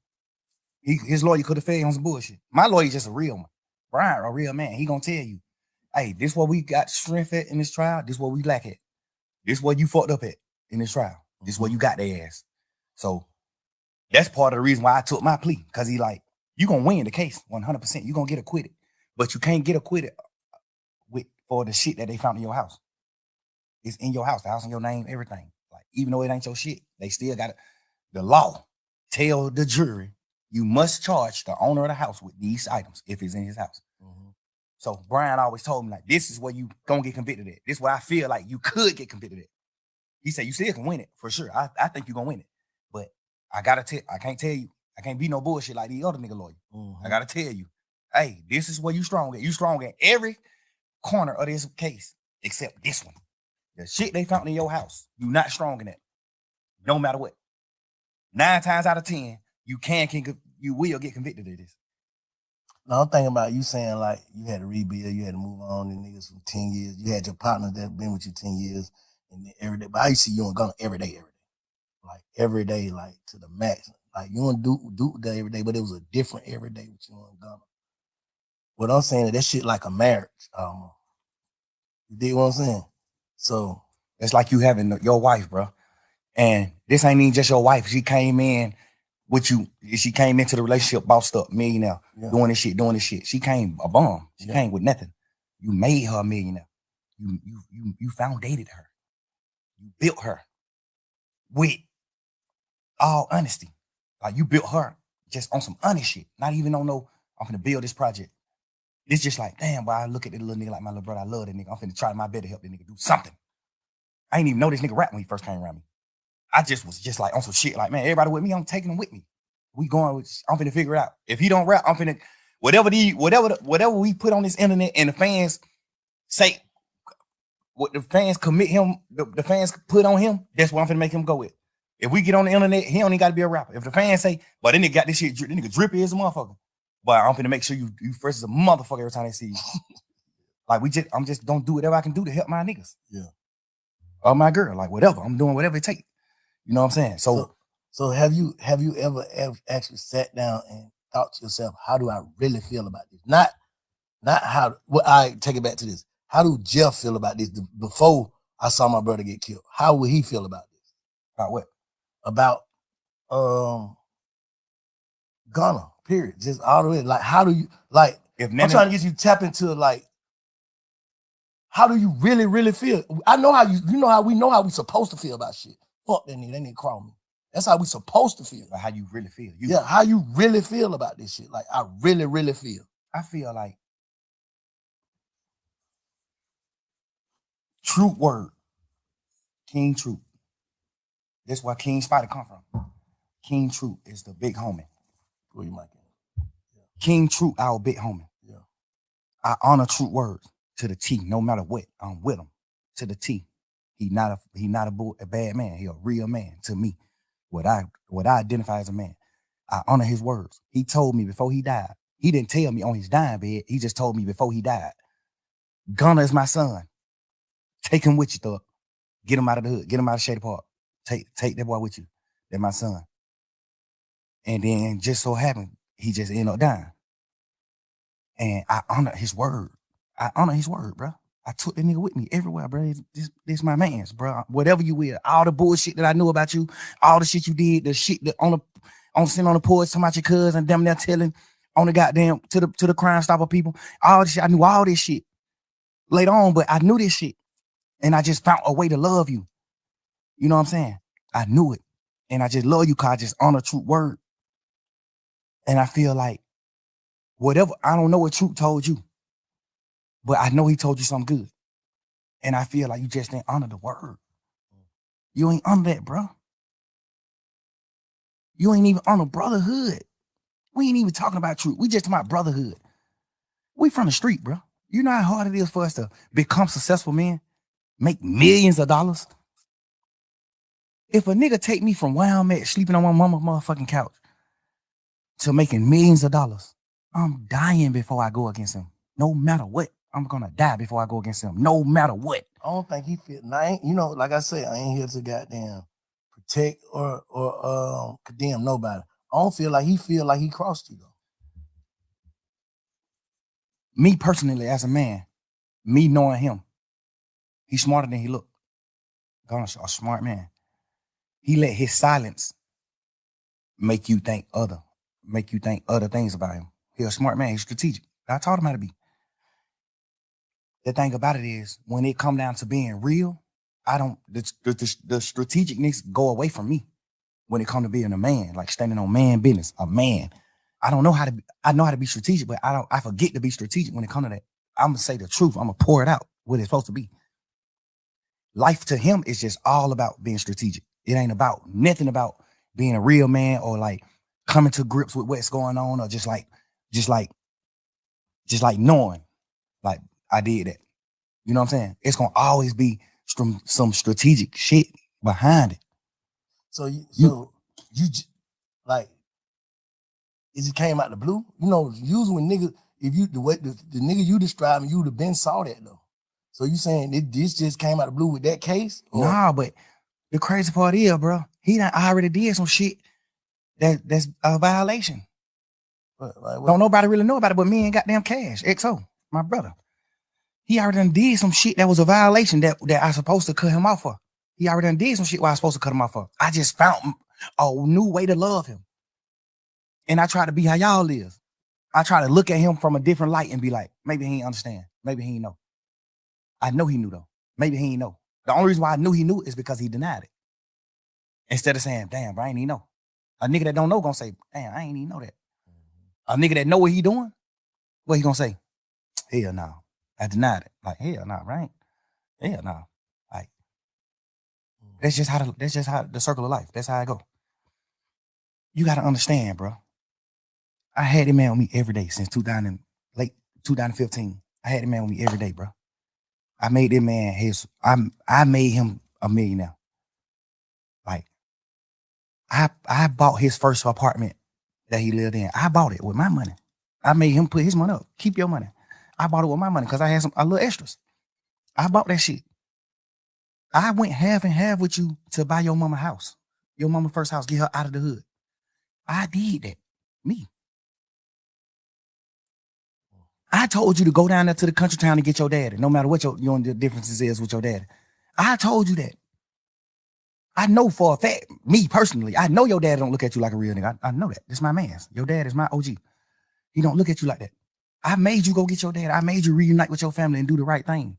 His lawyer could have fed him some bullshit. My lawyer's just a real one. Brian, a real man. He gonna tell you, hey, this what we got strength at in this trial. This what we lack at. This what you fucked up at in this trial. This what you got their ass. So that's part of the reason why I took my plea. Cause he like, you gonna win the case 100%. You gonna get acquitted. But you can't get acquitted for the shit that they found in your house. It's in your house, the house in your name, everything. Like, even though it ain't your shit, they still got it. The law tell the jury, you must charge the owner of the house with these items if it's in his house. So Brian always told me, like, this is where you gonna get convicted at. This is where I feel like you could get convicted at. He said, you still can win it, for sure. I think you're gonna win it. But I can't tell you, I can't be no bullshit like these other nigga lawyers. I gotta tell you, hey, this is where you strong at. You strong at every corner of this case, except this one. The shit they found in your house, you not strong in that. No matter what. 9 times out of 10, you will get convicted of this. No, I'm thinking about you saying like you had to rebuild, you had to move on, and niggas from 10 years. You had your partner that been with you 10 years, and then every day. But I used to see you and Gunna every day. Like every day, like to the max. Like you don't do that every day, but it was a different every day with you and Gunna. What I'm saying is that shit like a marriage. You dig what I'm saying? So it's like you having your wife, bro. And this ain't even just your wife. She came in with you. She came into the relationship bossed up, millionaire, doing this shit. She came a bomb. She came with nothing. You made her a millionaire. You foundated her. You built her with all honesty. Like you built her just on some honest shit. Not even on no, I'm finna build this project. It's just like, damn, boy, I look at this little nigga like my little brother. I love that nigga. I'm finna try my best to help that nigga do something. I ain't even know this nigga rap when he first came around me. I just was just like on some shit like, man, everybody with me, I'm taking them with me. We going with, I'm finna figure it out. If he don't rap, I'm finna, whatever we put on this internet and the fans say, what the fans commit him, the fans put on him, that's what I'm finna make him go with. If we get on the internet, he don't even gotta be a rapper. If the fans say, but then nigga got this shit, the nigga drippy as a motherfucker. But I'm finna make sure you first as a motherfucker every time they see you. Like I'm just gonna do whatever I can do to help my niggas. Yeah. Or my girl, like whatever. I'm doing whatever it takes. You know what I'm saying? So have you ever actually sat down and thought to yourself, how do I really feel about this? Not how, well, I take it back to this. How do Jeff feel about this before I saw my brother get killed? How would he feel about this? About what? About Gunna, period. Just all the way. Like, how do you, like, I'm trying to get you to tap into, like, how do you really, really feel? I know how we know how we supposed to feel about shit. Fuck that nigga crawl me. That's how we supposed to feel. Like how you really feel. How you really feel about this shit. Like, I really, really feel. I feel like Truth word. King Truth. That's where King Spider come from. King Truth is the big homie. Where you might King Truth, our big homie. Yeah. I honor Truth words to the T, no matter what. I'm with him to the T. He not a bad man. He a real man to me. What I identify as a man. I honor his words. He told me before he died. He didn't tell me on his dying bed. He just told me before he died. Gunna is my son. Take him with you, thug. Get him out of the hood. Get him out of Shady Park. Take that boy with you. That's my son. And then just so happened, he just ended up dying. And I honor his word. Bro. I took that nigga with me everywhere, bro. This my man's, bro. Whatever you will. All the bullshit that I knew about you, all the shit you did, the shit that sitting on the porch talking about your cousin and them there telling on the goddamn to the Crime Stopper people. All this shit. I knew all this shit later on, but I knew this shit. And I just found a way to love you. You know what I'm saying? I knew it. And I just love you because I just honor Truth word. And I feel like whatever, I don't know what Truth told you, but I know he told you something good. And I feel like you just didn't honor the word. You ain't honor that, bro. You ain't even honor brotherhood. We ain't even talking about Truth. We just talking about brotherhood. We from the street, bro. You know how hard it is for us to become successful men? Make millions of dollars? If a nigga take me from where I'm at, sleeping on my mama's motherfucking couch, to making millions of dollars, I'm dying before I go against him. No matter what, I'm gonna die before I go against him. No matter what. I don't think he feel. Like I said, I ain't here to goddamn protect or condemn nobody. I don't feel like he crossed you though. Me personally, as a man, me knowing him, he's smarter than he looked. Gunna's a smart man. He let his silence make you think other things about him. He's a smart man. He's strategic. I taught him how to be. The thing about it is, when it come down to being real, the strategicness go away from me when it come to being a man, like standing on man business, a man. I know how to be strategic, but I forget to be strategic when it come to that. I'm gonna say the truth. I'm gonna pour it out what it's supposed to be. Life to him is just all about being strategic. It ain't about nothing about being a real man or like coming to grips with what's going on or just like knowing like I did that. You know what I'm saying? It's gonna always be some strategic shit behind it. So like it just came out the blue. You know, usually when niggas, if you the nigga you describing, you would have been saw that though. So you saying this just came out the blue with that case? Or? Nah, but the crazy part is, bro, he done already did some shit that's a violation. Like, don't nobody really know about it but me and goddamn Cash, XO, my brother. He already done did some shit that was a violation that I supposed to cut him off for. He already done did some shit where I was supposed to cut him off for. I just found a new way to love him. And I try to be how y'all live. I try to look at him from a different light and be like, maybe he ain't understand. Maybe he ain't know. I know he knew though. Maybe he ain't know. The only reason why I knew he knew is because he denied it. Instead of saying, damn, bro, I ain't even know. A nigga that don't know gonna say, damn, I ain't even know that. A nigga that know what he doing, what he gonna say? Hell no. I denied it. Like, hell no, right? Hell no. Like, that's just how the circle of life. That's how I go. You gotta understand, bro. I had him man with me every day since late 2015. I had him man with me every day, bro. I made that man I made him a millionaire. Like, I bought his first apartment that he lived in. I bought it with my money. I made him put his money up. Keep your money. I bought it with my money because I had a little extras. I bought that shit. I went half and half with you to buy your mama house. Your mama first house, get her out of the hood. I did that. Me. I told you to go down there to the country town and get your daddy, no matter what your differences is with your daddy. I told you that. I know for a fact, me personally, I know your dad don't look at you like a real nigga. I know that. This my man's. Your dad is my OG. He don't look at you like that. I made you go get your dad. I made you reunite with your family and do the right thing.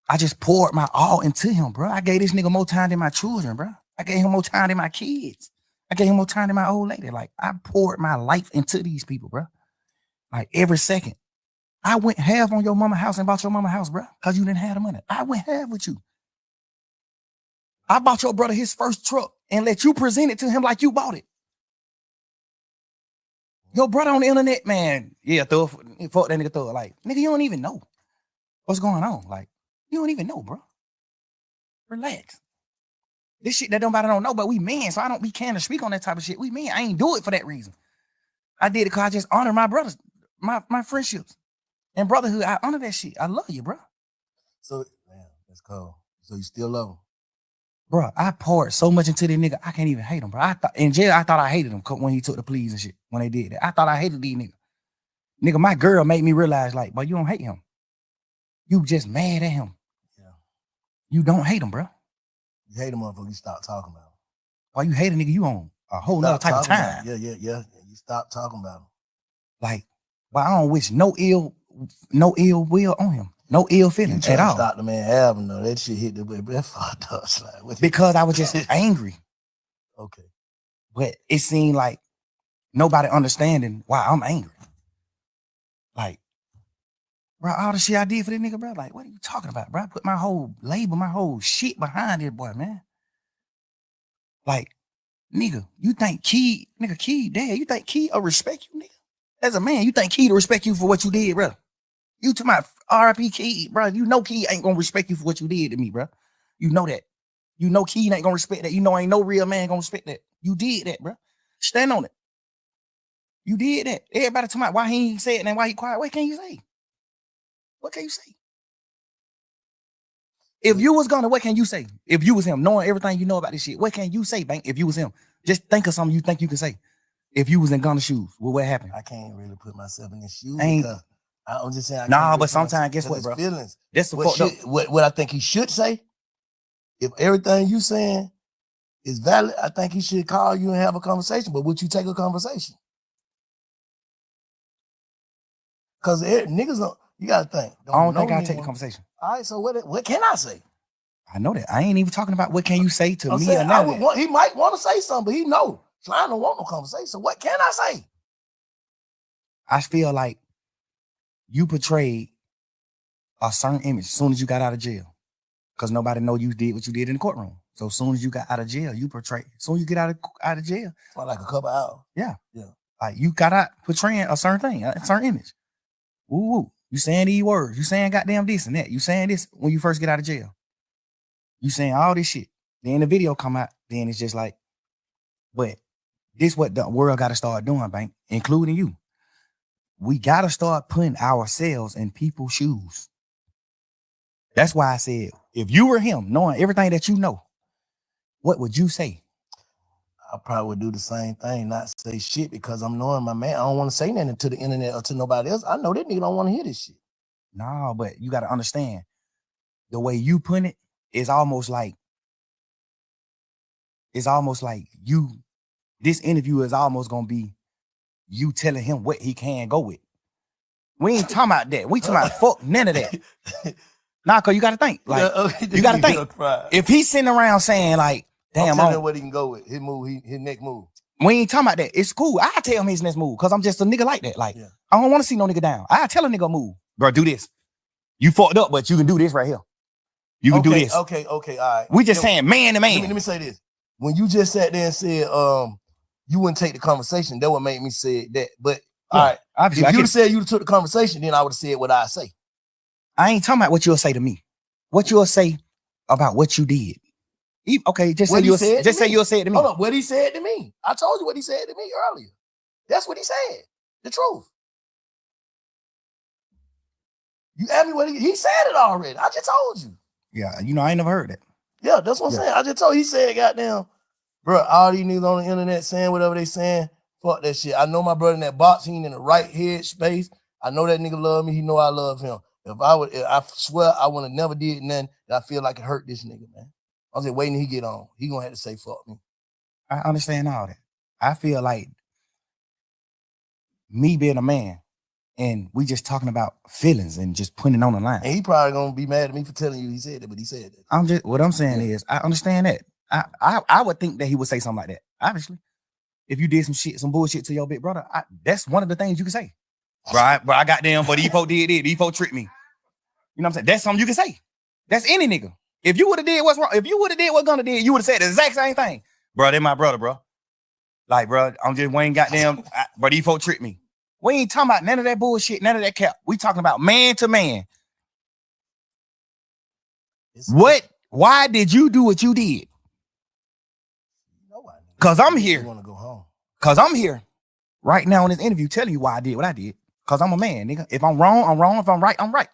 I just poured my all into him, bro. I gave this nigga more time than my children, bro. I gave him more time than my kids. I gave him more time than my old lady. Like, I poured my life into these people, bro. Like, every second. I went half on your mama house and bought your mama house, bro, because you didn't have the money. I went half with you. I bought your brother his first truck and let you present it to him like you bought it. Your brother on the internet, man, yeah, fuck that nigga thug. Like, nigga, you don't even know what's going on. Like, you don't even know, bro. Relax. This shit that nobody don't know, but we men, so I don't be can to speak on that type of shit. We men, I ain't do it for that reason. I did it because I just honor my brothers, my friendships and brotherhood. I honor that shit. I love you, bro. So, man, that's cool. So you still love him? Bro, I poured so much into this nigga, I can't even hate him, bro. In jail, I thought I hated him when he took the pleas and shit, when they did that. I thought I hated these niggas. Nigga, my girl made me realize, like, but you don't hate him. You just mad at him. Yeah. You don't hate him, bro. You hate him motherfucker, you stop talking about him. Why you hate a nigga, you on a whole nother type of time. Yeah. You stop talking about him. Like, but I don't wish no ill will on him. No ill feelings at all. Stop the man album though. That shit hit the way. That fucked up. Like, because I was just angry. Okay. But it seemed like nobody understanding why I'm angry. Like, bro, all the shit I did for this nigga, bro. Like, what are you talking about, bro? I put my whole label, my whole shit behind it, boy, man. Like, nigga, you think Key, dad, you think Key will respect you, nigga? As a man, you think Key to respect you for what you did, bro? You to my RIP Key, bro. You know Key ain't gonna respect you for what you did to me, bro. You know that. You know Key ain't gonna respect that. You know ain't no real man gonna respect that. You did that, bro. Stand on it. You did that. Everybody talking about why he ain't say it and why he quiet. What can you say? What can you say? If you was Gunna, what can you say? If you was him, knowing everything you know about this shit, what can you say, Bank? If you was him, just think of something you think you can say. If you was in Gunna's shoes, what happened? I can't really put myself in his shoes. I'm just saying. But sometimes, guess what, bro? Feelings. That's the fucked up. What I think he should say. If everything you saying is valid, I think he should call you and have a conversation. But would you take a conversation? Because niggas don't. You gotta think. I don't think I'll take the conversation. All right. So what can I say? I know that. I ain't even talking about what can you say to me or nothing. He might want to say something, but he know. So I don't want no conversation. So what can I say? I feel like you portrayed a certain image as soon as you got out of jail. Because nobody know you did what you did in the courtroom. So as soon as you got out of jail, you portray. As soon as you get out of jail. For like a couple hours. Yeah. Yeah. Like you got out portraying a certain thing, a certain image. Woo woo. You saying these words. You saying goddamn this and that. You saying this when you first get out of jail. You saying all this shit. Then the video come out. Then it's just like, but this what the world got to start doing, Bank, including you. We got to start putting ourselves in people's shoes. That's why I said, if you were him, knowing everything that you know, what would you say? I probably would do the same thing, not say shit, because I'm knowing my man. I don't want to say nothing to the internet or to nobody else. I know that nigga don't want to hear this shit. No, but you got to understand, the way you put it is almost like you, this interview is almost going to be you telling him what he can go with. We ain't talking about that. We talking about fuck none of that. Nah, cause you gotta think. Like, Yeah, okay, you gotta think. If he's sitting around saying like, damn, I'm telling him what he can go with. His move, his next move. We ain't talking about that. It's cool. I tell him his next move because I'm just a nigga like that. Like, Yeah. I don't want to see no nigga down. I tell a nigga move. Bro, do this. You fucked up, but you can do this right here. You can do this. Okay, all right. We just saying man to man. Let me say this. When you just sat there and said, you wouldn't take the conversation, that would make me say that. But all right, obviously, if you'd have said you took the conversation, then I would have said what I say. I ain't talking about what you'll say to me. What you'll say about what you did. Okay, just say you'll say it to me. Hold on, what he said to me. I told you what he said to me earlier. That's what he said. The truth. You asked me what he said it already. I just told you. Yeah, I ain't never heard that. Yeah, that's what I'm saying. I just told you. He said, goddamn, bro, all these niggas on the internet saying whatever they saying, fuck that shit. I know my brother in that box, he ain't in the right head space. I know that nigga love me. He know I love him. I swear I would have never did nothing that I feel like it hurt this nigga, man. I was just waiting till he get on. He gonna have to say fuck me. I understand all that. I feel like me being a man and we just talking about feelings and just putting it on the line. And he probably gonna be mad at me for telling you he said it, but he said it. What I'm saying is I understand that. I would think that he would say something like that. Obviously, if you did some bullshit to your big brother, that's one of the things you can say. Right, I got them, but these folk did it. These folk tricked me. You know what I'm saying? That's something you can say. That's any nigga. If you would have did what's wrong, if you would have did what Gunna did, you would have said the exact same thing. Bro, they my brother, bro. Like, bro, I'm just Wayne goddamn, but these folk tricked me. We ain't talking about none of that bullshit, none of that cap. We talking about man to man. Why did you do what you did? Cause I'm here. You want to go home? Cause I'm here right now in this interview telling you why I did what I did. Cause I'm a man, nigga. If I'm wrong, I'm wrong. If I'm right, I'm right.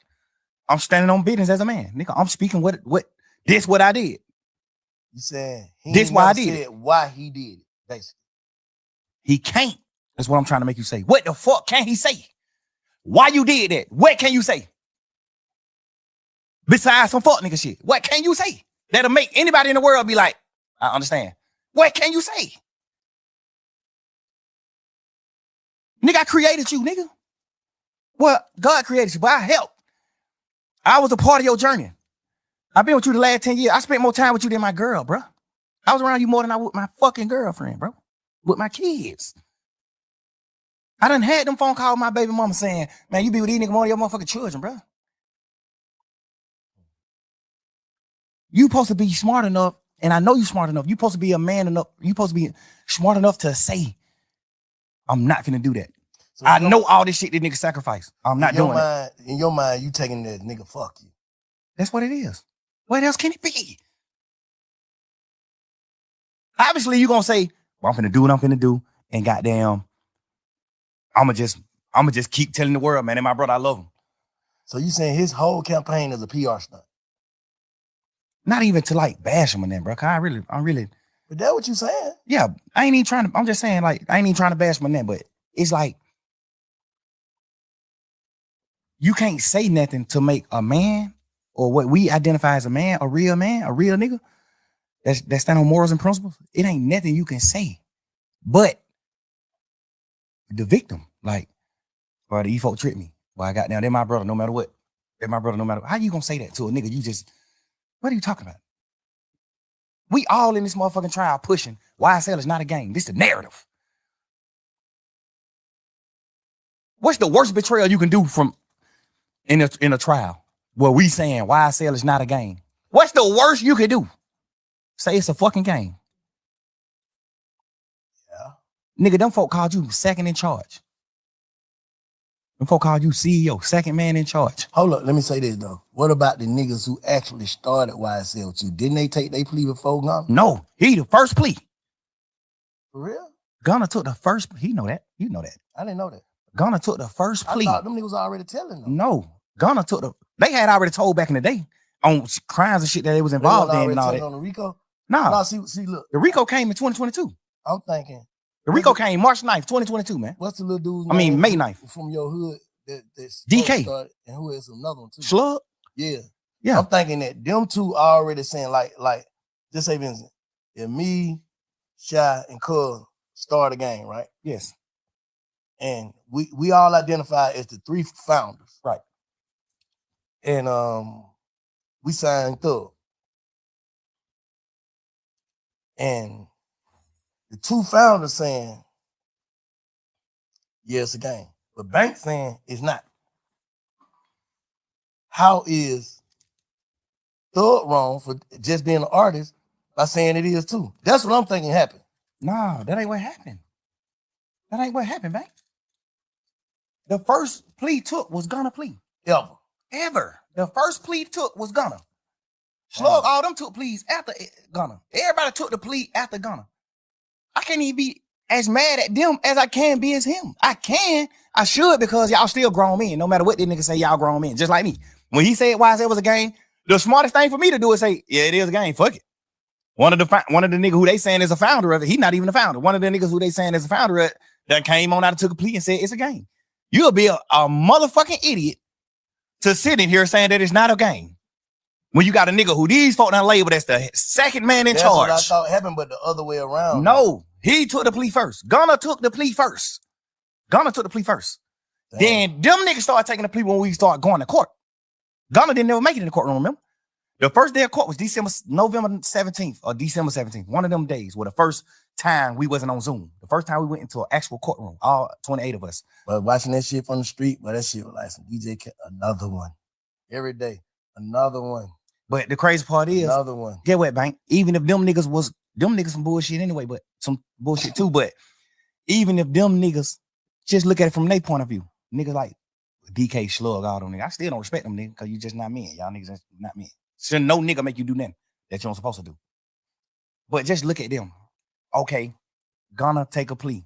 I'm standing on business as a man, nigga. I'm speaking what I did. You saying this why I did it. Why he did it, basically. He can't. That's what I'm trying to make you say. What the fuck can he say? Why you did that? What can you say? Besides some fuck nigga shit. What can you say? That'll make anybody in the world be like, I understand. What can you say? Nigga, I created you, nigga. Well, God created you, but I helped. I was a part of your journey. I've been with you the last 10 years. I spent more time with you than my girl, bro. I was around you more than I would my fucking girlfriend, bro. With my kids. I done had them phone calls with my baby mama saying, man, you be with these niggas more than your motherfucking children, bro. You supposed to be smart enough, and I know you smart enough. You supposed to be a man enough. You supposed to be smart enough to say, I'm not finna do that. So I know all this shit that nigga sacrifice. I'm not doing it. In your mind, you taking that nigga fuck you. That's what it is. What else can it be? Obviously, you gonna say, well, I'm finna do what I'm finna do, and goddamn, I'ma just keep telling the world, man, and my brother, I love him. So you saying his whole campaign is a PR stunt? Not even to like bash him and that, bro. I'm really. But that's what you saying. Yeah, I ain't even trying to. I'm just saying, like, I ain't even trying to bash him and that, but it's like you can't say nothing to make a man or what we identify as a man, a real nigga that stand on morals and principles. It ain't nothing you can say, but the victim, like, bro, the folk tricked me. Well, I got down. They're my brother, no matter what. They're my brother, no matter what. How you gonna say that to a nigga? What are you talking about? We all in this motherfucking trial pushing YSL is not a game. This is the narrative. What's the worst betrayal you can do from in a trial? Well, we saying YSL is not a game. What's the worst you could do? Say it's a fucking game. Yeah. Nigga, them folk called you second in charge. Them folk called you CEO, second man in charge. Hold up, let me say this though. What about the niggas who actually started YSL with you? Didn't they take their plea before Gunna? No, he the first plea. For real? Gunna took the first, he know that. You know that. I didn't know that. Gunna took the first plea. I thought them niggas already telling them. No, Gunna took they had already told back in the day on crimes and shit that they was involved in and all that. On the RICO? Nah, see, look. The RICO came in 2022. I'm thinking. The RICO came March 9th, 2022, man. What's the little dude? May 9th. From your hood that's DK. Started, and who is another one too? Slug? Yeah. Yeah. I'm thinking that them two already saying like, just say Vincent, if me, Shy, and Cuz start a game, right? Yes. And we all identify as the three founders. Right. And we signed Thug. And the two founders saying, yeah, it's a game. But Bank saying it's not. How is Thug wrong for just being an artist by saying it is too? That's what I'm thinking happened. Nah, that ain't what happened. That ain't what happened, Bank. The first plea took was Gunna plea. Ever. The first plea took was Gunna. Slug, all them took pleas after Gunna. Everybody took the plea after Gunna. I can't even be as mad at them as I can be as him. I should, because y'all still grown men. No matter what this nigga say, y'all grown men, just like me. When he said YSL was a game, the smartest thing for me to do is say, yeah, it is a game. Fuck it. One of the niggas who they saying is a founder of it, he not even a founder. One of the niggas who they saying is a founder of it that came on out and took a plea and said it's a game. You'll be a motherfucking idiot to sit in here saying that it's not a game. When you got a nigga who these folk done labeled as the second man in charge. That's what I thought happened, but the other way around. No, he took the plea first. Gunna took the plea first. Damn. Then them niggas started taking the plea when we started going to court. Gunna didn't never make it in the courtroom, remember? The first day of court was November 17th or December 17th. One of them days were the first time we wasn't on Zoom. The first time we went into an actual courtroom, all 28 of us. But watching that shit from the street, but that shit was like some DJ, another one. Every day, another one. But the crazy part is, another one. Get what, Bank? Even if them niggas some bullshit anyway, but some bullshit too. But even if them niggas just look at it from their point of view, niggas like DK, Slug, all them niggas, I still don't respect them niggas because you just not men. Y'all niggas not men. So no nigga make you do nothing that you don't supposed to do. But just look at them. Okay, Gunna take a plea.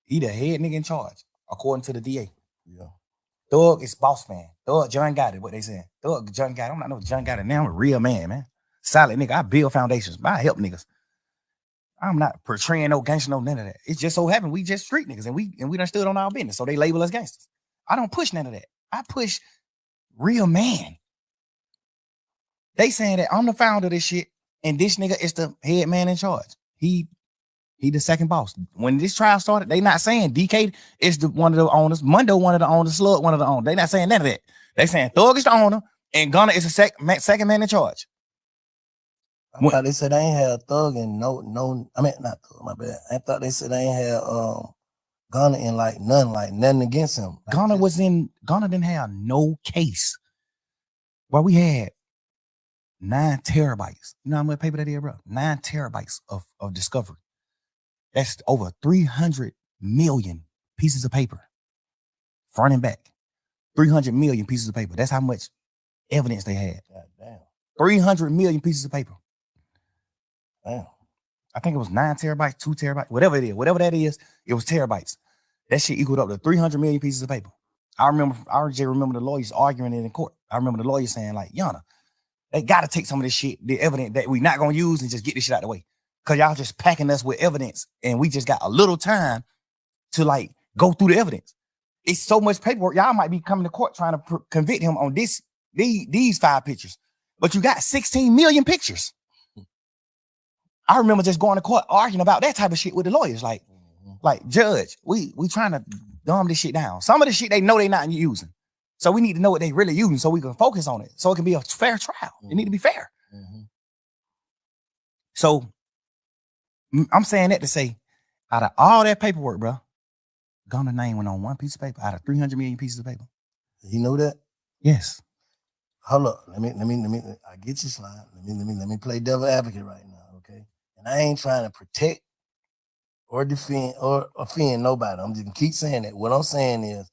He the head nigga in charge, according to the DA. Yeah. Thug is boss man. Thug John got it, what they saying. Thug John got it. I'm not no John got it now. I'm a real man. Solid nigga. I build foundations. I help niggas. I'm not portraying no gangster, no none of that. It just so happened we just street niggas and we done stood on our business. So they label us gangsters. I don't push none of that. I push real man. They saying that I'm the founder of this shit and this nigga is the head man in charge. He the second boss. When this trial started, they not saying DK is one of the owners, Mundo one of the owners, Slug one of the owners. They not saying none of that. They saying Thug is the owner and Gunna is the second man in charge. I thought they said they ain't had Thug and not Thug, my bad. I thought they said they ain't had Gunna in like nothing against him. Gunna didn't have no case. Well, we had 9 terabytes. You know how much paper that is, bro? 9 terabytes of discovery. That's over 300 million pieces of paper. Front and back. 300 million pieces of paper. That's how much evidence they had. God damn. 300 million pieces of paper. Damn. I think it was 9 terabytes, 2 terabytes, whatever it is. Whatever that is, it was terabytes. That shit equaled up to 300 million pieces of paper. I just remember the lawyers arguing it in court. I remember the lawyers saying like, Yana, they got to take some of this shit, the evidence that we not going to use and just get this shit out of the way. Because y'all just packing us with evidence and we just got a little time to like go through the evidence. It's so much paperwork. Y'all might be coming to court trying to convict him on these 5 pictures. But you got 16 million pictures. I remember just going to court arguing about that type of shit with the lawyers. Like, judge, we trying to dumb this shit down. Some of the shit they know they not using. So we need to know what they really using so we can focus on it. So it can be a fair trial. It need to be fair. Mm-hmm. So I'm saying that to say, out of all that paperwork, bro, Gunna's name went on one piece of paper out of 300 million pieces of paper. You know that? Yes. hold up. Let me. I get you, Slime. Let me play devil advocate right now, okay? And I ain't trying to protect or defend or offend nobody. I'm just gonna keep saying that. What I'm saying is,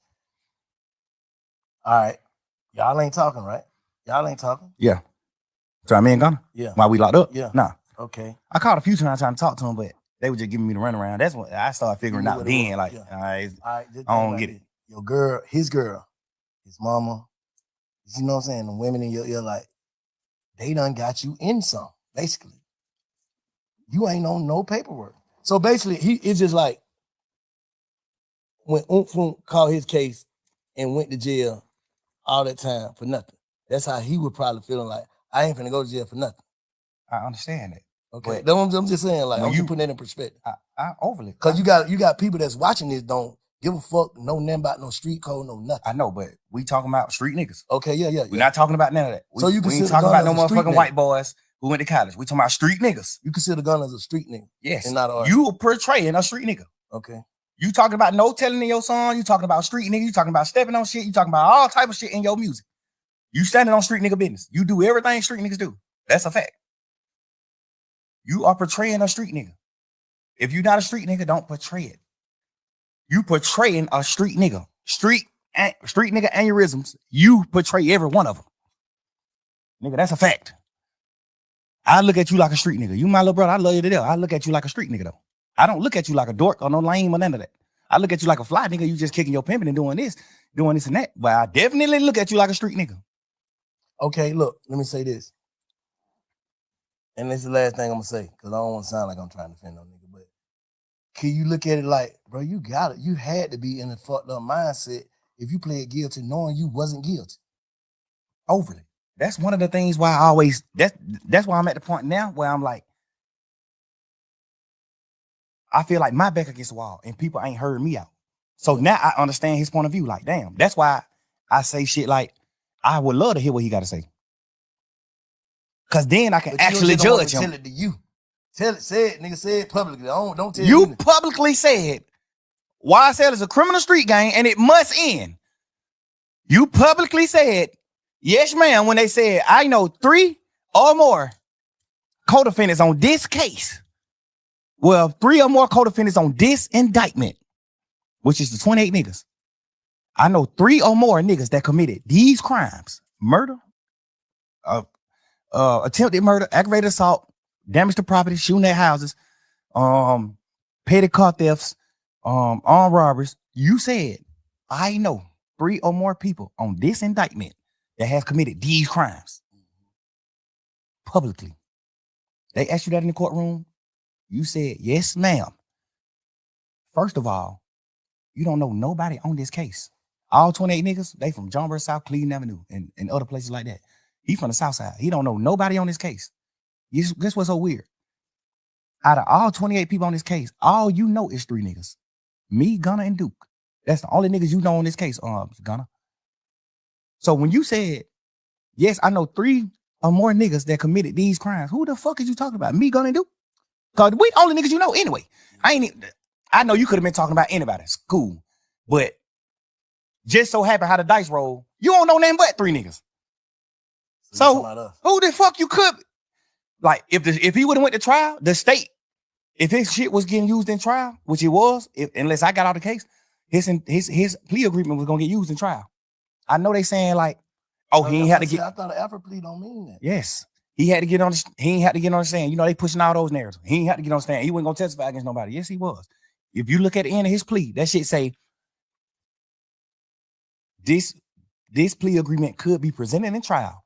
all right, y'all ain't talking, right? Y'all ain't talking. Yeah. So I mean, Gunna. Yeah. While we locked up. Yeah. Nah. Okay. I called a few times trying to talk to him, but they were just giving me the runaround. That's when I started figuring out then, like, yeah. all right, I don't get it. Your girl, his mama, you know what I'm saying? The women in your ear, like, they done got you in some, basically. You ain't on no paperwork. So basically, it's just like when Umfum called his case and went to jail all that time for nothing. That's how he would probably feeling like, I ain't finna go to jail for nothing. I understand it. Okay. I'm just saying, like, I'm just putting that in perspective. I overly. Because you got people that's watching this don't give a fuck, know nothing about no street code, no nothing. I know, but we talking about street niggas. Okay, yeah. We're not talking about none of that. So you we ain't consider talking Gunna about no as a street motherfucking nigga? white boys who went to college. We talking about street niggas. You consider Gunna as a street nigga? Yes. And not an artist? You portraying a street nigga. Okay. You talking about no telling in your song. You talking about street nigga. You talking about stepping on shit. You talking about all type of shit in your music. You standing on street nigga business. You do everything street niggas do. That's a fact. You are portraying a street nigga. If you're not a street nigga, don't portray it. You portraying a street nigga. Street nigga aneurysms. You portray every one of them. Nigga, that's a fact. I look at you like a street nigga. You my little brother. I love you to death. I look at you like a street nigga though. I don't look at you like a dork or no lame or none of that. I look at you like a fly nigga. You just kicking your pimping and doing this and that. But I definitely look at you like a street nigga. Okay, look, let me say this. And this is the last thing I'm gonna say, because I don't want to sound like I'm trying to offend no nigga, but can you look at it like, bro, you got it. You had to be in a fucked up mindset if you played guilty knowing you wasn't guilty. Overly. That's one of the things why I always, that's why I'm at the point now where I'm like, I feel like my back against the wall and people ain't heard me out. So now I understand his point of view. Like, damn, that's why I say shit like, I would love to hear what he got to say. Cause then I can actually judge him. Tell it to you. Tell it, say it, nigga, say it publicly. Don't tell you me. Publicly said YSL is a criminal street gang and it must end. You publicly said, yes, ma'am, when they said, I know 3 or more co-defendants on this case. Well, 3 or more co-defendants on this indictment, which is the 28 niggas. I know 3 or more niggas that committed these crimes: murder, attempted murder, aggravated assault, damage to property, shooting at houses, petty car thefts, armed robberies. You said, I know 3 or more people on this indictment that has committed these crimes publicly. They asked you that in the courtroom. You said, yes, ma'am. First of all, you don't know nobody on this case. All 28 niggas, they from John Burr South, Cleveland Avenue, and other places like that. He from the South Side. He don't know nobody on this case. Guess what's so weird? Out of all 28 people on this case, all you know is 3 niggas. Me, Gunna, and Duke. That's the only niggas you know on this case, Gunna. So when you said, yes, I know 3 or more niggas that committed these crimes, who the fuck is you talking about? Me, Gunna, and Duke? Because we the only niggas you know anyway. I know you could have been talking about anybody. It's cool. But just so happen how the dice roll, you don't know nothing but 3 niggas. So who the fuck you could? Like, if he would have went to trial, the state, if his shit was getting used in trial, which it was, unless I got out the case, his plea agreement was gonna get used in trial. I know they saying like, oh, he ain't had to get. I thought an Alfred plea don't mean that. Yes, he had to get on. He ain't had to get on the stand. You know they pushing all those narratives. He ain't had to get on the stand. He wasn't gonna testify against nobody. Yes, he was. If you look at the end of his plea, that shit say this plea agreement could be presented in trial,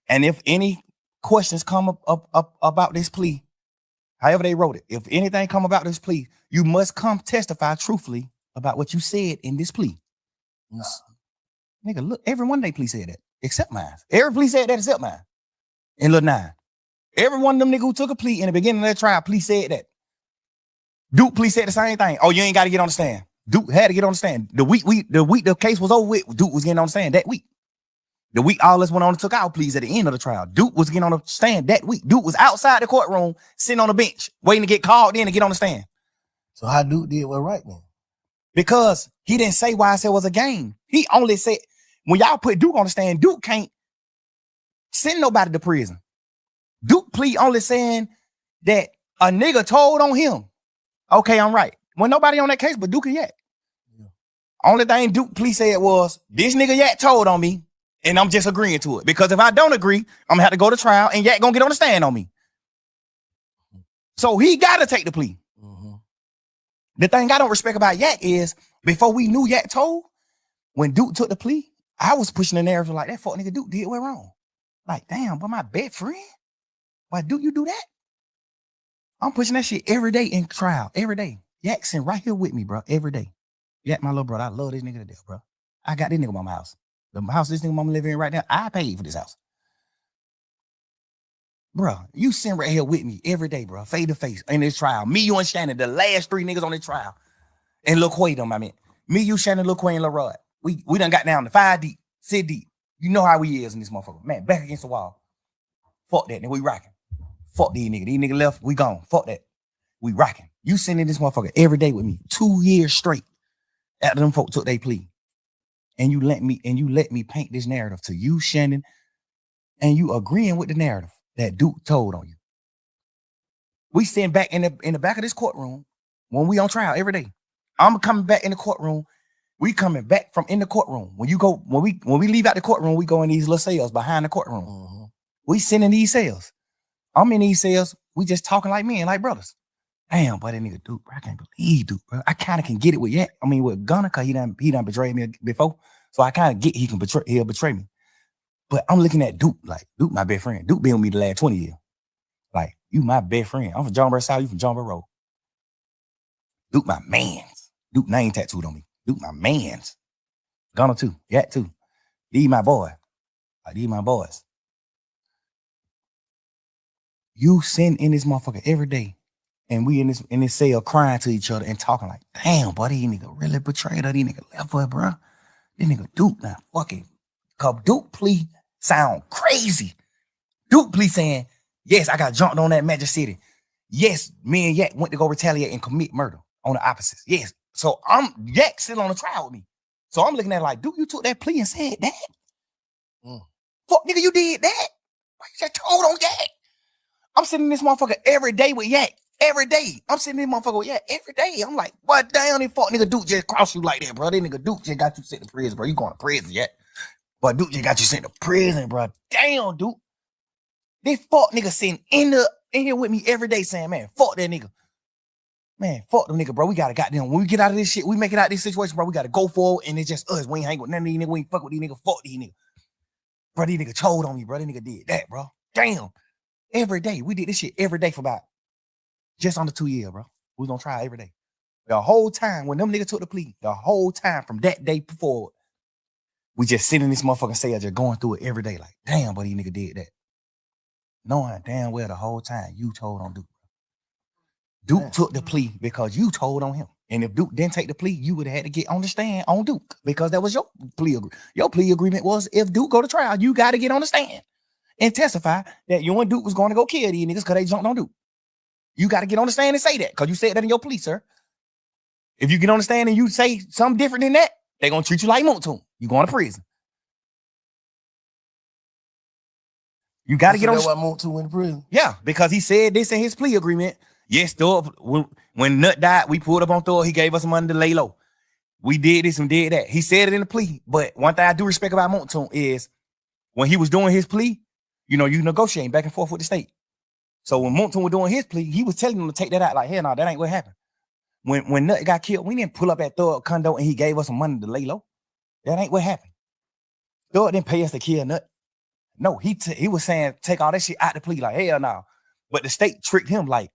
and if any questions come up about this plea, however they wrote it, if anything come about this plea, you must come testify truthfully about what you said in this plea. Nah. Nigga, look, every one of they plea said that, except mine. Every plea said that except mine. In Lil 9. Every one of them nigga who took a plea in the beginning of that trial, plea said that. Duke plea said the same thing. Oh, you ain't got to get on the stand. Duke had to get on the stand. The week the case was over with, Duke was getting on the stand that week. The week all of us went on and took our pleas at the end of the trial. Duke was getting on the stand that week. Duke was outside the courtroom, sitting on the bench, waiting to get called in to get on the stand. So how Duke did what right then? Because he didn't say why I said it was a game. He only said, when y'all put Duke on the stand, Duke can't send nobody to prison. Duke plea only saying that a nigga told on him. Okay, I'm right. When nobody on that case but Duke and Yak. Yeah. Only thing Duke plea said was, this nigga Yak told on me, and I'm just agreeing to it. Because if I don't agree, I'm gonna have to go to trial, and Yak gonna get on the stand on me. So he gotta take the plea. Mm-hmm. The thing I don't respect about Yak is, before we knew Yak told, when Duke took the plea, I was pushing the narrative like, that fuck nigga Duke did what wrong. Like, damn, but my best friend? Why Duke you do that? I'm pushing that shit every day in trial, every day. Yakson right here with me, bro, every day. Yak, my little brother, I love this nigga to death, bro. I got this nigga by my house. The house this nigga mama living in right now, I paid for this house. Bro, you sitting right here with me every day, bro, face to face in this trial. Me, you, and Shannon, the last 3 niggas on this trial. And Lil Quay them, I mean. Me, you, Shannon, Lil Quay, and Lil Rod. We done got down to 5 deep, 6 deep. You know how we is in this motherfucker. Man, back against the wall. Fuck that, nigga, we rocking. Fuck these niggas. These niggas left, we gone. Fuck that. We rocking. You sitting in this motherfucker every day with me, 2 years straight after them folk took their plea. And you let me paint this narrative to you, Shannon, and you agreeing with the narrative that Duke told on you. We sitting back in the back of this courtroom when we on trial every day. I'm coming back in the courtroom. We coming back from in the courtroom. When we leave out the courtroom, we go in these little cells behind the courtroom. Mm-hmm. We sitting in these cells. I'm in these cells. We just talking like men, like brothers. Damn, but that nigga Duke, bro, I can't believe Duke, bro. I kind of can get it with Yak. I mean, with Gunna, cause he done betrayed me before. So I kind of get he'll betray me. But I'm looking at Duke, like, Duke my best friend. Duke been with me the last 20 years. Like, you my best friend. I'm from John Burr South, you from John Burr Road. Duke my mans. Duke name tattooed on me. Duke my mans. Gunna too, Yak too. These my boy. Like, these my boys. You sitting in this motherfucker every day. And we in this cell crying to each other and talking like, damn, buddy, these nigga really betrayed her. These nigga left her, bro. This nigga Duke now fucking. Cause Duke plea sound crazy. Duke plea saying, yes, I got jumped on that Magic City. Yes, me and Yak went to go retaliate and commit murder on the opposites. Yes. So Yak sitting on the trial with me. So I'm looking at it like, Duke, you took that plea and said that? Fuck, nigga, you did that? Why you just told on Yak? I'm sitting in this motherfucker every day with Yak. Every day. I'm sitting in this motherfucker with Yak every day. I'm like, what damn, this fuck nigga Duke just crossed you like that, bro. This nigga Duke just got you sent to prison, bro. You going to prison yet? But Duke just got you sent to prison, bro. Damn, Duke. This fuck nigga sitting in here with me every day saying, man, fuck that nigga. Man, fuck them nigga, bro. We gotta goddamn, when we get out of this shit, we make it out of this situation, bro. We gotta go forward, and it's just us. We ain't hang with none of these niggas. We ain't fuck with these niggas. Fuck these niggas. Bro, these nigga told on me, bro. These nigga did that, bro. Damn. Every day. We did this shit every day for about just under 2 years, bro. We was on trial every day. The whole time, when them niggas took the plea, the whole time from that day forward, we just sitting in this motherfucking cell just going through it every day. Like, damn, but these nigga did that. Knowing damn well the whole time you told on Duke. Duke took the plea because you told on him. And if Duke didn't take the plea, you would have had to get on the stand on Duke because that was your plea agreement. Your plea agreement was if Duke go to trial, you got to get on the stand and testify that you and Duke was going to go kill these niggas because they jumped on Duke. You got to get on the stand and say that because you said that in your plea, sir. If you get on the stand and you say something different than that, they're going to treat you like Moontoon. You going to prison. You got to get on. That's why Moontoon went to prison. Yeah, because he said this in his plea agreement. Yes, Thor, when Nut died, we pulled up on Thor. He gave us some money to lay low. We did this and did that. He said it in the plea. But one thing I do respect about Moontoon is when he was doing his plea, you know, you negotiating back and forth with the state. So when Moontoon was doing his plea, he was telling them to take that out. Like, hell no, that ain't what happened. When Nut got killed, we didn't pull up at Thor condo and he gave us some money to lay low. That ain't what happened. Thor didn't pay us to kill Nut. No, he was saying take all that shit out the plea. Like, hell no. But the state tricked him like,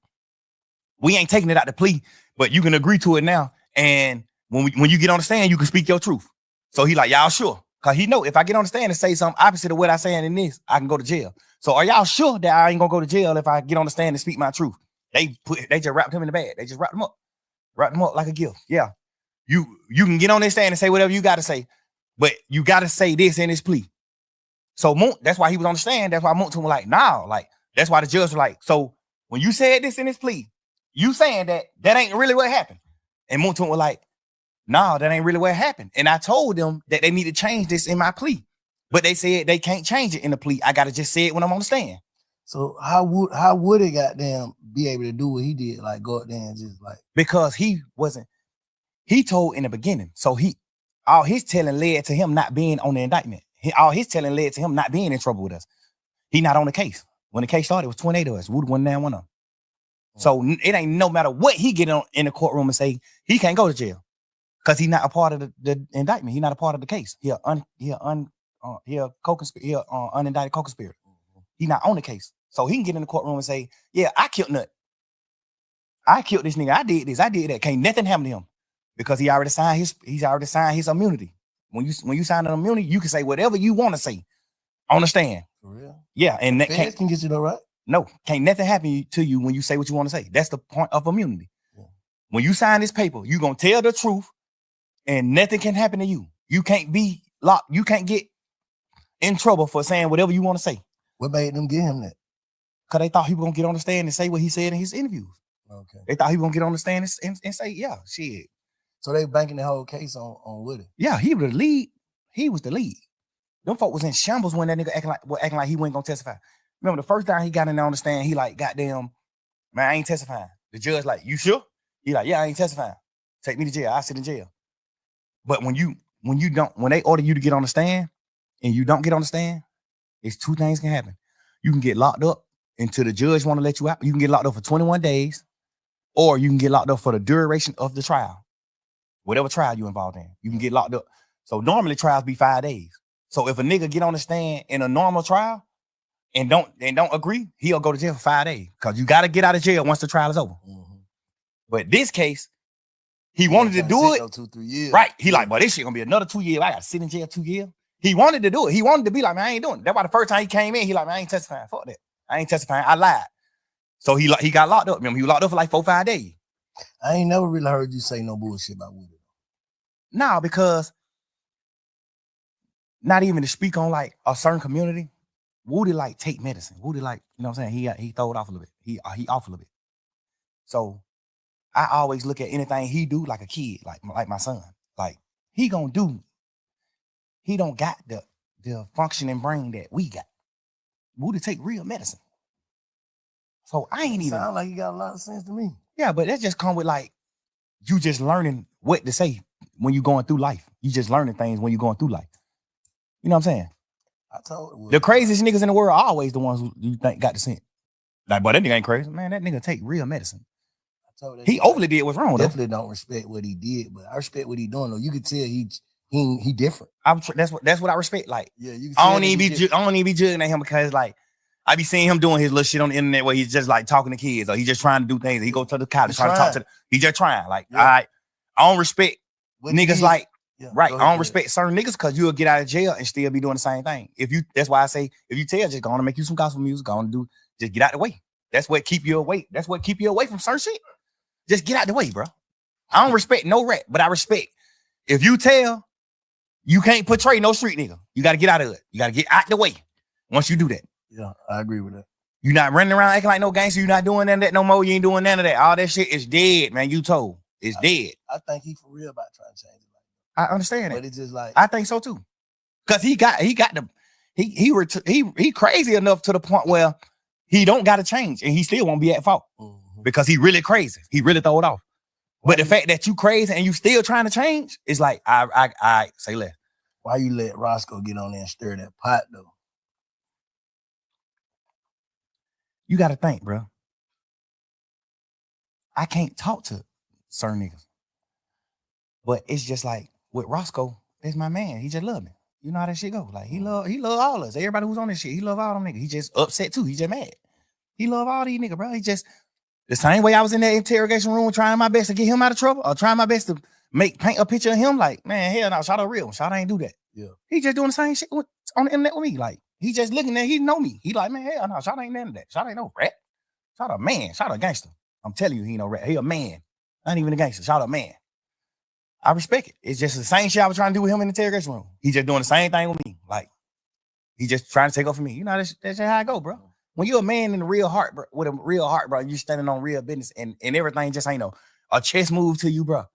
we ain't taking it out the plea, but you can agree to it now. And when you get on the stand, you can speak your truth. So he like, y'all sure? Because he know if I get on the stand and say something opposite of what I saying in this, I can go to jail. So are y'all sure that I ain't gonna go to jail if I get on the stand and speak my truth? They just wrapped him in the bag. They just wrapped him up. Wrapped him up like a gift. Yeah. You can get on this stand and say whatever you got to say, but you got to say this in this plea. So that's why he was on the stand. That's why Moontoon was like, nah, like, that's why the judge was like, so when you said this in this plea, you saying that ain't really what happened. And Moontoon was like, nah, that ain't really what happened. And I told them that they need to change this in my plea But they said they can't change it in the plea. I gotta just say it when I'm on the stand. So how would it goddamn be able to do what he did? Like go up there and just like, Because he told in the beginning. So all his telling led to him not being on the indictment. All his telling led to him not being in trouble with us. He not on the case. When the case started, it was 28 of us. Woody wasn't there, one of them. So it ain't no matter what he get on in the courtroom and say, he can't go to jail because he's not a part of the indictment. He's not a part of the case. He a unindicted co-conspirator. He not on the case. So he can get in the courtroom and say, yeah, I killed Nut. I killed this nigga. I did this. I did that. Can't nothing happen to him because he's already signed his immunity. When you sign an immunity, you can say whatever you want to say on the stand. for real? Yeah, and that Can get you though, right? No, can't nothing happen to you when you say what you want to say. That's the point of immunity. Yeah. When you sign this paper, you're going to tell the truth and nothing can happen to you. You can't be locked. You can't get in trouble for saying whatever you want to say. What made them give him that? Because they thought he was going to get on the stand and say what he said in his interviews. Okay. They thought he was going to get on the stand and say, yeah, shit. So they banking the whole case on Woody. Yeah, he was the lead. He was the lead. Them folk was in shambles when that nigga acting like he wasn't going to testify. Remember the first time he got in there on the stand, he like, goddamn, man, I ain't testifying. The judge like, you sure? He like, yeah, I ain't testifying. Take me to jail. I sit in jail. But when they order you to get on the stand and you don't get on the stand, it's two things can happen. You can get locked up until the judge want to let you out. You can get locked up for 21 days, or you can get locked up for the duration of the trial. Whatever trial you involved in, you can get locked up. So normally trials be 5 days. So if a nigga get on the stand in a normal trial, and don't agree, he'll go to jail for 5 days because you got to get out of jail once the trial is over. Mm-hmm. But this case, he wanted to do it. 2-3 years. Right. He like, but this shit gonna be another 2 years. I got to sit in jail 2 years. He wanted to do it. He wanted to be like, man, I ain't doing it. That's why the first time he came in, he like, man, I ain't testifying. Fuck that. I ain't testifying. I lied. So he got locked up. Remember, he was locked up for like 4-5 days. I ain't never really heard you say no bullshit about Woody. Nah, because not even to speak on like a certain community, Woody like take medicine. Woody like, you know what I'm saying? He throw it off a little bit. He off a little bit. So I always look at anything he do like a kid, like my son. Like he gonna do. He don't got the functioning brain that we got. Woody take real medicine. So I ain't even. Sound like you got a lot of sense to me. Yeah, but that just come with like you just learning what to say when you're going through life. You just learning things when you're going through life. You know what I'm saying? I told the craziest niggas in the world are always the ones who you think got the sense. Like, boy, that nigga ain't crazy. Man, that nigga take real medicine. I told that he overly did what's wrong. Definitely don't respect what he did, but I respect what he doing though. You can tell he different. That's what I respect. Like, yeah, you can I don't even be judging at him because like I be seeing him doing his little shit on the internet where he's just like talking to kids or he's just trying to do things. He go to the college trying to talk to them. He just trying. Like, I don't respect what niggas like. Yeah, right. I don't respect certain niggas because you'll get out of jail and still be doing the same thing. That's why I say if you tell, just go on and make you some gospel music, go on and do, just get out the way. That's what keep you away. That's what keep you away from certain shit. Just get out the way, bro. I don't respect no rap, but I respect if you tell, you can't portray no street nigga. You got to get out of it. You got to get out the way once you do that. Yeah, I agree with that. You're not running around acting like no gangster. You're not doing none of that no more. You ain't doing none of that. All that shit is dead, man. You told. It's dead. I think he for real about trying to change it. I understand it. But it's just like I think so too. Cause he crazy enough to the point where he don't gotta change and he still won't be at fault. Mm-hmm. Because he really crazy. He really throw it off. But the fact that you crazy and you still trying to change, it's like I say less. Why you let Roscoe get on there and stir that pot though? You gotta think, bro. I can't talk to certain niggas. But it's just like with Roscoe, that's my man. He just love me. You know how that shit go. Like he love all of us. Everybody who's on this shit, he love all them niggas. He just upset too. He just mad. He love all these niggas, bro. He just the same way I was in that interrogation room trying my best to get him out of trouble or trying my best to paint a picture of him. Like, man, hell no, Shawty real. Shawty ain't do that. Yeah. He just doing the same shit on the internet with me. Like, he just looking at, he know me. He like, man, hell no, Shawty ain't none of that. Shawty ain't no rat. Shawty a man. Shawty a gangster. I'm telling you, he ain't no rat. He a man. Not even a gangster. Shawty a man. I respect it. It's just the same shit I was trying to do with him in the interrogation room. He just doing the same thing with me. Like, he just trying to take over for me. You know, that's how I go, bro. When you're a man in the real heart, bro, with a real heart, bro, you standing on real business and everything just ain't a chess move to you, bro.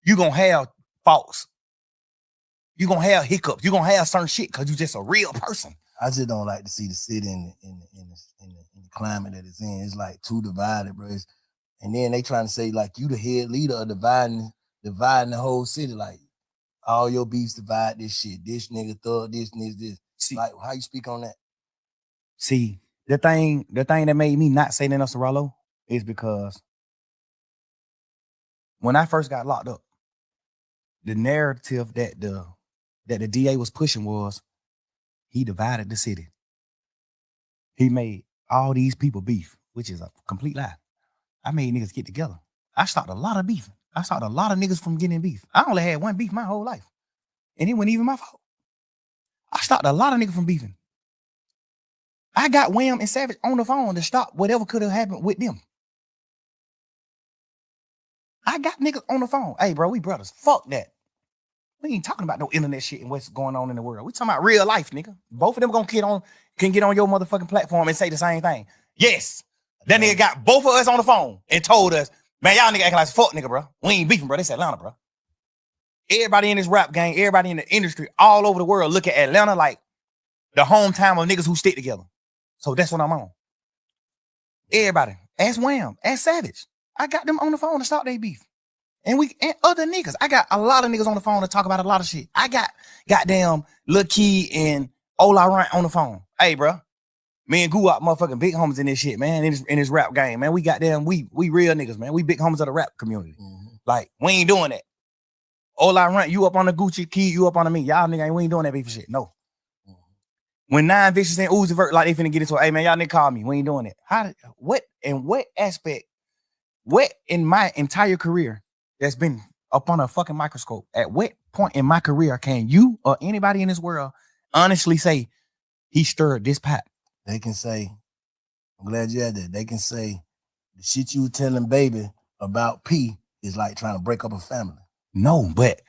You gonna have faults. You gonna have hiccups. You gonna have certain shit because you just a real person. I just don't like to see the city in the climate that it's in. It's like too divided, bro. And then they trying to say like you the head leader of dividing the whole city. Like all your beefs divide this shit. This nigga thug, this. See, like how you speak on that? See, the thing that made me not say nothing else to RALO is because when I first got locked up, the narrative that the DA was pushing was he divided the city. He made all these people beef, which is a complete lie. I made niggas get together. I stopped a lot of beef. I stopped a lot of niggas from getting beef. I only had one beef my whole life. And it wasn't even my fault. I stopped a lot of niggas from beefing. I got Wham and Savage on the phone to stop whatever could have happened with them. I got niggas on the phone. Hey, bro, we brothers. Fuck that. We ain't talking about no internet shit and what's going on in the world. We talking about real life, nigga. Both of them can get on your motherfucking platform and say the same thing. Yes. That nigga got both of us on the phone and told us, man, y'all nigga acting like fuck nigga, bro. We ain't beefing, bro. This Atlanta, bro. Everybody in this rap gang, everybody in the industry all over the world look at Atlanta like the hometown of niggas who stick together. So that's what I'm on. Everybody. Ask Wham. Ask Savage. I got them on the phone to stop their beef. And other niggas. I got a lot of niggas on the phone to talk about a lot of shit. I got goddamn Lil Key and Ola Runt on the phone. Hey, bro. Me and Guap motherfucking big homies in this shit, man. In this rap game, man. We goddamn, we real niggas, man. We big homies of the rap community. Mm-hmm. Like, we ain't doing that. Ola Runt, you up on the Gucci, Key, you up on the me. Y'all nigga, we ain't doing that beef shit. No. When 9 Vicious and Uzi Vert, like they finna get into it, hey man, y'all nigga call me. We ain't doing it. What aspect, what in my entire career that's been up on a fucking microscope, at what point in my career can you or anybody in this world honestly say he stirred this pot? They can say, I'm glad you had that. They can say the shit you were telling baby about P is like trying to break up a family. No, but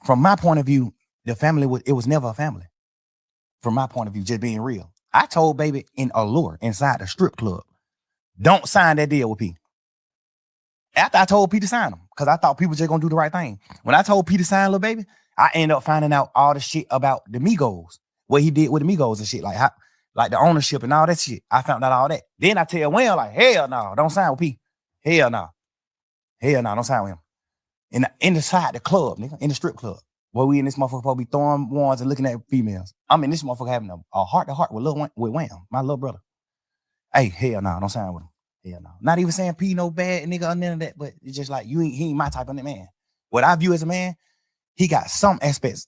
from my point of view, the family was never a family. From my point of view, just being real. I told baby in Allure inside the strip club, don't sign that deal with P. After I told P to sign them, because I thought people just gonna do the right thing. When I told P to sign Lil Baby, I ended up finding out all the shit about the Migos, what he did with the Migos and shit, like the ownership and all that shit. I found out all that. Then I tell Wham, like, hell no, don't sign with P. Hell no, don't sign with him. Inside the club, nigga, in the strip club. Where we in this motherfucker probably throwing ones and looking at females. I'm in this motherfucker having a heart-to-heart with Wham, my little brother. Hey, hell no, don't sign with him. Hell no. Not even saying P no bad nigga or none of that, but it's just like he ain't my type of man. What I view as a man, he got some aspects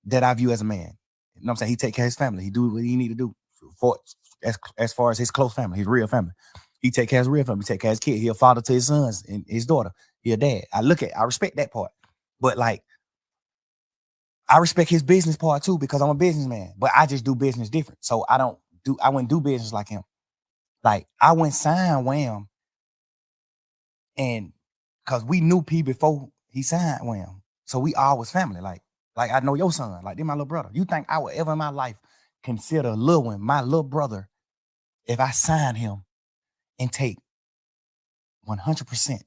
that I view as a man. You know what I'm saying? He take care of his family. He do what he need to do as far as his close family, his real family. He take care of his real family. He take care of his kid. He a father to his sons and his daughter. He a dad. I respect that part. But like, I respect his business part too because I'm a businessman, but I just do business different. So I wouldn't do business like him. Like I went sign Wham, and because we knew P before he signed Wham, so we all was family. Like I know your son, like they're my little brother. You think I would ever in my life consider Lil Wayne my little brother if I signed him and take 100%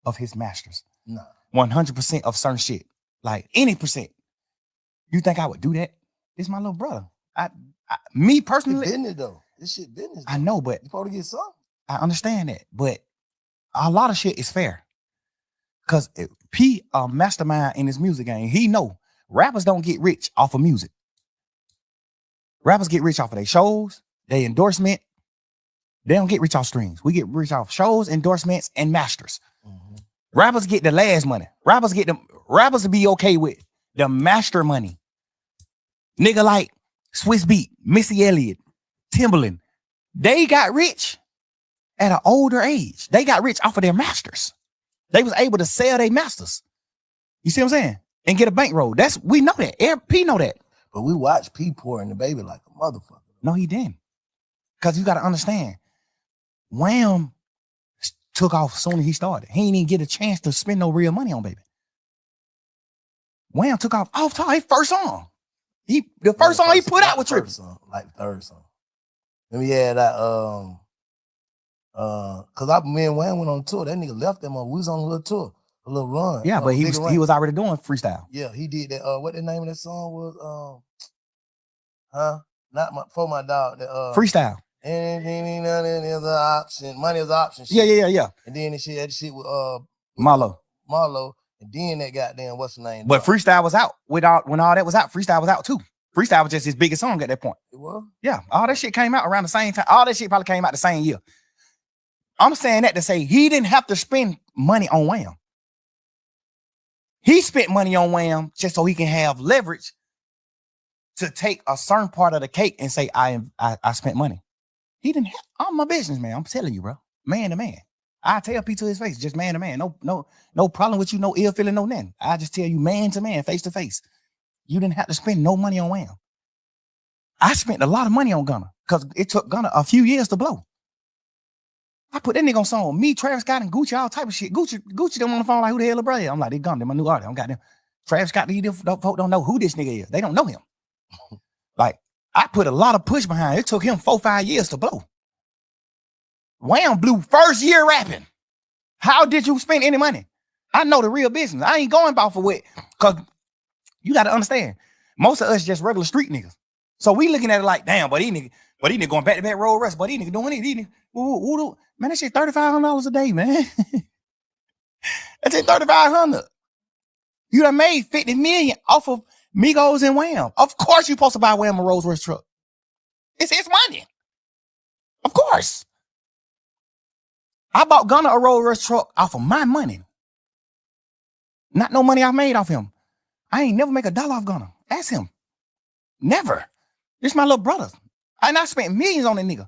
of his masters? No. 100% of certain shit, like any percent. You think I would do that? It's my little brother. Me personally, it's business though. This shit business. Though. I know, but you probably get some. I understand that, but a lot of shit is fair. Cause P a mastermind in his music game. He know rappers don't get rich off of music. Rappers get rich off of their shows, their endorsement. They don't get rich off streams. We get rich off shows, endorsements, and masters. Mm-hmm. Rappers get the last money. Rappers will be okay with the master money. Nigga like Swiss Beat, Missy Elliott, Timbaland, they got rich at an older age. They got rich off of their masters. They was able to sell their masters. You see what I'm saying? And get a bankroll. We know that. P know that. But we watch P pour in the baby like a motherfucker. No, he didn't. Because you got to understand, Wham took off as soon as he started. He didn't even get a chance to spend no real money on baby. Wham took off top his first song. The first song he put out was tripping. Like the third song. Then we had that cause me and Wayne went on tour. That nigga left them on. We was on a little tour. A little run. Yeah, but he was already doing freestyle. Yeah, he did that. What the name of that song was? Not for my dog. Freestyle. Anything is an option. Money is an option. Shit. Yeah. And then that shit with Marlo. And then that goddamn what's the name? But freestyle was out. When all that was out, freestyle was out too. Freestyle was just his biggest song at that point. It was? Yeah, all that shit came out around the same time. All that shit probably came out the same year. I'm saying that to say he didn't have to spend money on Wham. He spent money on Wham just so he can have leverage to take a certain part of the cake and say, I spent money. He didn't have, I'm my business, man. I'm telling you, bro. Man to man. I tell P to his face, just man to man. No problem with you, no ill feeling, no nothing. I just tell you man to man, face to face. You didn't have to spend no money on Wham. I spent a lot of money on Gunna because it took Gunna a few years to blow. I put that nigga on song. Me, Travis Scott, and Gucci, all type of shit. Gucci them on the phone like, who the hell is brother? I'm like, they Gunna, my new artist. I'm got them. Travis Scott, these folk don't know who this nigga is. They don't know him. Like, I put a lot of push behind it. It took him 4-5 years to blow. Wham blew first year rapping. How did you spend any money? I know the real business. I ain't going about for what. Because you got to understand, most of us just regular street niggas. So we looking at it like, damn, but these niggas going back-to-back road rush, but these niggas doing it. These niggas, man, that shit $3,500 a day, man. That's it, $3,500. You done made $50 million off of Migos and Wham. Of course you supposed to buy Wham a Rolls Royce truck. It's his money. Of course. I bought Gunna a Rolls Royce truck off of my money. Not no money I made off him. I ain't never make $1 off Gunna. Ask him. Never. This my little brother. And I spent millions on that nigga.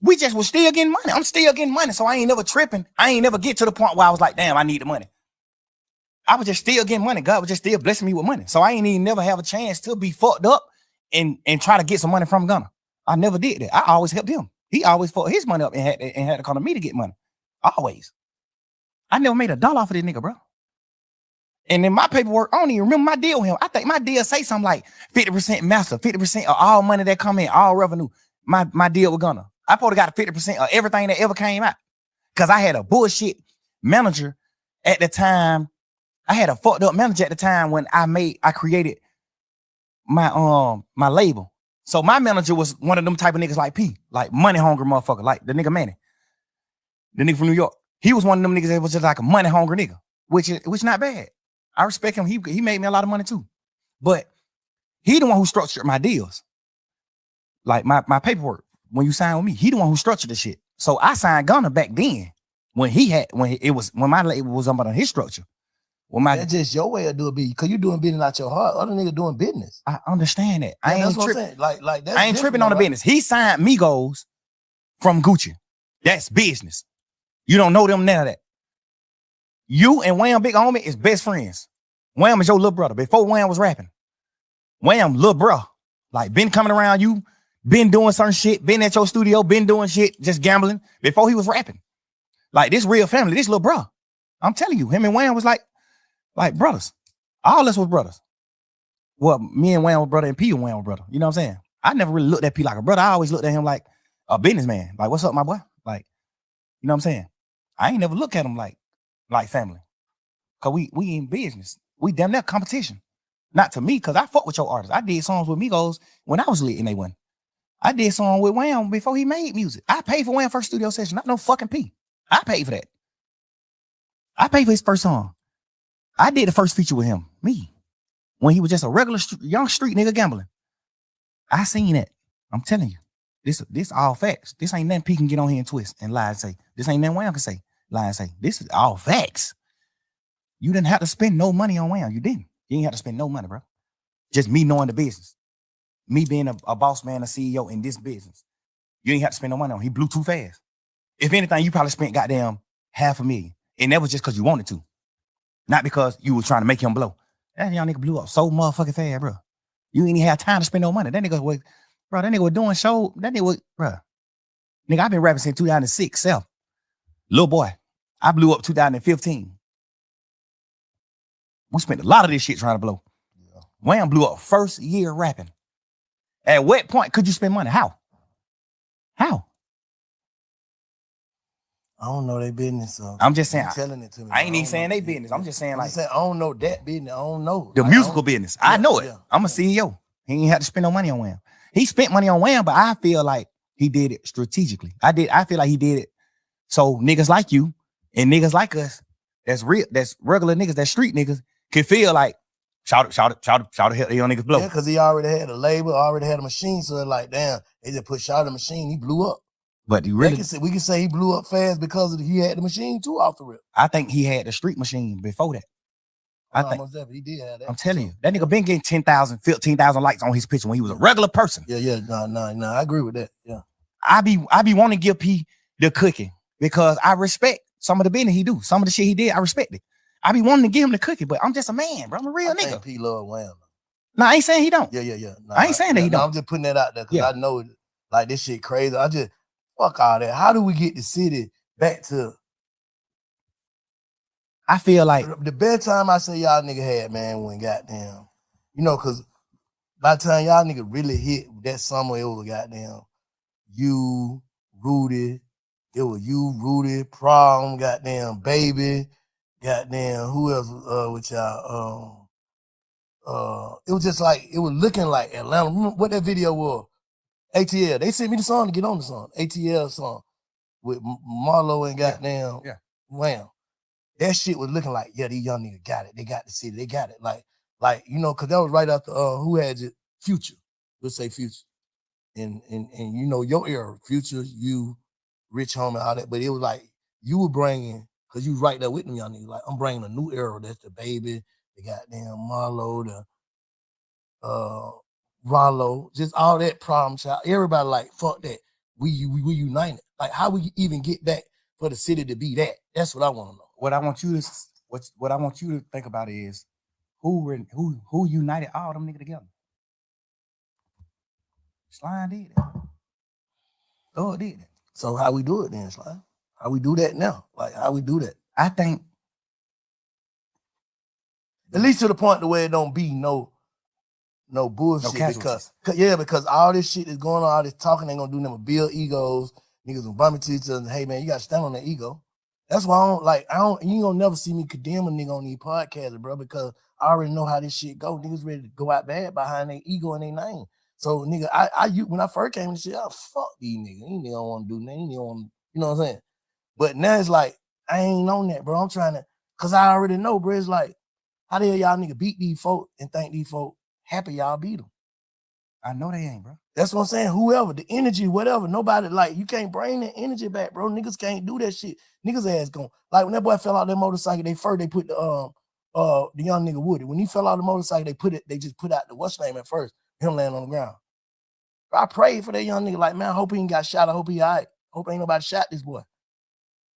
We just was still getting money. I'm still getting money, so I ain't never tripping. I ain't never get to the point where I was like, damn, I need the money. I was just still getting money. God was just still blessing me with money. So I ain't even never have a chance to be fucked up and try to get some money from Gunna. I never did that. I always helped him. He always fucked his money up and had to come to me to get money. Always. I never made $1 off of this nigga, bro. And in my paperwork, I don't even remember my deal with him. I think my deal say something like 50% master, 50% of all money that come in, all revenue. My deal with Gunna. I probably got 50% of everything that ever came out. Because I had a bullshit manager at the time. I had a fucked up manager at the time when I created my label. So my manager was one of them type of niggas like P, like money hungry motherfucker, like the nigga Manny, the nigga from New York. He was one of them niggas that was just like a money hungry nigga, which not bad. I respect him. He made me a lot of money too, but he the one who structured my deals, like my paperwork. When you sign with me, he the one who structured the shit. So I signed Gunna back then when my label was under his structure. That's just your way of doing business, because you doing business out your heart. Other niggas doing business. I understand that. Yeah, I ain't tripping. Like that's I ain't tripping on the business. He signed Migos from Gucci. That's business. You don't know them, none of that. You and Wham Big Homie is best friends. Wham is your little brother. Before Wham was rapping, Wham little bro, like been coming around you, been doing certain shit, been at your studio, been doing shit, just gambling before he was rapping. Like this real family, this little bro. I'm telling you, him and Wham was like brothers. All us was brothers. Well, me and Wham was brother and P and Wham was brother. You know what I'm saying? I never really looked at P like a brother. I always looked at him like a businessman. Like, what's up, my boy? Like, you know what I'm saying? I ain't never look at him like family. Cause we in business. We damn near competition. Not to me, cause I fuck with your artists. I did songs with Migos when I was lit and they won. I did song with Wham before he made music. I paid for Wham's first studio session, not no fucking P. I paid for that. I paid for his first song. I did the first feature with him, me, when he was just a regular young street nigga gambling. I seen that. I'm telling you, this all facts. This ain't nothing P can get on here and twist and lie and say. This ain't nothing Wham can say, lie and say. This is all facts. You didn't have to spend no money on Wham. You didn't. You didn't have to spend no money, bro. Just me knowing the business. Me being a boss man, a CEO in this business. You ain't have to spend no money on him. He blew too fast. If anything, you probably spent goddamn $500,000. And that was just because you wanted to. Not because you was trying to make him blow. That young nigga blew up so motherfucking fast, bro. You ain't even have time to spend no money. That nigga was doing show. That nigga was, bro. Nigga, I've been rapping since 2006, self. Little boy. I blew up 2015. We spent a lot of this shit trying to blow. Yeah. Wham blew up first year rapping. At what point could you spend money? How? I don't know their business. So I'm just saying. you telling it to me. I ain't don't even saying know. they business. I'm just saying like I don't know that business. I don't know the like, musical business. I know it. I'm a CEO. He ain't had to spend no money on Wham. He spent money on Wham, but I feel like he did it strategically. I feel like he did it so niggas like you and niggas like us, that's real, that's regular niggas, that street niggas, can feel like shout it, hell, young niggas blow. Yeah, because he already had a label, already had a machine. So like, damn, they just put shot the machine, he blew up. But he really, we can say he blew up fast because he had the machine too off the rip. I think he had the street machine before that. I think he did have that. I'm telling you, that nigga been getting 10,000, 15,000 likes on his picture when he was a regular person. Yeah, no, I agree with that. Yeah, I be wanting to give P the cookie because I respect some of the business he do, some of the shit he did. I respect it. I be wanting to give him the cookie, but I'm just a man, bro. I'm a real nigga. P love Wham. No, I ain't saying he don't. Yeah. No, I ain't saying that he don't. I'm just putting that out there because I know like this shit crazy. I just fuck all that. How do we get the city back to? I feel like the best time I say y'all nigga had, man, when goddamn, because by the time y'all nigga really hit that summer, it was goddamn you, Rudy, Prom, goddamn Baby, goddamn who else with y'all? It was just like it was looking like Atlanta. Remember what that video was? ATL. They sent me the song to get on the song. ATL song with Marlo and goddamn Wham. That shit was looking like, yeah, these young niggas got it. They got the city. They got it. Like, because that was right after who had it? Future. Let's say Future. And your era, Future, you, Rich Homie, all that. But it was like you were bringing, because you was right there with them young niggas. Like, I'm bringing a new era. That's the Baby, the goddamn Marlo, the RALO, just all that Problem Child. Everybody like, fuck that. We united. Like, how we even get back for the city to be that? That's what I want to know. What I want you to think about is who united all them niggas together. Slime did it. Oh, it did it. So how we do it then, Slime? How we do that now? Like, how we do that? I think at least to the point where it don't be no bullshit. Because all this shit is going on, all this talking ain't gonna do nothing but build egos. Niggas will bump into each other and, hey man, you gotta stand on that ego. That's why you ain't gonna never see me condemn a nigga on these podcasts, bro, because I already know how this shit go. Niggas ready to go out bad behind their ego and their name. So nigga, when I first came in this shit, I fuck these niggas. These niggas don't want to do nothing. They don't want, you know what I'm saying? But now it's like, I ain't on that, bro. I'm trying to, cause I already know, bro. It's like, how the hell y'all nigga beat these folk and think these folk happy y'all beat them? I know they ain't, bro. That's what I'm saying. Whoever, the energy, whatever, nobody, like, you can't bring that energy back, bro. Niggas can't do that shit. Niggas ass going. Like, when that boy fell out that motorcycle, they put the young nigga Woody. When he fell out the motorcycle, they just put out the what's name at first, him laying on the ground. I prayed for that young nigga, like, man, I hope he ain't got shot. I hope he all right. Hope ain't nobody shot this boy.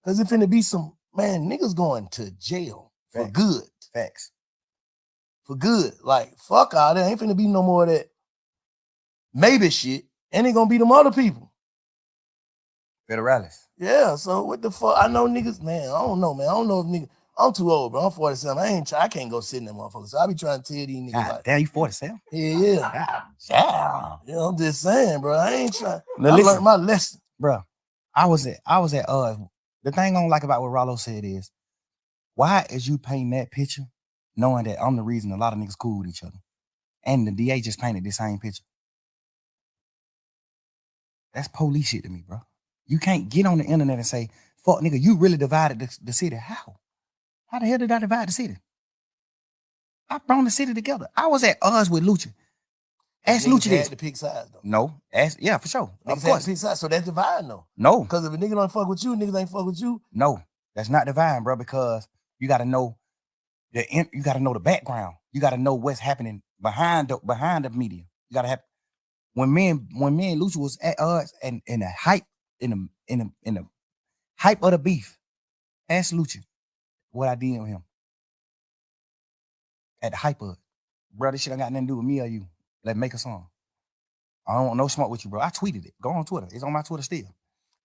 Cause it finna be some, man, niggas going to jail for good. Facts. For good. Like, fuck all that. Ain't finna be no more of that maybe shit. And it gonna be them other people. Federales. Yeah, so what the fuck? I know niggas, man, I don't know, man. I don't know if niggas, I'm too old, bro. I'm 47. I can't go sit in that motherfucker. So I be trying to tell these niggas, God, like, damn, you 47? Yeah. Yeah, I'm just saying, bro. I ain't trying. Now, I learned my lesson. Bro, I was at the thing I don't like about what Rollo said is, why is you painting that picture knowing that I'm the reason a lot of niggas cool with each other? And the DA just painted the same picture. That's police shit to me, bro. You can't get on the internet and say, fuck nigga, you really divided the city. How? How the hell did I divide the city? I brought the city together. I was at odds with Lucha. Ask Lucha this. The pick sides, though. No. Yeah, for sure. Niggas of course. Pick sides, so that's dividing, though. No. Because if a nigga don't fuck with you, niggas ain't fuck with you. No, that's not dividing, bro, because you got to know you got to know the background. You got to know what's happening behind the media. You got to have when me and Lucha was at odds and in the hype in the hype of the beef. Ask Lucha what I did with him at the hype of it. Bro, this shit ain't got nothing to do with me or you. Let's make a song. I don't want no smoke with you, bro. I tweeted it. Go on Twitter. It's on my Twitter still.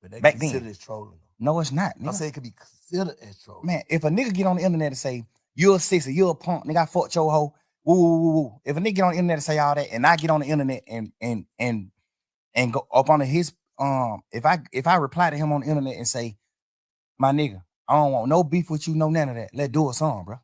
But they back considered then. As trolling. No, it's not. I say it could be considered as trolling. Man, if a nigga get on the internet and say, you're a sissy, you're a punk, nigga, I fucked your hoe, woo. If a nigga get on the internet and say all that, and I get on the internet and go up on his if I reply to him on the internet and say, my nigga, I don't want no beef with you, no none of that. Let's do a song, bro.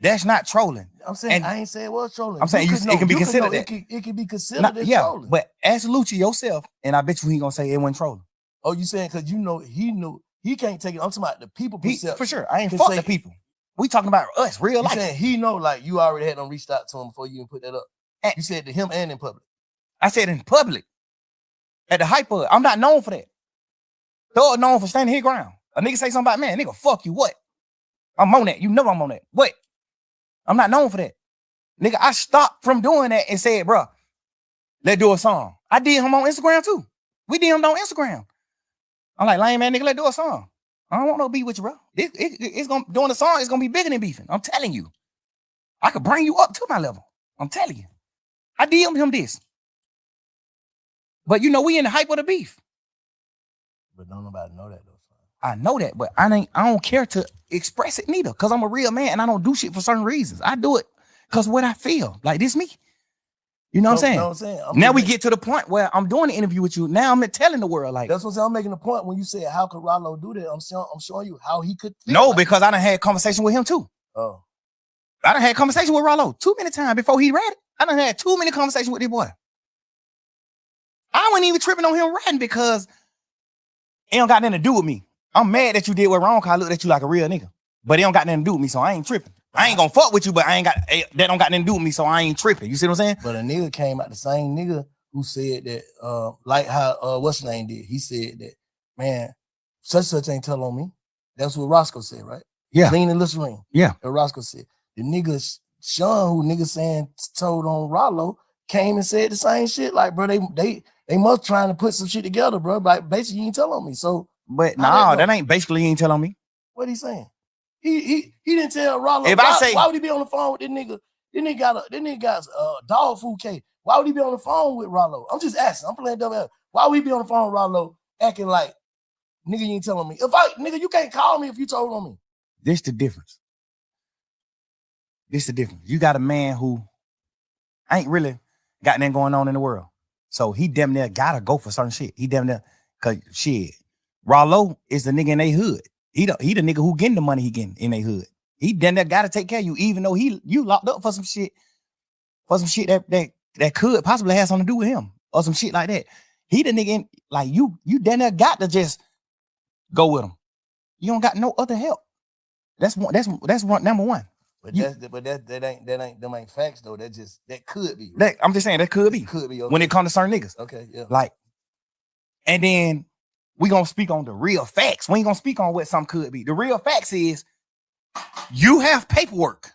That's not trolling. I'm saying And I ain't saying it was trolling. I'm saying it can be considered that. It can be considered as yeah, trolling. but ask Lucci yourself, and I bet you he gonna say it wasn't trolling. Oh, you saying because you know he knew he can't take it. I'm talking about the people perception. For sure. I ain't fuck the people. We talking about us, real life. You saying he know like you already had them reached out to him before you even put that up. And you said to him and in public. I said in public. At the hype of it. I'm not known for that. Thug known for standing his ground. A nigga say something about, man, nigga, fuck you, what? I'm on that. You know I'm on that. What? I'm not known for that. Nigga, I stopped from doing that and said, bro, let's do a song. I did him on Instagram too. We did him on Instagram. I'm like, lame man, nigga, let's do a song. I don't want no beef with you, bro. It's gonna doing the song, it's gonna be bigger than beefing. I'm telling you. I could bring you up to my level. I'm telling you. I DM him this. But you know, we in the hype of the beef. But don't nobody know that though. I know that, but I don't care to express it neither, because I'm a real man and I don't do shit for certain reasons. I do it because what I feel. Like this me. You know what I'm saying? Now we get to the point where I'm doing the interview with you. Now I'm telling the world, like, that's what I'm saying. I'm making a point when you said how could RALO do that? I'm showing you how he could feel. No, like because I done had conversation with him too. Oh. I done had conversation with RALO too many times before he read it. I done had too many conversations with this boy. I wasn't even tripping on him writing because it don't got nothing to do with me. I'm mad that you did what wrong because I looked at you like a real nigga. But it don't got nothing to do with me, so I ain't tripping. I ain't gonna fuck with you, but that don't got nothing to do with me, so I ain't tripping. You see what I'm saying? But a nigga came out, the same nigga who said that, like how what's his name did. He said that, man, such ain't tell on me. That's what Roscoe said, right? Yeah. Lean and Listerine. Yeah. That Roscoe said. The nigga Sean, who nigga saying told on RALO, came and said the same shit. Like, bro, they must trying to put some shit together, bro. Like, basically, you ain't tell on me. So, but no, that ain't basically ain't tell on me. What he saying? He didn't tell RALO. Why would he be on the phone with this nigga? This nigga got a dog food cake. Why would he be on the phone with RALO? I'm just asking. I'm playing double. Why would he be on the phone with RALO acting like nigga you ain't telling me? Nigga, you can't call me if you told on me. This the difference. You got a man who ain't really got nothing going on in the world. So he damn near gotta go for certain shit. He damn near, cause shit, RALO is the nigga in they hood. He the nigga who getting the money he getting in they hood. He damn near gotta take care of you, even though you locked up for some shit that could possibly have something to do with him or some shit like that. He the nigga in, like you damn near got to just go with him. You don't got no other help. That's number one. But them ain't facts though. That could be. Right? I'm just saying that could be. Could be okay. When it comes to certain niggas. Okay, yeah. Like, and then we gonna speak on the real facts. We ain't gonna speak on what some could be. The real facts is you have paperwork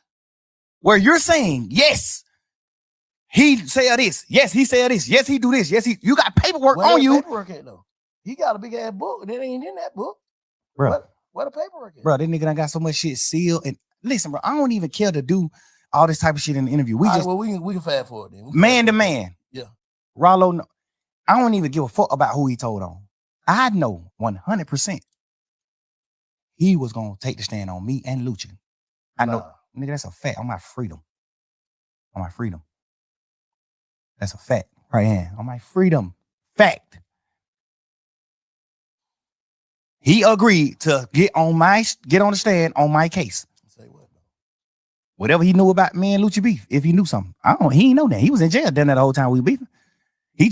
where you're saying, yes, he said this. Yes, he said this. Yes, he do this. Yes, you got paperwork on you. Paperwork at though? He got a big ass book. That ain't in that book. Bro. What the paperwork at? Bro, that nigga done got so much shit sealed. And listen, bro, I don't even care to do all this type of shit in the interview. We can fast forward then. Man to man. Yeah. RALO, I don't even give a fuck about who he told on. I know 100% he was gonna take the stand on me and Lucci. I know, nigga, that's a fact. On my freedom. That's a fact right here. On my freedom. Fact. He agreed to get on the stand on my case. Say what? Whatever he knew about me and Lucci beef, if he knew something. He ain't know that. He was in jail then that whole time we beefing. You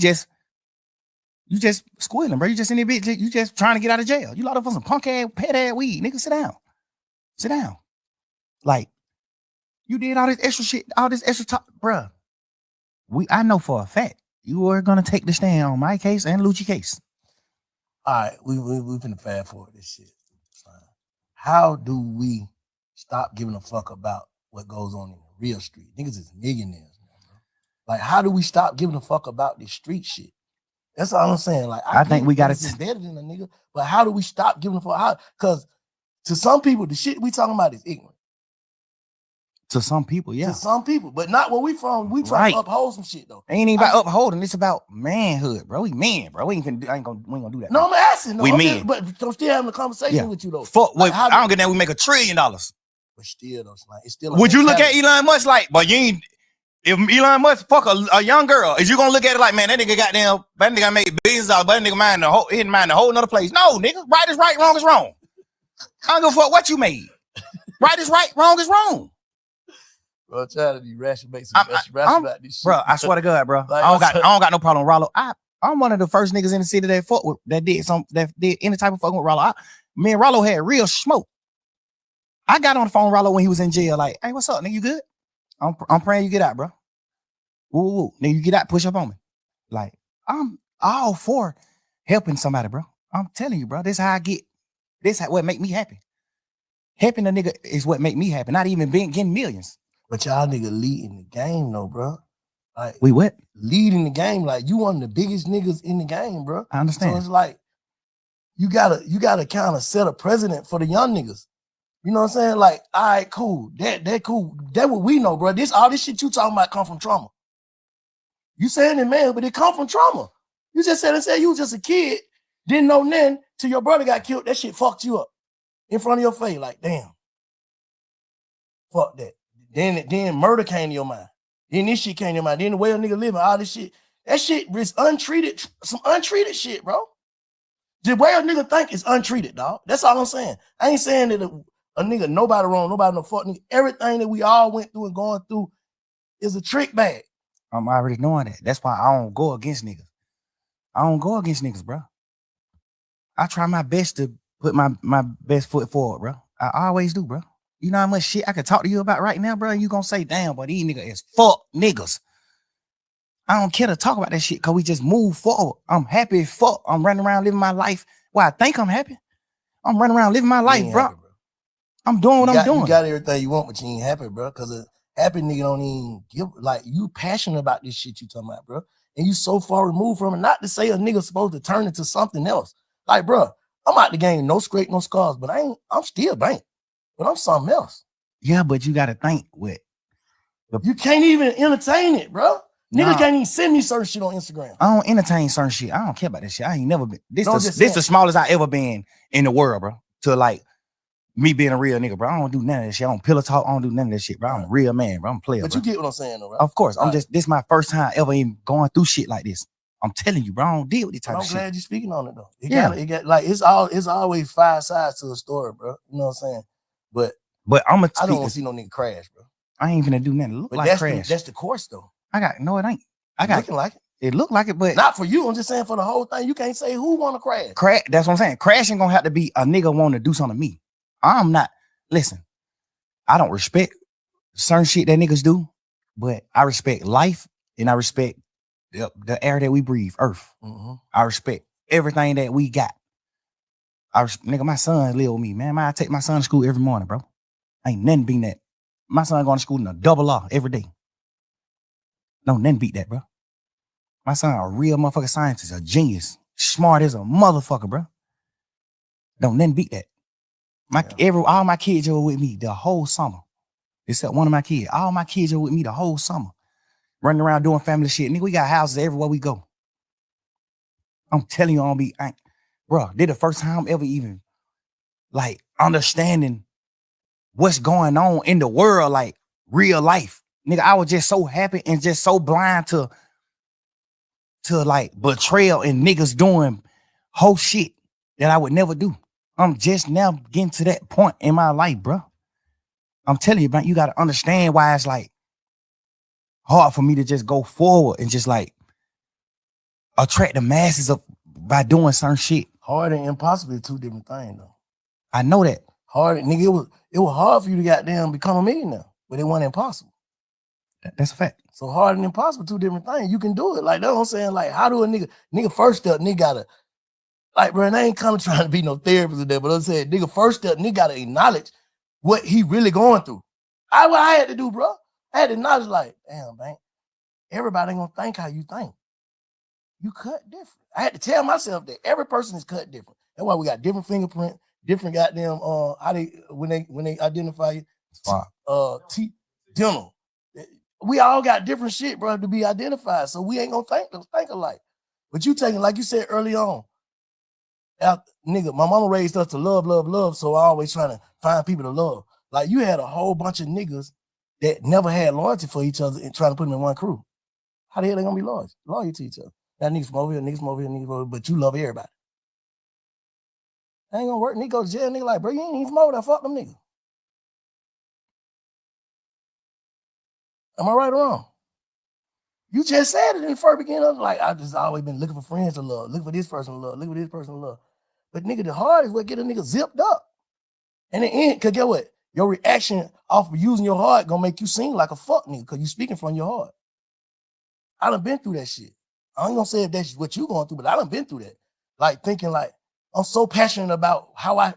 just squealing, bro. You just in there, bitch. You just trying to get out of jail. You locked up for some punk ass, pet ass weed. Nigga, sit down. Like, you did all this extra shit, all this extra talk, bro. I know for a fact you are gonna take the stand on my case and Lucci case. All right, we finna fast forward this shit. How do we stop giving a fuck about what goes on in the real street? Niggas is millionaires now, bro. Like, how do we stop giving a fuck about this street shit? That's all I'm saying. Like, I think we gotta better than a nigga, but how do we stop giving a fuck? Because to some people, the shit we talking about is ignorant. To some people, yeah. To some people, but not where we from. We try to uphold some shit though. Ain't even about upholding. It's about manhood, bro. We men, bro. We ain't gonna do that. No, I'm asking. No, we men, but I'm still having a conversation with you though. Fuck, like, I don't get that. We make $1 trillion. But still, though, it's still. Would you look at Elon Musk like? But you ain't. If Elon Musk fuck a young girl, is you gonna look at it like, man, that nigga that nigga made billions dollars, but that nigga mind the whole nother place? No, nigga. Right is right, wrong is wrong. I don't give a fuck what you made. Right is right, wrong is wrong. Bro, I'm trying to be rational, make some rational about this shit. Bro, I swear to God, bro. Like, I don't got no problem with RALO. I'm one of the first niggas in the city that fuck with that did any type of fucking with RALO. Me and RALO had real smoke. I got on the phone with RALO when he was in jail, like, hey, what's up, nigga? You good? I'm praying you get out, bro. Woo, nigga, you get out, push up on me. Like, I'm all for helping somebody, bro. I'm telling you, bro. This is how I get. This is what make me happy. Helping a nigga is what make me happy. Not even getting millions. But y'all nigga leading the game though, bro. Like, we what? Leading the game. Like, you one of the biggest niggas in the game, bro. I understand. So it's like you gotta kind of set a precedent for the young niggas. You know what I'm saying? Like, all right, cool. That cool. That what we know, bro. All this shit you talking about come from trauma. You saying it, man, but it come from trauma. You just said you was just a kid, didn't know nothing till your brother got killed. That shit fucked you up in front of your face. Like, damn. Fuck that. Then murder came to your mind. Then this shit came to your mind. Then the way a nigga living, all this shit. That shit is untreated, some untreated shit, bro. The way a nigga think is untreated, dog. That's all I'm saying. I ain't saying that a nigga, nobody wrong, nobody no fuck nigga. Everything that we all went through and going through is a trick bag. I'm already knowing that. That's why I don't go against niggas. I don't go against niggas, bro. I try my best to put my best foot forward, bro. I always do, bro. You know how much shit I could talk to you about right now, bro? And you gonna say, damn, but these niggas is fuck niggas. I don't care to talk about that shit because we just move forward. I'm happy as fuck. I'm running around living my life. Well, I think I'm happy. I'm running around living my life, bro. Happy, bro. I'm doing what I'm doing. You got everything you want, but you ain't happy, bro. Because a happy nigga don't even give, like, you passionate about this shit you talking about, bro. And you so far removed from it. Not to say a nigga's supposed to turn into something else. Like, bro, I'm out the game, no scrape, no scars, but I'm still bank. But I'm something else. Yeah, but you got to think with. You can't even entertain it, bro. Niggas can't even send me certain shit on Instagram. I don't entertain certain shit. I don't care about that shit. I ain't never been. This the smallest I ever been in the world, bro. To like me being a real nigga, bro. I don't do none of that shit. I don't pillow talk. I don't do none of that shit, bro. I'm a real man, bro. I'm a player, but bro. You get what I'm saying, though, right? Of course. This is my first time ever even going through shit like this. I'm telling you, bro. I don't deal with this type of shit. I'm glad you're speaking on it, though. It's always 5 sides to a story, bro. You know what I'm saying? But I don't want to see no nigga crash, bro. I ain't gonna do nothing. Look like crash. That's the course, though. No, it ain't. Looking like it. It looked like it, but not for you. I'm just saying for the whole thing. You can't say who want to crash. That's what I'm saying. Crashing gonna have to be a nigga want to do something to me. I'm not. Listen, I don't respect certain shit that niggas do, but I respect life and I respect the air that we breathe, Earth. Mm-hmm. I respect everything that we got. Nigga, my son live with me, man. I take my son to school every morning, bro. Ain't nothing beating that. My son going to school in a double R every day. No, nothing beat that, bro. My son a real motherfucking scientist, a genius, smart as a motherfucker, bro. Don't nothing beat that. All my kids are with me the whole summer, except one of my kids. All my kids are with me the whole summer, running around doing family shit. Nigga, we got houses everywhere we go. I'm telling you, bro. This the first time ever even like understanding what's going on in the world, like real life. Nigga, I was just so happy and just so blind to like betrayal and niggas doing whole shit that I would never do. I'm just now getting to that point in my life, bro. I'm telling you, man, you got to understand why it's like hard for me to just go forward and just like attract the masses by doing certain shit. Hard and impossible are two different things, though. I know that. Hard, nigga, it was hard for you to goddamn become a millionaire, but it wasn't impossible. That's a fact. So hard and impossible, two different things. You can do it. Like, that's what I'm saying. Like, how do a nigga first step, nigga gotta, like, bro, and I ain't coming trying to be no therapist or that, but I'm saying, nigga first step, nigga gotta acknowledge what he really going through. What I had to do, bro. I had to acknowledge, like, damn, man, everybody ain't gonna think how you think. You cut different. I had to tell myself that every person is cut different. That's why we got different fingerprint, different goddamn, when they identify you, dental. We all got different shit, bro, to be identified. So we ain't gonna think alike. But you taking, like you said early on, nigga, my mama raised us to love, love, love. So I always trying to find people to love. Like, you had a whole bunch of niggas that never had loyalty for each other and trying to put them in one crew. How the hell they gonna be loyal to each other? That niggas from over here, niggas from over here, niggas from over here, but you love everybody. I ain't gonna work. Nigga go to jail. Nigga like, bro, you ain't even smoke that. Fuck them niggas. Am I right or wrong? You just said it in the first beginning of like, I've just always been looking for friends to love, looking for this person to love, looking for this person to love. But nigga, the heart is what get a nigga zipped up. And in the end, cause get what? Your reaction off of using your heart gonna make you seem like a fuck nigga because you speaking from your heart. I done been through that shit. I ain't gonna say if that's what you going through, but I done been through that. Like thinking like, I'm so passionate about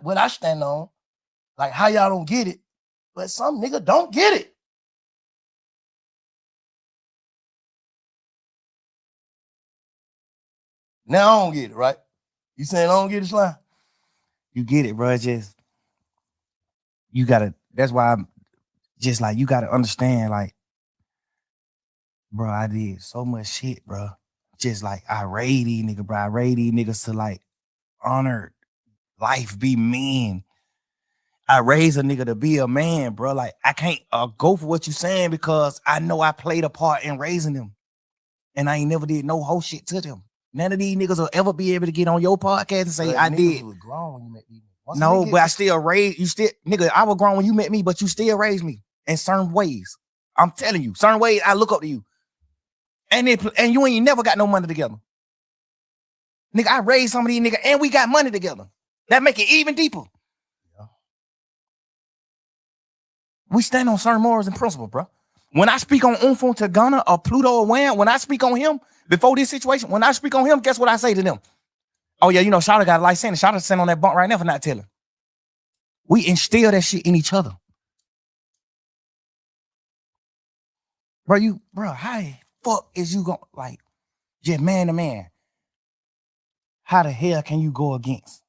what I stand on, like how y'all don't get it, but some nigga don't get it. Now I don't get it, right? You saying I don't get it, Slime? You get it, bro. Just you gotta. That's why I'm just like you gotta understand, like, bro. I did so much shit, bro. Just like I raised these niggas, bro. I raised these niggas to like honor life, be men. I raised a nigga to be a man, bro. Like I can't go for what you saying because I know I played a part in raising them, and I ain't never did no whole shit to them. None of these niggas will ever be able to get on your podcast and say I did. Was grown when you met these niggas. No, but I still raised you. Still, nigga, I was grown when you met me, but you still raised me in certain ways. I'm telling you, certain ways I look up to you, and you ain't never got no money together, nigga. I raised some of these niggas, and we got money together. That make it even deeper. Yeah. We stand on certain morals and principles, bro. When I speak on Unfo to Gunna or Pluto or Wham, when I speak on him before this situation, when I speak on him, guess what I say to them? Oh yeah, you know, Shawty got a life sentence. Shawty sitting on that bunk right now for not telling. We instill that shit in each other. Bro, how the fuck is you going like just man to man? How the hell can you go against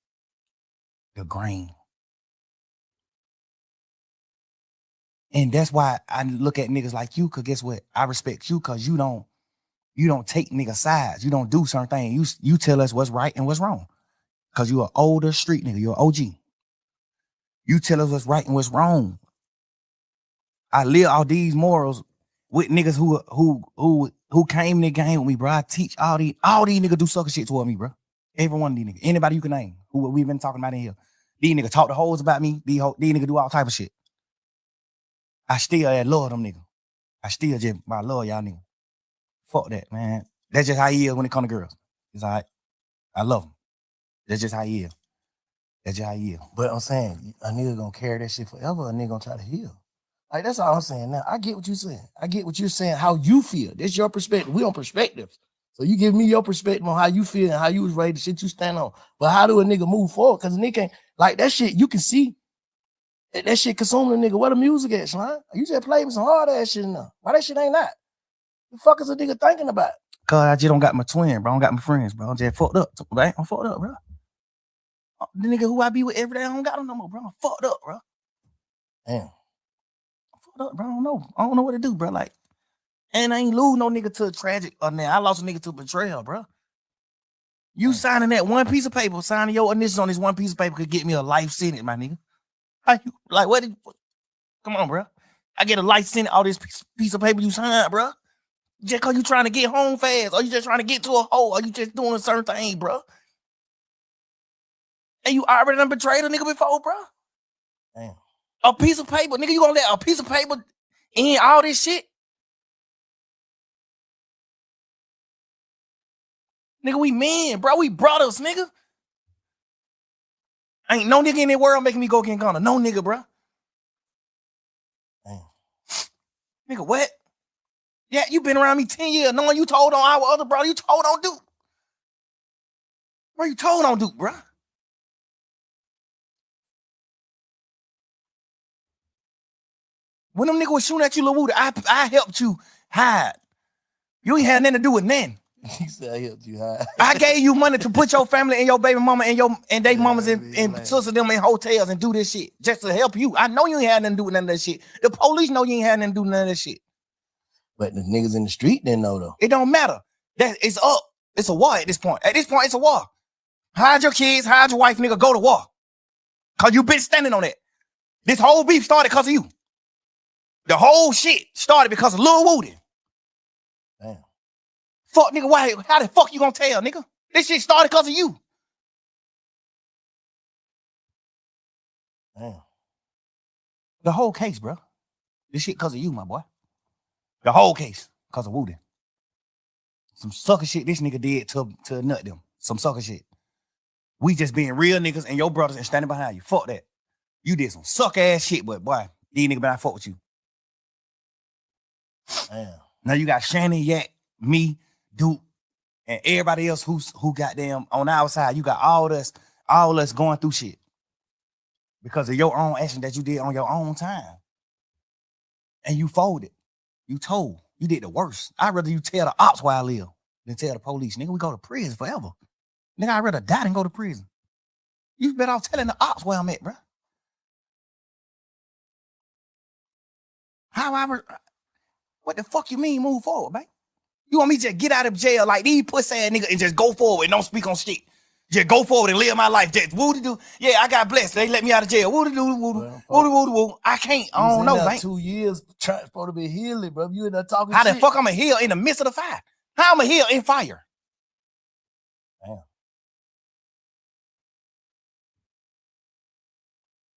the grain? And that's why I look at niggas like you, cause guess what? I respect you cause you don't take nigga sides. You don't do certain things. You tell us what's right and what's wrong. Cause you're an older street nigga, you're an OG. You tell us what's right and what's wrong. I live all these morals with niggas who came in the game with me, bro. I teach all these niggas do sucker shit toward me, bro. Every one of these niggas. Anybody you can name who we've been talking about in here. These niggas talk the hoes about me. These niggas do all type of shit. I still love them niggas. I love y'all niggas. Fuck that, man. That's just how he is when it comes to girls. It's all right. I love him. That's just how he is. That's just how he is. But I'm saying, a nigga gonna carry that shit forever. A nigga gonna try to heal. Like, that's all I'm saying. Now, I get what you're saying. I get what you're saying, how you feel. That's your perspective. We on perspectives. So you give me your perspective on how you feel and how you was raised, the shit you stand on. But how do a nigga move forward? Because a nigga can't, like, that shit, you can see that shit consuming a nigga. Where the music at, son? You just play with some hard ass shit now. Why that shit ain't that? The fuck is a nigga thinking about? Cause I just don't got my twin, bro. I don't got my friends, bro. I'm just fucked up, right? I'm fucked up, bro. The nigga who I be with every day, I don't got him no more, bro. I'm fucked up, bro. Damn. I'm fucked up, bro. I don't know what to do, bro. Like, and I ain't lose no nigga to a tragic or now. I lost a nigga to betrayal, bro. You signing that one piece of paper, signing your initials on this one piece of paper could get me a life sentence, my nigga. How you, like, come on, bro. I get a life sentence all this piece of paper you signed, bro. Just cause you trying to get home fast, or you just trying to get to a hole, or you just doing a certain thing, bro. And you already done betrayed a nigga before, bro. Damn. A piece of paper, nigga, you gonna let a piece of paper in all this shit? Nigga, we men, bro. We brothers, nigga. Ain't no nigga in the world making me go get Gunna. No nigga, bro. Damn. Nigga, what? Yeah, you been around me 10 years, knowing you told on our other brother, you told on Duke. Bro, you told on Duke, bro. When them niggas was shooting at you, Lil Woody, I helped you hide. You ain't had nothing to do with nothing. He said I helped you hide. I gave you money to put your family and your baby mama and they mamas and sisters them in hotels and do this shit just to help you. I know you ain't had nothing to do with none of that shit. The police know you ain't had nothing to do with none of that shit. But the niggas in the street didn't know though. It don't matter. That it's up. It's a war at this point. At this point, it's a war. Hide your kids, hide your wife, nigga, go to war. Cause you been standing on that. This whole beef started because of you. The whole shit started because of Lil Woody. Damn. Fuck, nigga, how the fuck you gonna tell, nigga? This shit started because of you. Damn. The whole case, bro. This shit because of you, my boy. The whole case because of Wooden. Some sucker shit this nigga did to nut them. Some sucker shit. We just being real niggas and your brothers and standing behind you. Fuck that. You did some suck ass shit, but boy, these niggas better fuck with you. Damn. Now you got Shannon, Yak, me, Duke, and everybody else who goddamn on our side. You got all us going through shit because of your own action that you did on your own time. And you folded. You told. You did the worst. I'd rather you tell the ops where I live than tell the police. Nigga, we go to prison forever. Nigga, I'd rather die than go to prison. You better off telling the ops where I'm at, bro. What the fuck you mean move forward, man? You want me to just get out of jail like these pussy ass nigga and just go forward and don't speak on shit? Just go forward and live my life. Just woo-de-doo. Yeah, I got blessed. They let me out of jail. Woo-de-doo, woo-de-doo, woo-de-woo. I can't. I don't know, man. 2 years supposed to be healing, bro. You in there talking How shit. the fuck I'm a heal in the midst of the fire? How I'm a heal in fire? Damn.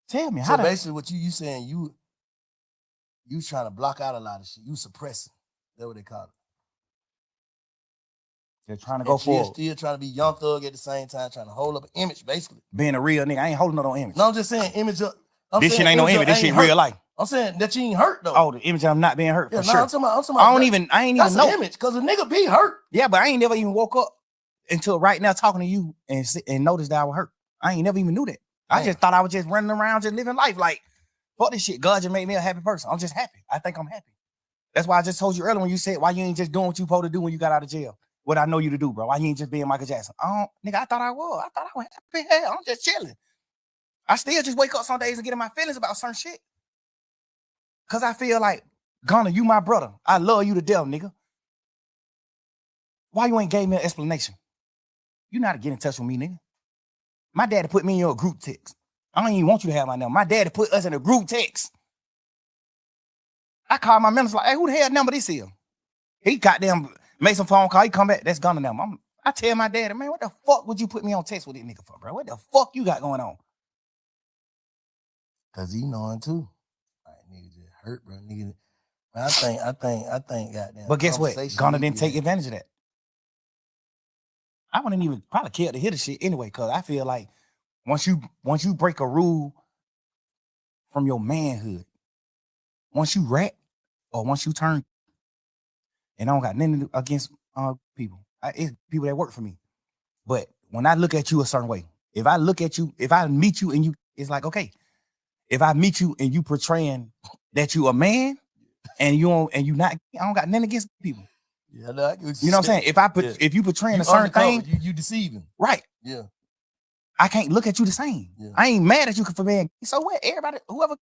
Tell me. So basically what you saying, you trying to block out a lot of shit. You suppressing. That's what they call it. They're trying to go forward. Still trying to be young thug at the same time, trying to hold up an image, basically. Being a real nigga, I ain't holding no image. No, I'm just saying image. This shit ain't no image. This shit real life. I'm saying that you ain't hurt though. Oh, the image of I'm not being hurt for sure. I'm talking about I ain't even that's know. An image, because a nigga be hurt. Yeah, but I ain't never even woke up until right now talking to you and noticed that I was hurt. I ain't never even knew that. I just thought I was just running around, just living life like, fuck this shit. God just made me a happy person. I'm just happy. I think I'm happy. That's why I just told you earlier when you said, why you ain't just doing what you supposed to do when you got out of jail? What I know you to do, bro. Why you ain't just being Michael Jackson? Nigga, I thought I was. I thought I was happy. Hell, I'm just chilling. I still just wake up some days and get in my feelings about certain shit. Cause I feel like, Gunna, you my brother. I love you to death, nigga. Why you ain't gave me an explanation? You know how to get in touch with me, nigga. My daddy put me in your group text. I don't even want you to have my number. My daddy put us in a group text. I called my manager like, hey, who the hell number this is? He goddamn made some phone call. He come back, that's Gunna number. I tell my daddy, man, what the fuck would you put me on text with this nigga for, bro? What the fuck you got going on? Cause he knowing too. Like, nigga just hurt, bro. Nigga. I think, goddamn. But guess what? Gunna didn't take advantage of that. I wouldn't even probably care to hear the shit anyway, cause I feel like once you break a rule from your manhood, once you rat or once you turn, and I don't got nothing against people. It's people that work for me. But when I look at you a certain way, if I look at you, if I meet you and you, it's like, okay, if I meet you and you portraying that you a man and you not, I don't got nothing against people. Yeah, no, you know what I'm saying? If you portraying a certain thing, you deceiving. Right. Yeah. I can't look at you the same. Yeah. I ain't mad at you for being, so what? Everybody, whoever,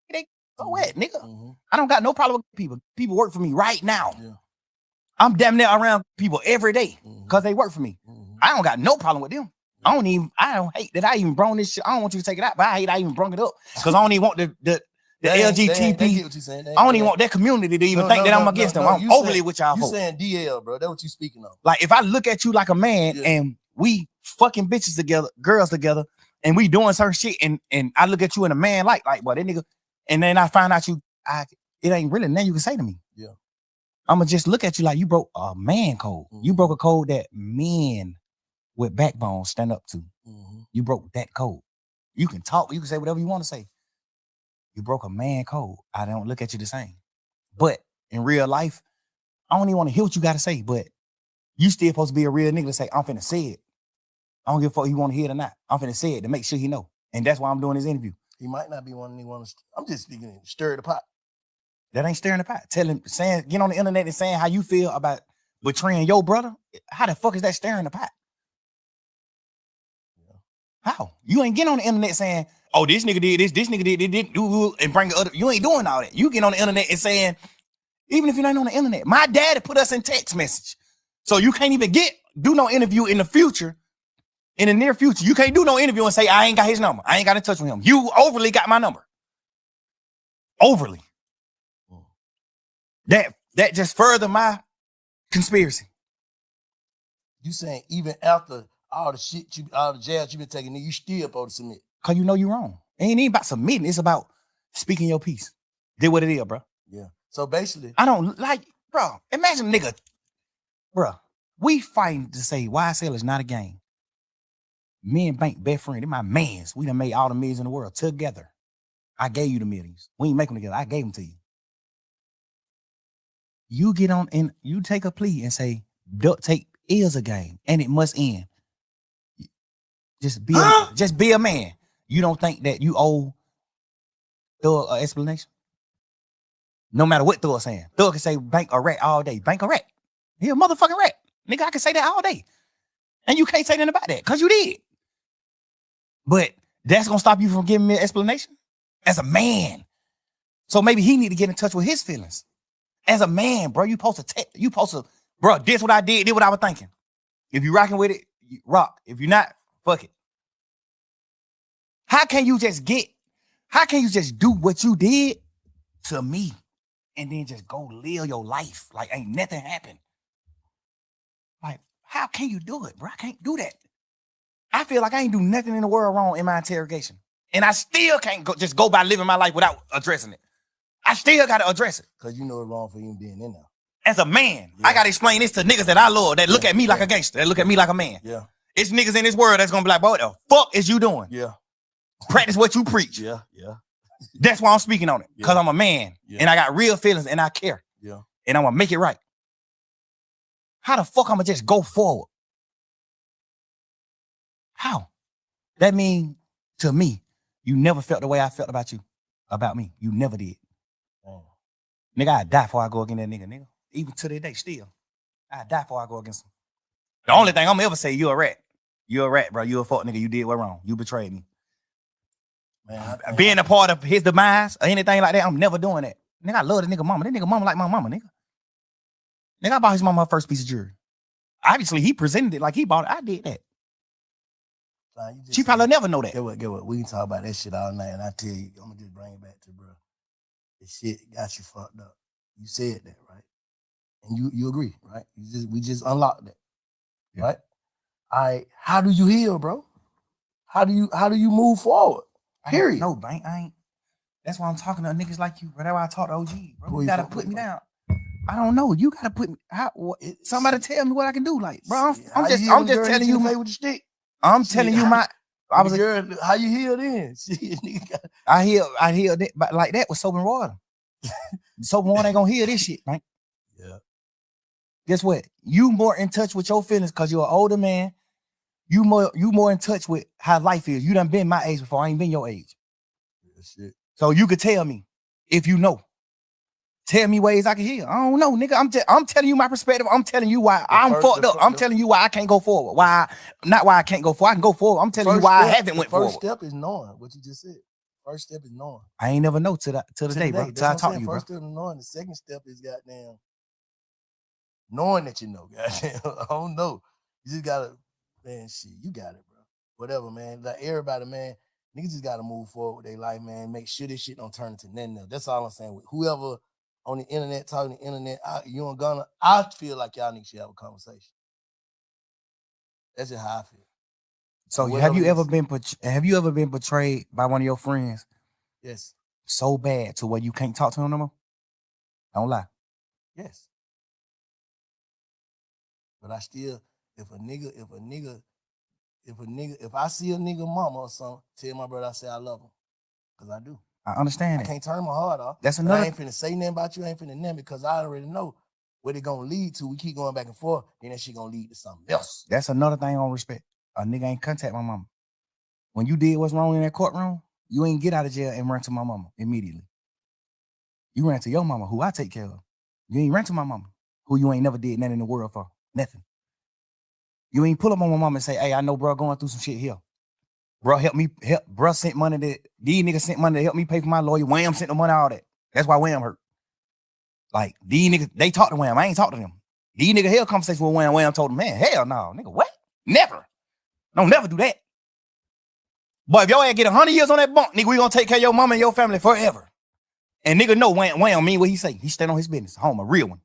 so what, nigga? Mm-hmm. I don't got no problem with people. People work for me right now. Yeah. I'm damn near around people every day because they work for me. Mm-hmm. I don't got no problem with them. I don't hate that I even brought this shit. I don't want you to take it out, but I hate I even brought it up because I don't even want the LGTB. I don't even want that community to even think that I'm against them. I'm overly with y'all. You saying DL, bro? That's what you speaking of. Like if I look at you like a man and we fucking bitches together, girls together, and we doing certain shit, and I look at you and a man like boy, that nigga, and then I find out it ain't really nothing you can say to me. Yeah. I'ma just look at you like you broke a man code. Mm-hmm. You broke a code that men with backbone stand up to. Mm-hmm. You broke that code. You can talk, you can say whatever you want to say. You broke a man code. I don't look at you the same. But in real life, I don't even want to hear what you got to say, but you still supposed to be a real nigga to say, I'm finna say it. I don't give a fuck if you want to hear it or not. I'm finna say it to make sure he know. And that's why I'm doing this interview. He might not be one of the I'm just speaking, stir the pot. That ain't stirring the pot. Get on the internet and saying how you feel about betraying your brother. How the fuck is that stirring the pot? Yeah. How? You ain't getting on the internet saying, oh, this nigga did this nigga did this, and bring other. You ain't doing all that. You get on the internet and saying, even if you're not on the internet, my daddy put us in text message. So you can't even do no interview in the future. In the near future, you can't do no interview and say, I ain't got his number. I ain't got in touch with him. You overly got my number. Overly. That just further my conspiracy. You saying even after all the shit, all the jabs you've been taking, you still supposed to submit? Cause you know you're wrong. It ain't even about submitting. It's about speaking your piece. Did what it is, bro. Yeah. So basically, I don't like, bro. Imagine nigga, bro. We fighting to say YSL is not a game. Me and Bank, best friend, they're my mans. We done made all the millions in the world together. I gave you the millions. We ain't make them together. I gave them to you. You get on and you take a plea and say, duct tape is a game and it must end. Just be a man. You don't think that you owe Thug an explanation? No matter what Thug saying. Thug can say Bank a rat all day. Bank a rat. He a motherfucking rat. Nigga, I can say that all day. And you can't say nothing about that because you did. But that's gonna stop you from giving me an explanation? As a man. So maybe he need to get in touch with his feelings. As a man, bro, you supposed to, bro, this what I did what I was thinking. If you rocking with it, you rock. If you're not, fuck it. How can you just do what you did to me and then just go live your life like ain't nothing happened? Like, how can you do it, bro? I can't do that. I feel like I ain't do nothing in the world wrong in my interrogation. And I still can't just go by living my life without addressing it. I still got to address it. Because you know it's wrong for you being in there. As a man, I got to explain this to niggas that I love, that look at me like a gangster, that look at me like a man. Yeah. It's niggas in this world that's going to be like, boy, what the fuck is you doing? Yeah. Practice what you preach. Yeah. That's why I'm speaking on it. Because I'm a man and I got real feelings and I care. Yeah. And I'm going to make it right. How the fuck I'm going to just go forward? How? That mean to me, you never felt the way I felt about you, about me. You never did. Nigga, I'd die before I go against that nigga. Even to this day, still. I'd die before I go against him. The only thing I'm gonna ever say, you a rat. You a rat, bro. You a fuck nigga. You did what wrong. You betrayed me. Man, being a part of his demise or anything like that, I'm never doing that. Nigga, I love the nigga mama. That nigga mama like my mama, nigga. Nigga, I bought his mama her first piece of jewelry. Obviously, he presented it like he bought it. I did that. She probably never know that. Get what? We can talk about that shit all night, and I tell you, I'm gonna just bring it back to bro. This shit got you fucked up. You said that, right? And you agree, right? We just unlocked that, right? All right. How do you heal, bro? How do you move forward? Period. No, Bank. I ain't. That's why I'm talking to niggas like you. Bro. That's why I talk to OG, bro. You gotta put me down. I don't know. You gotta put me. Somebody tell me what I can do. Like, bro, I'm just telling you. With the stick. I'm telling you my. I was girl. How you heal then? I heal that, but like that with soap and water. Soap and water ain't gonna heal this shit, man. Yeah. Guess what? You more in touch with your feelings because you're an older man. You more in touch with how life is. You done been my age before. I ain't been your age. Yeah, shit. So you could tell me if you know. Tell me ways I can heal. I don't know, nigga. I'm telling you my perspective. I'm telling you why I'm fucked up. I'm telling you why I can't go forward. Not why I can't go forward. I can go forward. I'm telling you why I haven't went forward. First step is knowing what you just said. First step is knowing. I ain't never know till the day, bro. Till I talk to you, bro. First step is knowing. The second step is goddamn knowing that you know. Goddamn, I don't know. You just gotta, man. Shit, you got it, bro. Whatever, man. Like everybody, man. Niggas just gotta move forward with their life, man. Make sure this shit don't turn into nothing else. That's all I'm saying. With whoever on the internet, talking the internet, you and Gunna, I feel like y'all niggas should have a conversation. That's just how I feel. So have you ever been betrayed by one of your friends? Yes. So bad to where you can't talk to him no more? Don't lie. Yes. But I still, if I see a nigga mama or something, tell my brother I say I love him. Because I do. I understand I can't turn my heart off. That's another. I ain't finna say nothing about you. I ain't finna nothing because I already know what it gonna lead to. We keep going back and forth, then that shit gonna lead to something else. That's another thing on respect. A nigga ain't contact my mama. When you did what's wrong in that courtroom, you ain't get out of jail and run to my mama immediately. You ran to your mama, who I take care of. You ain't ran to my mama, who you ain't never did nothing in the world for. Nothing. You ain't pull up on my mama and say, hey, I know bro going through some shit here. Bro, bro sent money these niggas sent money to help me pay for my lawyer. Wham sent the money, all that. That's why Wham hurt. Like, these niggas, they talked to Wham. I ain't talked to them. These niggas held conversation with Wham. Wham told them, man, hell no, nigga, what? Never. Don't never do that. But if your ass get 100 years on that bunk, nigga, we gonna take care of your mama and your family forever. And nigga know Wham mean what he say. He stand on his business. Home, a real one.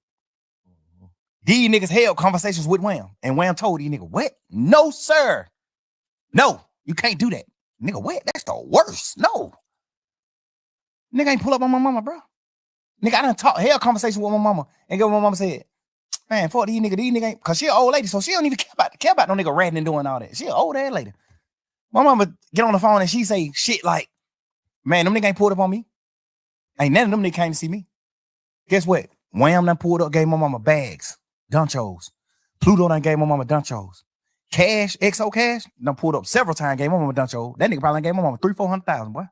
These niggas held conversations with Wham. And Wham told these niggas, what? No, sir. No, you can't do that. Nigga, what? That's the worst. No. Nigga ain't pull up on my mama, bro. Nigga, I done hell conversation with my mama and get what my mama said. Man, fuck these nigga ain't, cause she an old lady, so she don't even care about no nigga ratting and doing all that. She an old ass lady. My mama get on the phone and she say shit like, man, them nigga ain't pulled up on me. Ain't none of them nigga came to see me. Guess what? Wham done pulled up, gave my mama bags, dunchos. Pluto done gave my mama dunchos. Cash, XO Cash, done pulled up several times, gave my mama duncho. That nigga probably gave my mama 300,000-400,000, boy.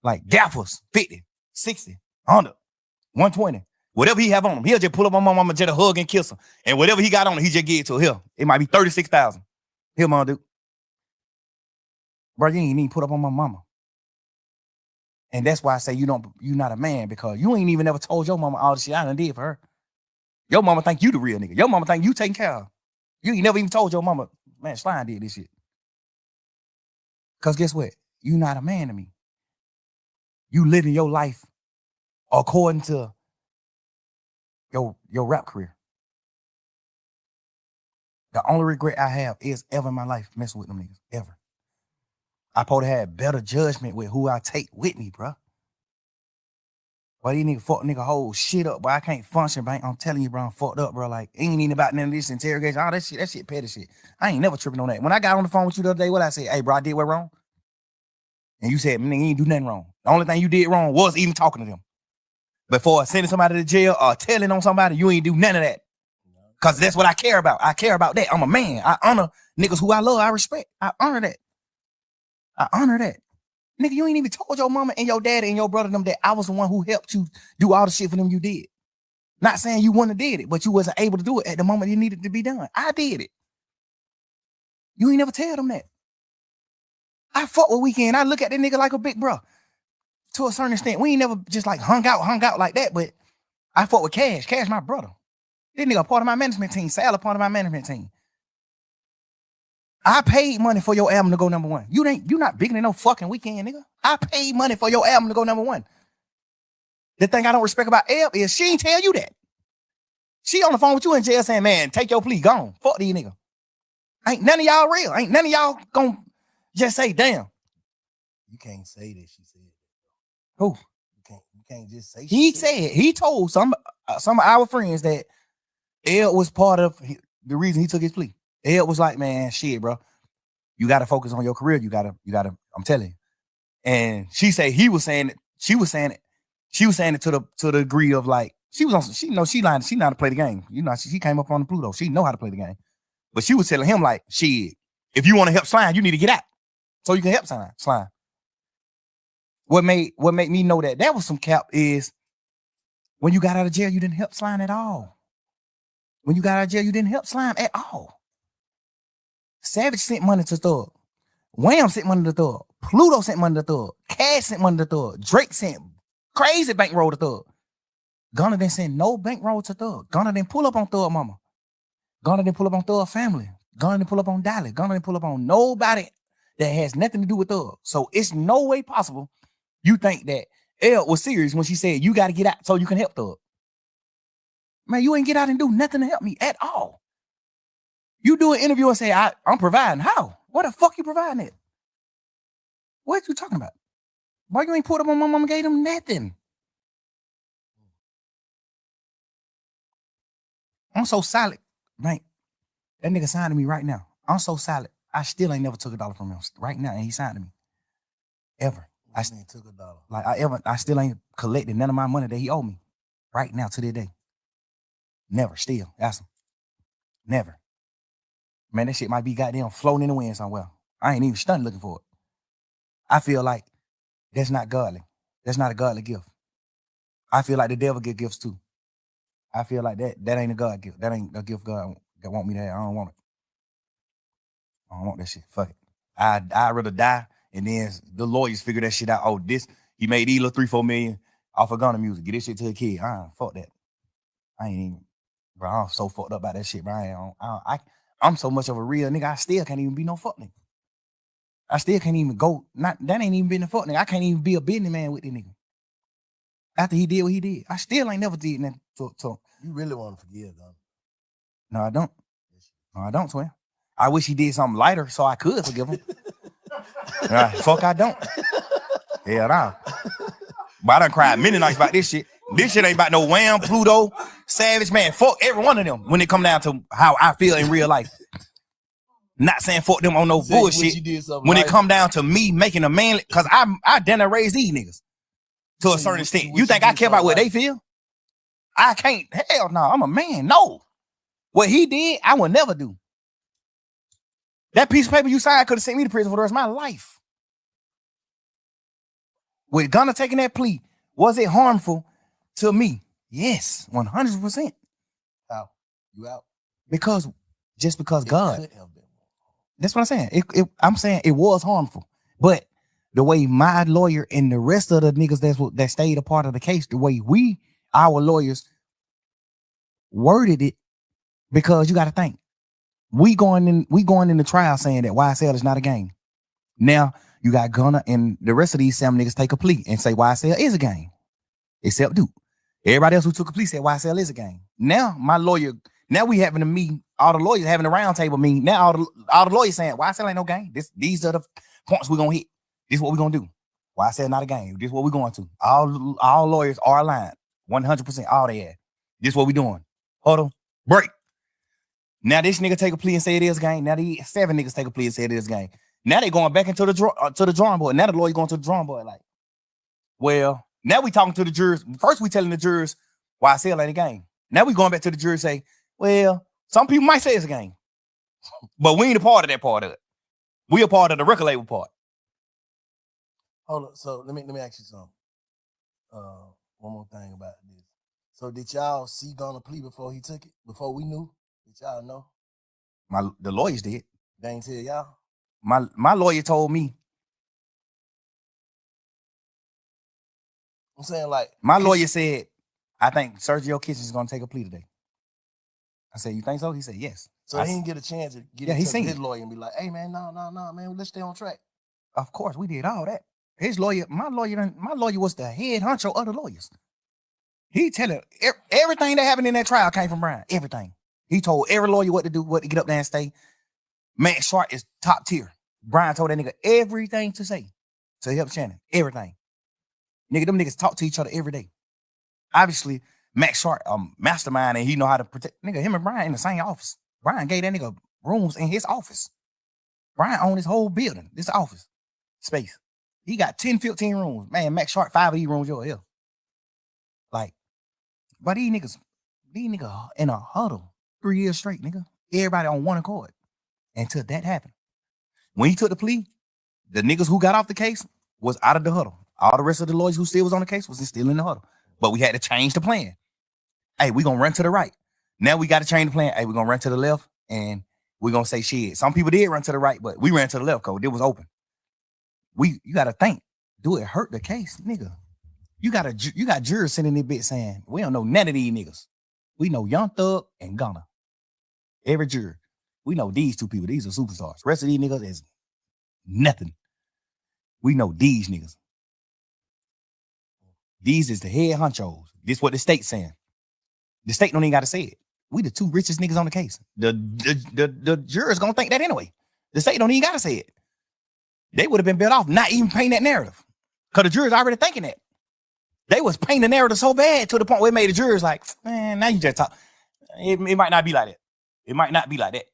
Like gaffers, 50, 60, 100, 120. Whatever he have on him, he'll just pull up on my mama, just a hug and kiss her. And whatever he got on him, he just give it to her. Here, it might be 36,000. Here, mama, dude. Bro, you ain't even put up on my mama. And that's why I say you not a man, because you ain't even ever told your mama all the shit I done did for her. Your mama think you the real nigga. Your mama think you taking care of. You ain't never even told your mama, man, Slime did this shit. Because guess what? You not a man to me. You living your life according to your rap career. The only regret I have is ever in my life messing with them niggas, ever. I probably had better judgment with who I take with me, bro. But these niggas fuck nigga whole shit up, but I can't function, bro. I'm telling you, bro, I'm fucked up, bro. Like, ain't even about none of this interrogation. All that shit petty shit. I ain't never tripping on that. When I got on the phone with you the other day, what I said? Hey, bro, I did what wrong? And you said, man, you ain't do nothing wrong. The only thing you did wrong was even talking to them. Before sending somebody to jail or telling on somebody, you ain't do none of that. Because that's what I care about. I care about that. I'm a man. I honor niggas who I love, I respect. I honor that. I honor that. Nigga, you ain't even told your mama and your daddy and your brother them that I was the one who helped you do all the shit for them you did. Not saying you wouldn't have did it, but you wasn't able to do it at the moment it needed to be done. I did it. You ain't never tell them that. I fuck with Weekend. I look at that nigga like a big bro. To a certain extent. We ain't never just like hung out like that, but I fuck with Cash. Cash my brother. This nigga a part of my management team. Sal a part of my management team. I paid money for your album to go number one. You not bigger than no fucking Weekend, nigga. I paid money for your album to go number one. The thing I don't respect about Eb is she ain't tell you that. She on the phone with you in jail saying, man, take your plea, gone. Fuck these niggas. Ain't none of y'all real. Ain't none of y'all gonna just say, damn. You can't say that she said that. Who? You can't just say he told some of our friends that Ed was part of the reason he took his plea. Ed was like, man, shit, bro. You gotta focus on your career. You gotta, I'm telling you. And she said he was saying it. She was saying it to the degree of like, she was on, she know she lying, she know how to play the game. You know, she came up on the Pluto. She know how to play the game. But she was telling him like, shit, if you want to help Slime, you need to get out. So you can help Slime. What made me know that was some cap is when you got out of jail, you didn't help Slime at all. When you got out of jail, you didn't help Slime at all. Savage sent money to Thug. Wham sent money to Thug. Pluto sent money to Thug. Cash sent money to Thug. Drake sent crazy bankroll to Thug. Gunna didn't send no bankroll to Thug. Gunna didn't pull up on Thug mama. Gunna didn't pull up on Thug family. Gunna didn't pull up on Dolly. Gunna didn't pull up on nobody that has nothing to do with Thug. So it's no way possible you think that Elle was serious when she said you got to get out so you can help Thug. Man, you ain't get out and do nothing to help me at all. You do an interview and say, I'm providing. How? What the fuck you providing it? What you talking about? Why you ain't put up on my mama gave them nothing? I'm so solid, man. That nigga signed to me right now. I'm so solid. I still ain't never took $1 from him right now, and he signed to me. Ever. I still ain't took $1. Like I still ain't collected none of my money that he owed me. Right now to this day. Never. Still. Ask him. Never. Man, that shit might be goddamn floating in the wind somewhere. I ain't even stunned looking for it. I feel like that's not godly. That's not a godly gift. I feel like the devil get gifts too. I feel like that ain't a God gift. That ain't a gift God want me to have. I don't want it. I don't want that shit. Fuck it. I'd rather die and then the lawyers figure that shit out. Oh, he made these little 3-4 million off of Gunna music. Get this shit to a kid. Fuck that. I ain't even, bro. I'm so fucked up about that shit, bro. I'm so much of a real nigga. I still can't even be no fuck nigga. I still can't even go. That ain't even been a fuck nigga. I can't even be a businessman with this nigga. After he did what he did, I still ain't never did nothing to You really want to forgive them? No, I don't. No, I don't, twin. I wish he did something lighter so I could forgive him. Fuck, I don't. Hell nah. But I done cried many nights about this shit. This shit ain't about no Wham, Pluto, Savage, man. Fuck every one of them when it come down to how I feel in real life. Not saying fuck them on no bullshit. When it come down to me making a man, cause I done raised these niggas to a certain extent. You think I care about what they feel? I can't. Hell no, I'm a man. No. What he did, I would never do. That piece of paper you signed could have sent me to prison for the rest of my life. With Gunna taking that plea, was it harmful to me? Yes, 100%. How? You out? Because God. That's what I'm saying. I'm saying it was harmful. But the way my lawyer and the rest of the niggas that stayed a part of the case, the way our lawyers worded it, because you got to think, we going in the trial saying that YSL is not a gang. Now you got Gunna and the rest of these 7 niggas take a plea and say YSL is a gang, except Duke. Everybody else who took a plea said YSL is a gang. Now my lawyer, we having a meeting, all the lawyers having a round table meeting. Now all the lawyers saying YSL ain't no gang. These are the points we're gonna hit. This is what we're gonna do. YSL not a gang. This is what we're going to. All lawyers are aligned. 100%. All they have. This is what we doing. Huddle. Break. Now this nigga take a plea and say it is a gang. Now these 7 niggas take a plea and say it is a gang. Now they going back into the drawing board. Now the lawyer going to the drawing board like, well, now we talking to the jurors. First we telling the jurors YSL ain't a gang. Now we going back to the jurors say, well, some people might say it's a gang, but we ain't a part of that part of it. We a part of the record label part. Hold on. So let me ask you something. One more thing about this. So did y'all see Gunna plea before he took it? Before we knew? Did y'all know? The lawyers did. They ain't tell y'all? My lawyer told me. I'm saying like my lawyer said, I think Sergio Kitchen is gonna take a plea today. I said, you think so? He said, yes. So he didn't get a chance to get into his lawyer and be like, hey man, no, man, let's stay on track. Of course, we did all that. His lawyer, my lawyer was the head honcho of the lawyers. He tell it everything that happened in that trial came from Brian. Everything. He told every lawyer what to do, what to get up there and stay. Max Sharp is top tier. Brian told that nigga everything to say to help Shannon. Everything. Nigga, them niggas talk to each other every day. Obviously, Max Sharp, mastermind, and he know how to protect. Nigga, him and Brian in the same office. Brian gave that nigga rooms in his office. Brian owned his whole building. This office space. He got 10, 15 rooms. Man, Max Sharp, 5 of these rooms, your hell. Like, but these niggas in a huddle 3 years straight, nigga. Everybody on one accord. Until that happened. When he took the plea, the niggas who got off the case was out of the huddle. All the rest of the lawyers who still was on the case was still in the huddle. But we had to change the plan. Hey, we gonna run to the right. Now we got to change the plan. Hey, we gonna run to the left and we gonna say shit. Some people did run to the right, but we ran to the left because it was open. You gotta think. Do it hurt the case, nigga? You got jurors sitting in there bit saying, we don't know none of these niggas. We know Young Thug and Gunna. Every juror. We know these 2 people. These are superstars. The rest of these niggas is nothing. We know these niggas. These is the head honchos. This what the state's saying. The state don't even got to say it. We the 2 richest niggas on the case. The jurors gonna think that anyway. The state don't even got to say it. They would have been better off not even painting that narrative. Because the jurors already thinking that. They was painting the narrative so bad to the point where it made the jurors like, man, now you just talk. It might not be like that. It might not be like that.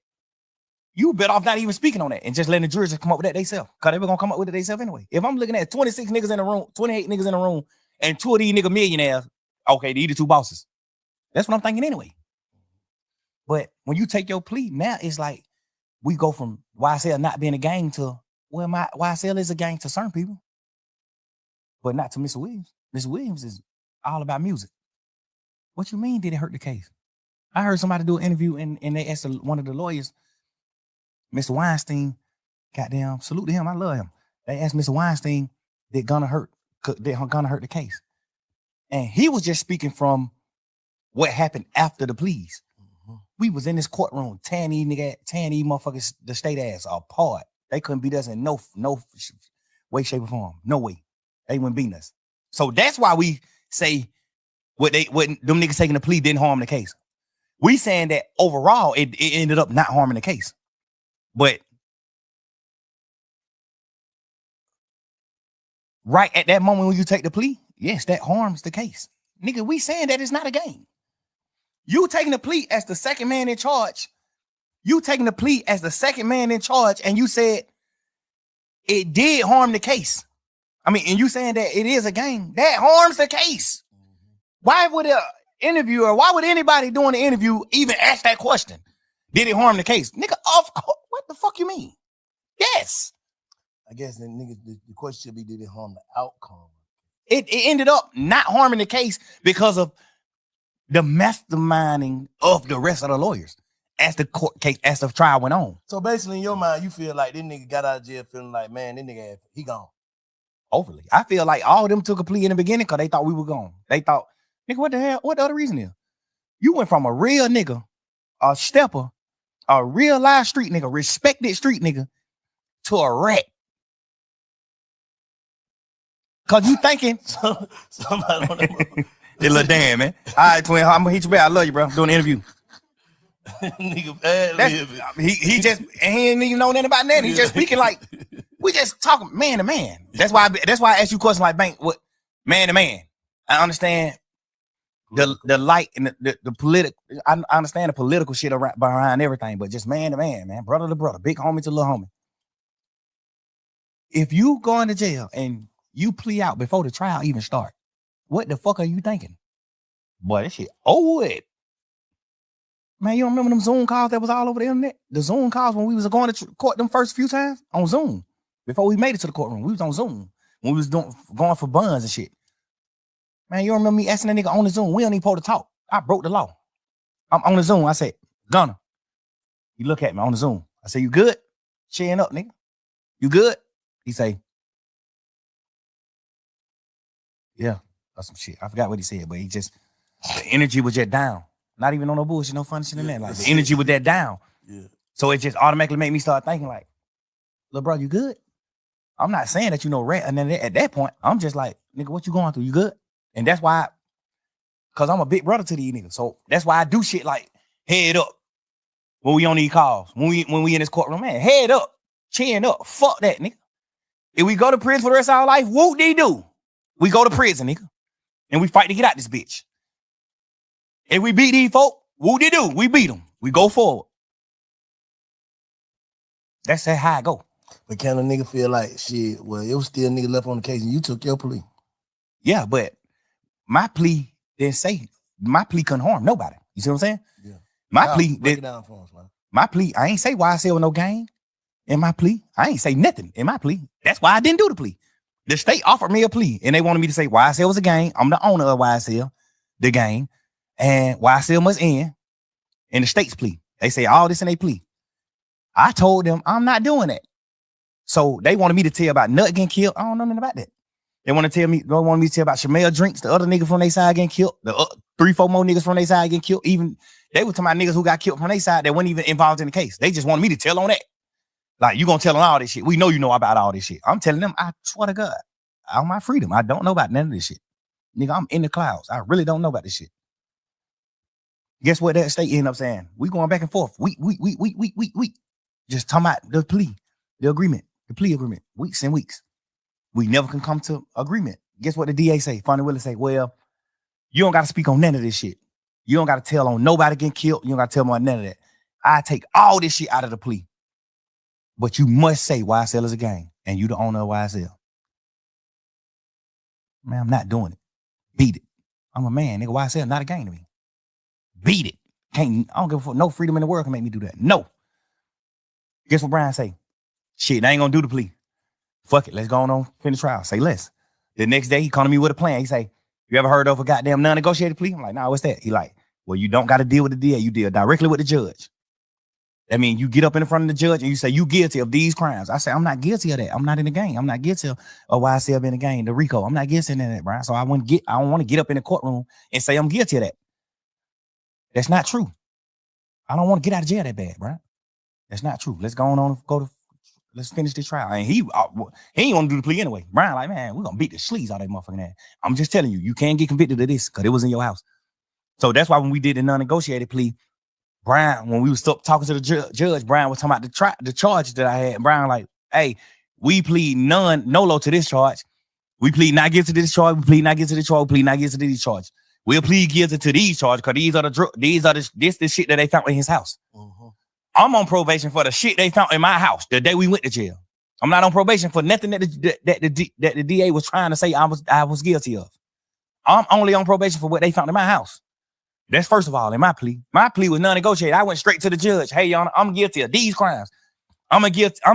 You better off not even speaking on that and just letting the jurors just come up with that themselves. Because they were going to come up with it themselves anyway. If I'm looking at 26 niggas in the room, 28 niggas in the room, and 2 of these nigga millionaires, okay, these the 2 bosses. That's what I'm thinking anyway. But when you take your plea, now it's like we go from YSL not being a gang to, well, my YSL is a gang to certain people, but not to Mr. Williams. Mr. Williams is all about music. What you mean did it hurt the case? I heard somebody do an interview and they asked one of the lawyers, Mr. Weinstein, goddamn, salute to him. I love him. They asked Mr. Weinstein, did Gunna hurt the case? And he was just speaking from what happened after the pleas. Mm-hmm. We was in this courtroom, tearing these motherfuckers, the state ass apart. They couldn't beat us in no way, shape, or form. No way. They wouldn't beat us. So that's why we say what them niggas taking the plea didn't harm the case. We saying that overall it ended up not harming the case. But right at that moment when you take the plea, yes, that harms the case. Nigga, we saying that it's not a game. You taking the plea as the second man in charge. You taking the plea as the second man in charge, and you said it did harm the case. I mean, and you saying that it is a game, that harms the case. Why would an interviewer, why would anybody doing the interview even ask that question? Did it harm the case? Nigga, what the fuck you mean? Yes. I guess the nigga, the question should be, did it harm the outcome? It ended up not harming the case because of the masterminding of the rest of the lawyers as the court case, as the trial went on. So basically, in your mind, you feel like this nigga got out of jail feeling like, man, this nigga, he gone. Overly. I feel like all of them took a plea in the beginning because they thought we were gone. They thought, nigga, what the hell? What the other reason is? You went from a real nigga, a stepper, a real live street nigga, respected street nigga, to a rat. Cause you thinking somebody on that hey, little damn, man. All right, twin, I'm gonna hit you back. I love you, bro. I'm doing an interview. nigga, he just he ain't even know nothing about that. He just speaking like we just talking man to man. That's why I ask you questions like Bank, what man to man. I understand the light and the political. I understand the political shit around behind everything, but just man to man, brother to brother, big homie to little homie. If you go into jail and you plea out before the trial even start, what the fuck are you thinking? Boy, that shit over it. Man, you don't remember them Zoom calls that was all over the internet? The Zoom calls when we was going to court them first few times on Zoom. Before we made it to the courtroom, we was on Zoom. When we was going for buns and shit. Man, you don't remember me asking that nigga on the Zoom? We don't even supposed to talk. I broke the law. I'm on the Zoom. I said, Gunna. He look at me on the Zoom. I say, you good? Cheering up, nigga. You good? He say, yeah, that's some shit. I forgot what he said, but he just, the energy was just down. Not even on no bullshit, no funny shit in that. Like the energy was that down. Yeah. So it just automatically made me start thinking like, little bro, you good? I'm not saying that you know rat. And then at that point, I'm just like, nigga, what you going through? You good? And that's why, cause I'm a big brother to these niggas. So that's why I do shit like head up when we on these calls. When we in this courtroom, man, head up, chin up. Fuck that, nigga. If we go to prison for the rest of our life, whoop they do. We go to prison, nigga. And we fight to get out this bitch. If we beat these folk, whoop they do. We beat them. We go forward. That's how I go. But can a nigga feel like, shit, well, it was still a nigga left on the case and you took your plea? Yeah, but my plea didn't say, my plea couldn't harm nobody. You see what I'm saying? Yeah. My plea, break it down for us, man. My plea, I ain't say why I said with no gang in my plea. I ain't say nothing in my plea. That's why I didn't do the plea. The state offered me a plea and they wanted me to say YSL was a gang. I'm the owner of YSL, the gang, and YSL must end in the state's plea. They say all this in their plea. I told them I'm not doing that. So they wanted me to tell about Nut getting killed. I don't know nothing about that. They want me to tell about Shamel Drinks, the other nigga from their side getting killed, the 3-4 more niggas from their side getting killed. Even they were talking about niggas who got killed from their side that weren't even involved in the case. They just wanted me to tell on that. Like, you gonna tell on all this shit. We know you know about all this shit. I'm telling them, I swear to God, on my freedom, I don't know about none of this shit. Nigga, I'm in the clouds. I really don't know about this shit. Guess what that state ended up saying? We going back and forth. We. Just talking about the plea, the agreement, the plea agreement, weeks and weeks. We never can come to agreement. Guess what the DA say? Fonnie Willis say, well, you don't got to speak on none of this shit. You don't got to tell on nobody getting killed. You don't got to tell on none of that. I take all this shit out of the plea. But you must say YSL is a gang and you the owner of YSL. Man, I'm not doing it. Beat it. I'm a man, nigga. YSL not a gang to me. Beat it. I don't give a fuck. No freedom in the world can make me do that. No. Guess what Brian say? Shit, I ain't gonna do the plea. Fuck it, let's go on finish trial. Say less. The next day, he come to me with a plan. He say, you ever heard of a goddamn non-negotiated plea? I'm like, nah, what's that? He like, well, you don't got to deal with the DA. You deal directly with the judge. That means you get up in front of the judge and you say, you guilty of these crimes. I say, I'm not guilty of that. I'm not in the gang. I'm not guilty of YSL being in the gang, the RICO. I'm not guilty of that, Brian. So I don't want to get up in the courtroom and say I'm guilty of that. That's not true. I don't want to get out of jail that bad, Brian. That's not true. Let's let's finish this trial. And he ain't want to do the plea anyway. Brian like, man, we're going to beat the sleaze out of that motherfucking ass. I'm just telling you, you can't get convicted of this because it was in your house. So that's why when we did the non-negotiated plea, Brian, when we was talking to the judge, Brian was talking about the charge that I had. And Brian like, hey, we plead nolo to this charge. We plead not guilty to this charge. We plead not guilty to this charge. We plead not guilty to these charges. We'll plead guilty to these charges because this the shit that they found in his house. Mm-hmm. I'm on probation for the shit they found in my house the day we went to jail. I'm not on probation for nothing that the DA was trying to say I was guilty of. I'm only on probation for what they found in my house. That's first of all in my plea. My plea was non-negotiated. I went straight to the judge. Hey, Your Honor, I'm guilty of these crimes. I'm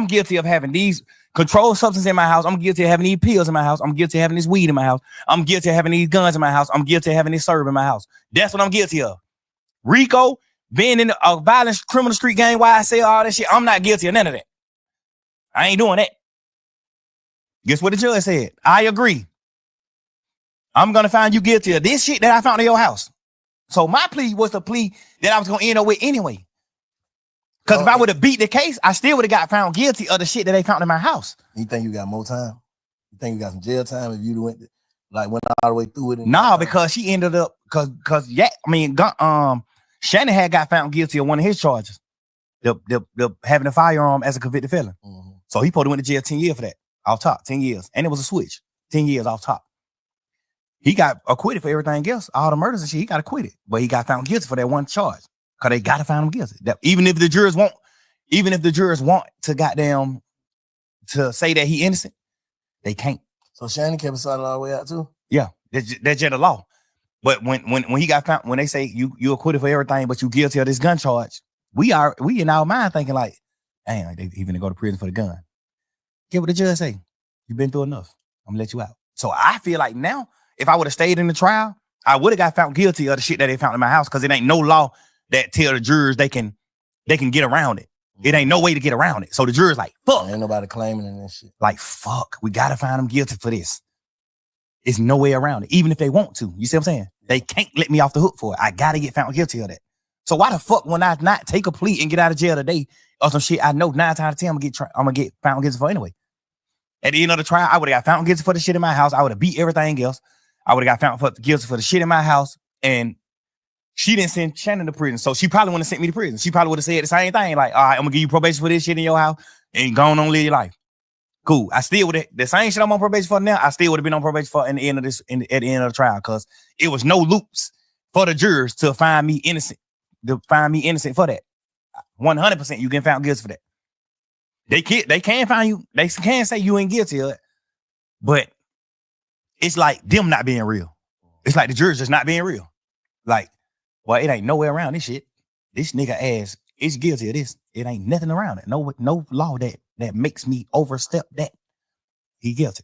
guilty of having these controlled substances in my house. I'm guilty of having these pills in my house. I'm guilty of having this weed in my house. I'm guilty of having these guns in my house. I'm guilty of having this serve in my house. That's what I'm guilty of. Rico, being in a violent criminal street gang, why I say all that shit, I'm not guilty of none of that. I ain't doing that. Guess what the judge said? I agree. I'm going to find you guilty of this shit that I found in your house. So my plea was the plea that I was going to end up with anyway. Because if I would have beat the case, I still would have got found guilty of the shit that they found in my house. You think you got more time? You think you got some jail time if you went all the way through it? No, because she ended up, Shannon had got found guilty of one of his charges. The having a firearm as a convicted felon. Mm-hmm. So he probably went to jail 10 years for that. Off top, 10 years. And it was a switch. 10 years off top. He got acquitted for everything else. All the murders and shit, he got acquitted. But he got found guilty for that one charge. Because they got to find him guilty. That even if the jurors want to goddamn to say that he innocent, they can't. So Shannon kept it silent all the way out too? Yeah, that's just the law. But when he got found, when they say you acquitted for everything, but you guilty of this gun charge, we in our mind thinking like, dang, they even to go to prison for the gun. Get what the judge say. You've been through enough. I'm gonna let you out. So I feel like now, if I would have stayed in the trial, I would have got found guilty of the shit that they found in my house because it ain't no law that tell the jurors they can get around it. It ain't no way to get around it. So the jurors like, fuck. Ain't nobody claiming it and shit. Like, fuck, we gotta find them guilty for this. It's no way around it, even if they want to. You see what I'm saying? They can't let me off the hook for it. I gotta get found guilty of that. So why the fuck when I not take a plea and get out of jail today or some shit I know 9 times out of 10 I'm gonna get found guilty for anyway? At the end of the trial, I would have got found guilty for the shit in my house. I would have beat everything else. I would have got found guilty for the shit in my house. And she didn't send Shannon to prison. So she probably wouldn't have sent me to prison. She probably would have said the same thing. Like, all right, I'm gonna give you probation for this shit in your house and go on live your life. Cool. I still would have, the same shit I'm on probation for now, I still would have been on probation for at the end of the trial, because it was no loops for the jurors to find me innocent. For that. 100% you get found guilty for that. They can find you, they can say you ain't guilty of it, but it's like them not being real. It's like the jurors just not being real. Like, well, it ain't nowhere around this shit. This nigga ass is guilty of this. It ain't nothing around it. No law that makes me overstep that. He guilty.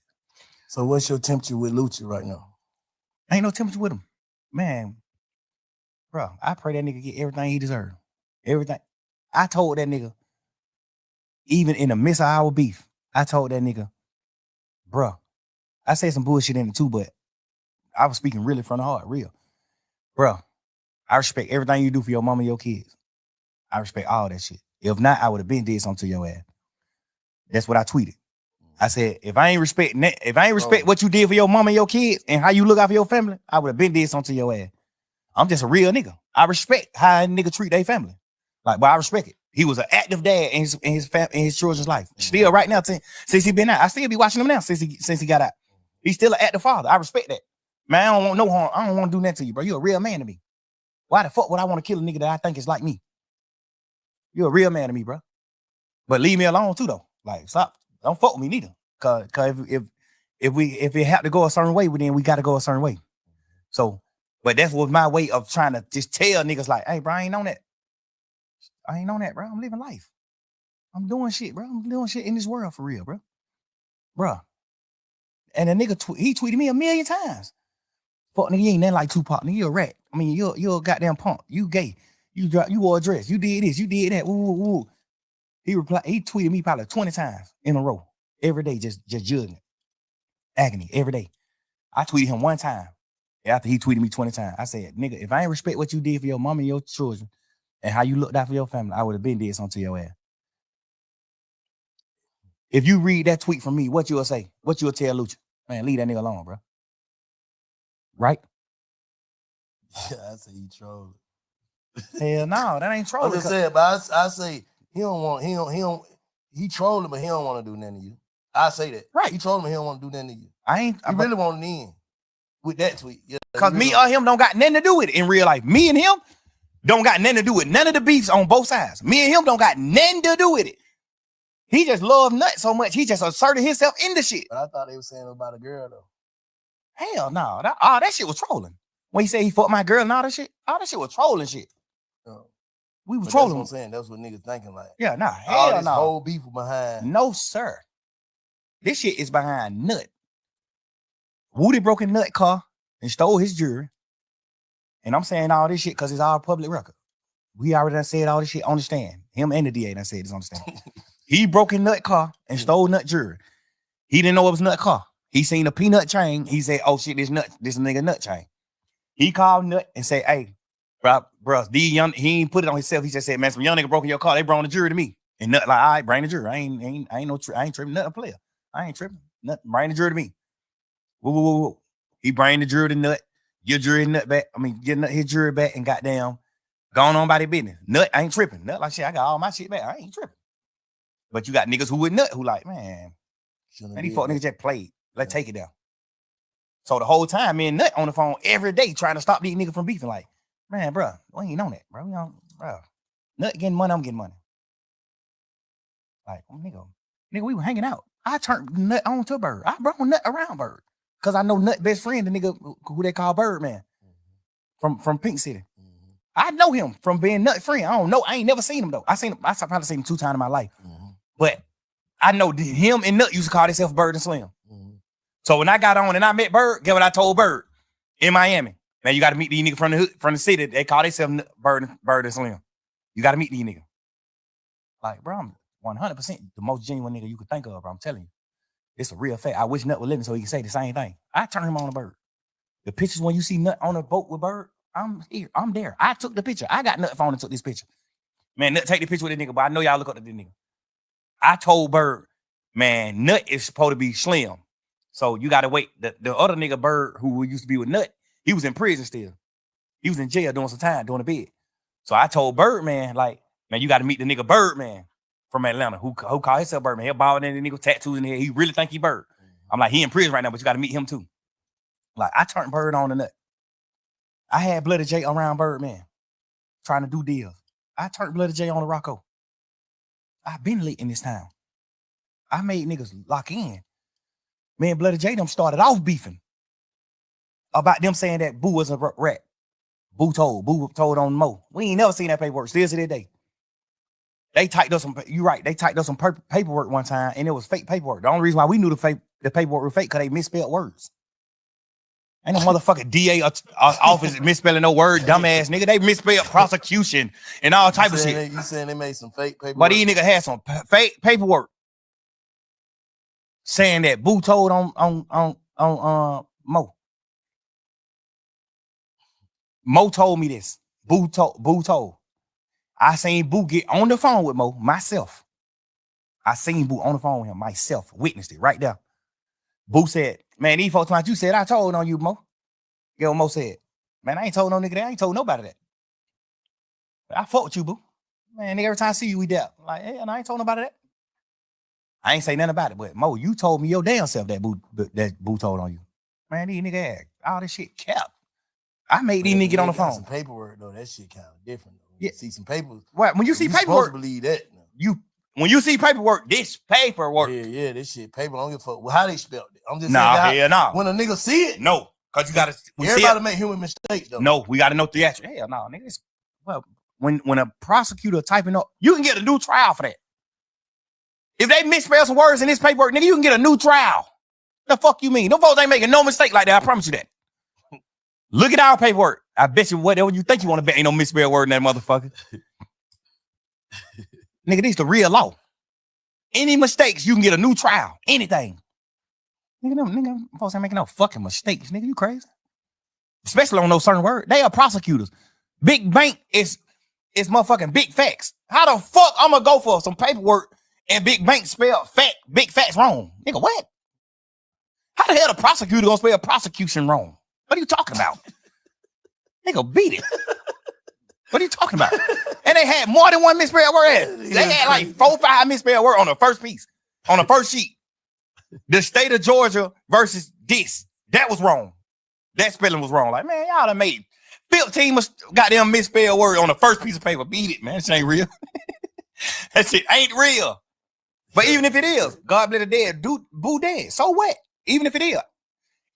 So what's your temperature with Lucha right now? Ain't no temperature with him. Man, bro, I pray that nigga get everything he deserves. Everything. I told that nigga, even in the midst of our beef, I told that nigga, bro, I said some bullshit in it too, but I was speaking really from the heart, real. Bro, I respect everything you do for your mama and your kids. I respect all that shit. If not, I would have been did something to your ass. That's what I tweeted. I said, if I ain't respect what you did for your mama and your kids and how you look out for your family, I would have been did something to your ass. I'm just a real nigga. I respect how a nigga treat their family. Like, but I respect it. He was an active dad in his children's life. Still right now, since he been out. I still be watching him now since he got out. He's still an active father. I respect that. Man, I don't want no harm. I don't want to do that to you, bro. You're a real man to me. Why the fuck would I want to kill a nigga that I think is like me? You're a real man to me, bro. But leave me alone too, though. Like, stop. Don't fuck with me neither. Cause if it have to go a certain way, then we got to go a certain way. So, but that was my way of trying to just tell niggas like, hey, bro, I ain't on that. I ain't on that, bro. I'm living life. I'm doing shit, bro. I'm doing shit in this world for real, bro. Bro. And a nigga, he tweeted me 1,000,000 times. Fuck nigga, you ain't nothing like Tupac. Nigga, you're a rat. I mean, you're a goddamn punk. You gay. You wore a dress. You did this. You did that. Ooh. He tweeted me probably 20 times in a row. Every day, just judging it. Agony, every day. I tweeted him one time after he tweeted me 20 times. I said, nigga, if I ain't respect what you did for your mama and your children and how you looked out for your family, I would have been did something to your ass. If you read that tweet from me, what you'll say? What you'll tell Lucha? Man, leave that nigga alone, bro. Right? Yeah, I say he trolling. Hell no, that ain't trolling. I'm just saying, but I say he trolling, but he don't want to do nothing to you. I say that. Right. He told me he don't want to do nothing to you. I really want to end with that tweet. Yeah, because me or him don't got nothing to do with it in real life. Me and him don't got nothing to do with none of the beefs on both sides. Me and him don't got nothing to do with it. He just loved Nut so much, he just asserted himself in the shit. But I thought they were saying about a girl, though. Hell no. That shit was trolling. When he said he fucked my girl and all that shit was trolling shit. We were trolling. That's what I'm saying. That's what niggas thinking like. Yeah, nah. All Hell this no. whole beef behind. No, sir. This shit is behind Nut. Woody broke a Nut car and stole his jewelry. And I'm saying all this shit because it's all public record. We already done said all this shit on the stand. Him and the DA done said this on the stand. He broke a Nut car and stole Nut jewelry. He didn't know it was Nut car. He seen a peanut chain. He said, oh shit, this nigga Nut chain. He called Nut and said, hey, bro, these young, he ain't put it on himself. He just said, man, some young nigga broke in your car. They brought the jury to me. And Nut like, all right, bring the jury. I ain't tripping. Nut a player. I ain't tripping. Nut, bring the jury to me. Whoa. He bring the jury to Nut. Your jury Nut back. I mean, get Nut his jury back and goddamn gone on by their business. Nut ain't tripping. Nut like shit. I got all my shit back. I ain't tripping. But you got niggas who with Nut who like, man, these fuck niggas just played. Let's take it down. So the whole time, me and Nut on the phone every day trying to stop these niggas from beefing. Like, man, bro, we ain't on that, bro. Bro, Nut getting money, I'm getting money. Like, nigga, we were hanging out. I turned Nut on to Bird. I brought Nut around Bird. Because I know Nut best friend, the nigga who they call Birdman from Pink City. I know him from being Nut friend. I don't know. I ain't never seen him though. I probably seen him 2 times in my life. But I know him and Nut used to call themselves Bird and Slim. So when I got on and I met Bird, get what I told Bird in Miami. Now you got to meet these niggas from the city. They call themselves Bird and Slim. You got to meet these niggas. Like, bro, I'm 100% the most genuine nigga you could think of, bro. I'm telling you. It's a real fact. I wish Nut was living so he can say the same thing. I turned him on a Bird. The pictures when you see Nut on a boat with Bird, I'm here. I'm there. I took the picture. I got Nut phone and took this picture. Man, Nut take the picture with this nigga, but I know y'all look up to this nigga. I told Bird, man, Nut is supposed to be Slim. So you got to wait. The other nigga, Bird, who used to be with Nut, he was in prison still. He was in jail doing some time, doing a bid. So I told Birdman, like, man, you got to meet the nigga Birdman from Atlanta who called himself Birdman. He bald and the nigga tattoos in the head. He really think he Bird. I'm like, he in prison right now, but you got to meet him too. Like, I turned Bird on the Nut. I had Bloody J around Birdman trying to do deals. I turned Bloody J on the Rocco. I've been lit in this town. I made niggas lock in. Me and Bloody J them started off beefing about them saying that Boo was a rat. Boo told on Mo. We ain't never seen that paperwork. Still to this day. They typed up some, you right, they typed up some paperwork one time and it was fake paperwork. The only reason why we knew the paperwork was fake because they misspelled words. Ain't no motherfucking DA office misspelling no word, dumbass nigga. They misspelled prosecution and all type of shit. You saying they made some fake paperwork? But these niggas had some fake paperwork saying that Boo told on Mo. Mo told me this. Boo told. I seen Boo get on the phone with Mo myself. I seen Boo on the phone with him myself. Witnessed it right there. Boo said, man, these folks like you said, I told on you, Mo. Get what Mo said. Man, I ain't told no nigga that. I ain't told nobody that. I fought with you, Boo. Man, nigga, every time I see you, we dealt. Like, hey, and I ain't told nobody that. I ain't say nothing about it, but Mo, you told me your damn self that Boo told on you. Man, these nigga had all this shit kept. I made these niggas get on the phone. Some paperwork though, that shit kind of different. Though. Yeah. See some papers. What? When you see paperwork, supposed to believe that. When you see paperwork, this paperwork. Yeah, this shit paper. I don't give a fuck how they spelled it. I'm just saying. Nah. When a nigga see it, no, because you gotta. Everybody make human mistakes though. No, we gotta know theatrical. Hell no, nigga. Well, when a prosecutor typing up, you can get a new trial for that. If they misspell some words in this paperwork, nigga, you can get a new trial. The fuck you mean? Them folks ain't making no mistake like that. I promise you that. Look at our paperwork. I bet you whatever you think you want to bet ain't no misspelled word in that motherfucker. Nigga, this is the real law. Any mistakes, you can get a new trial. Anything. Nigga, folks ain't making no fucking mistakes. Nigga, you crazy? Especially on those certain words. They are prosecutors. Big bank is motherfucking big facts. How the fuck I'm gonna go for some paperwork and big bank spell big facts wrong? Nigga, what? How the hell the prosecutor gonna spell prosecution wrong? What are you talking about? Nigga, beat it. What are you talking about? And they had more than one misspelled word. They had like 4 or 5 misspelled words on the first piece, on the first sheet. The state of Georgia versus this. That was wrong. That spelling was wrong. Like, man, y'all done made 15 goddamn misspelled word on the first piece of paper. Beat it, man. That shit ain't real. That shit ain't real. But even if it is, God bless the dead, dude, boo dead. So what? Even if it is.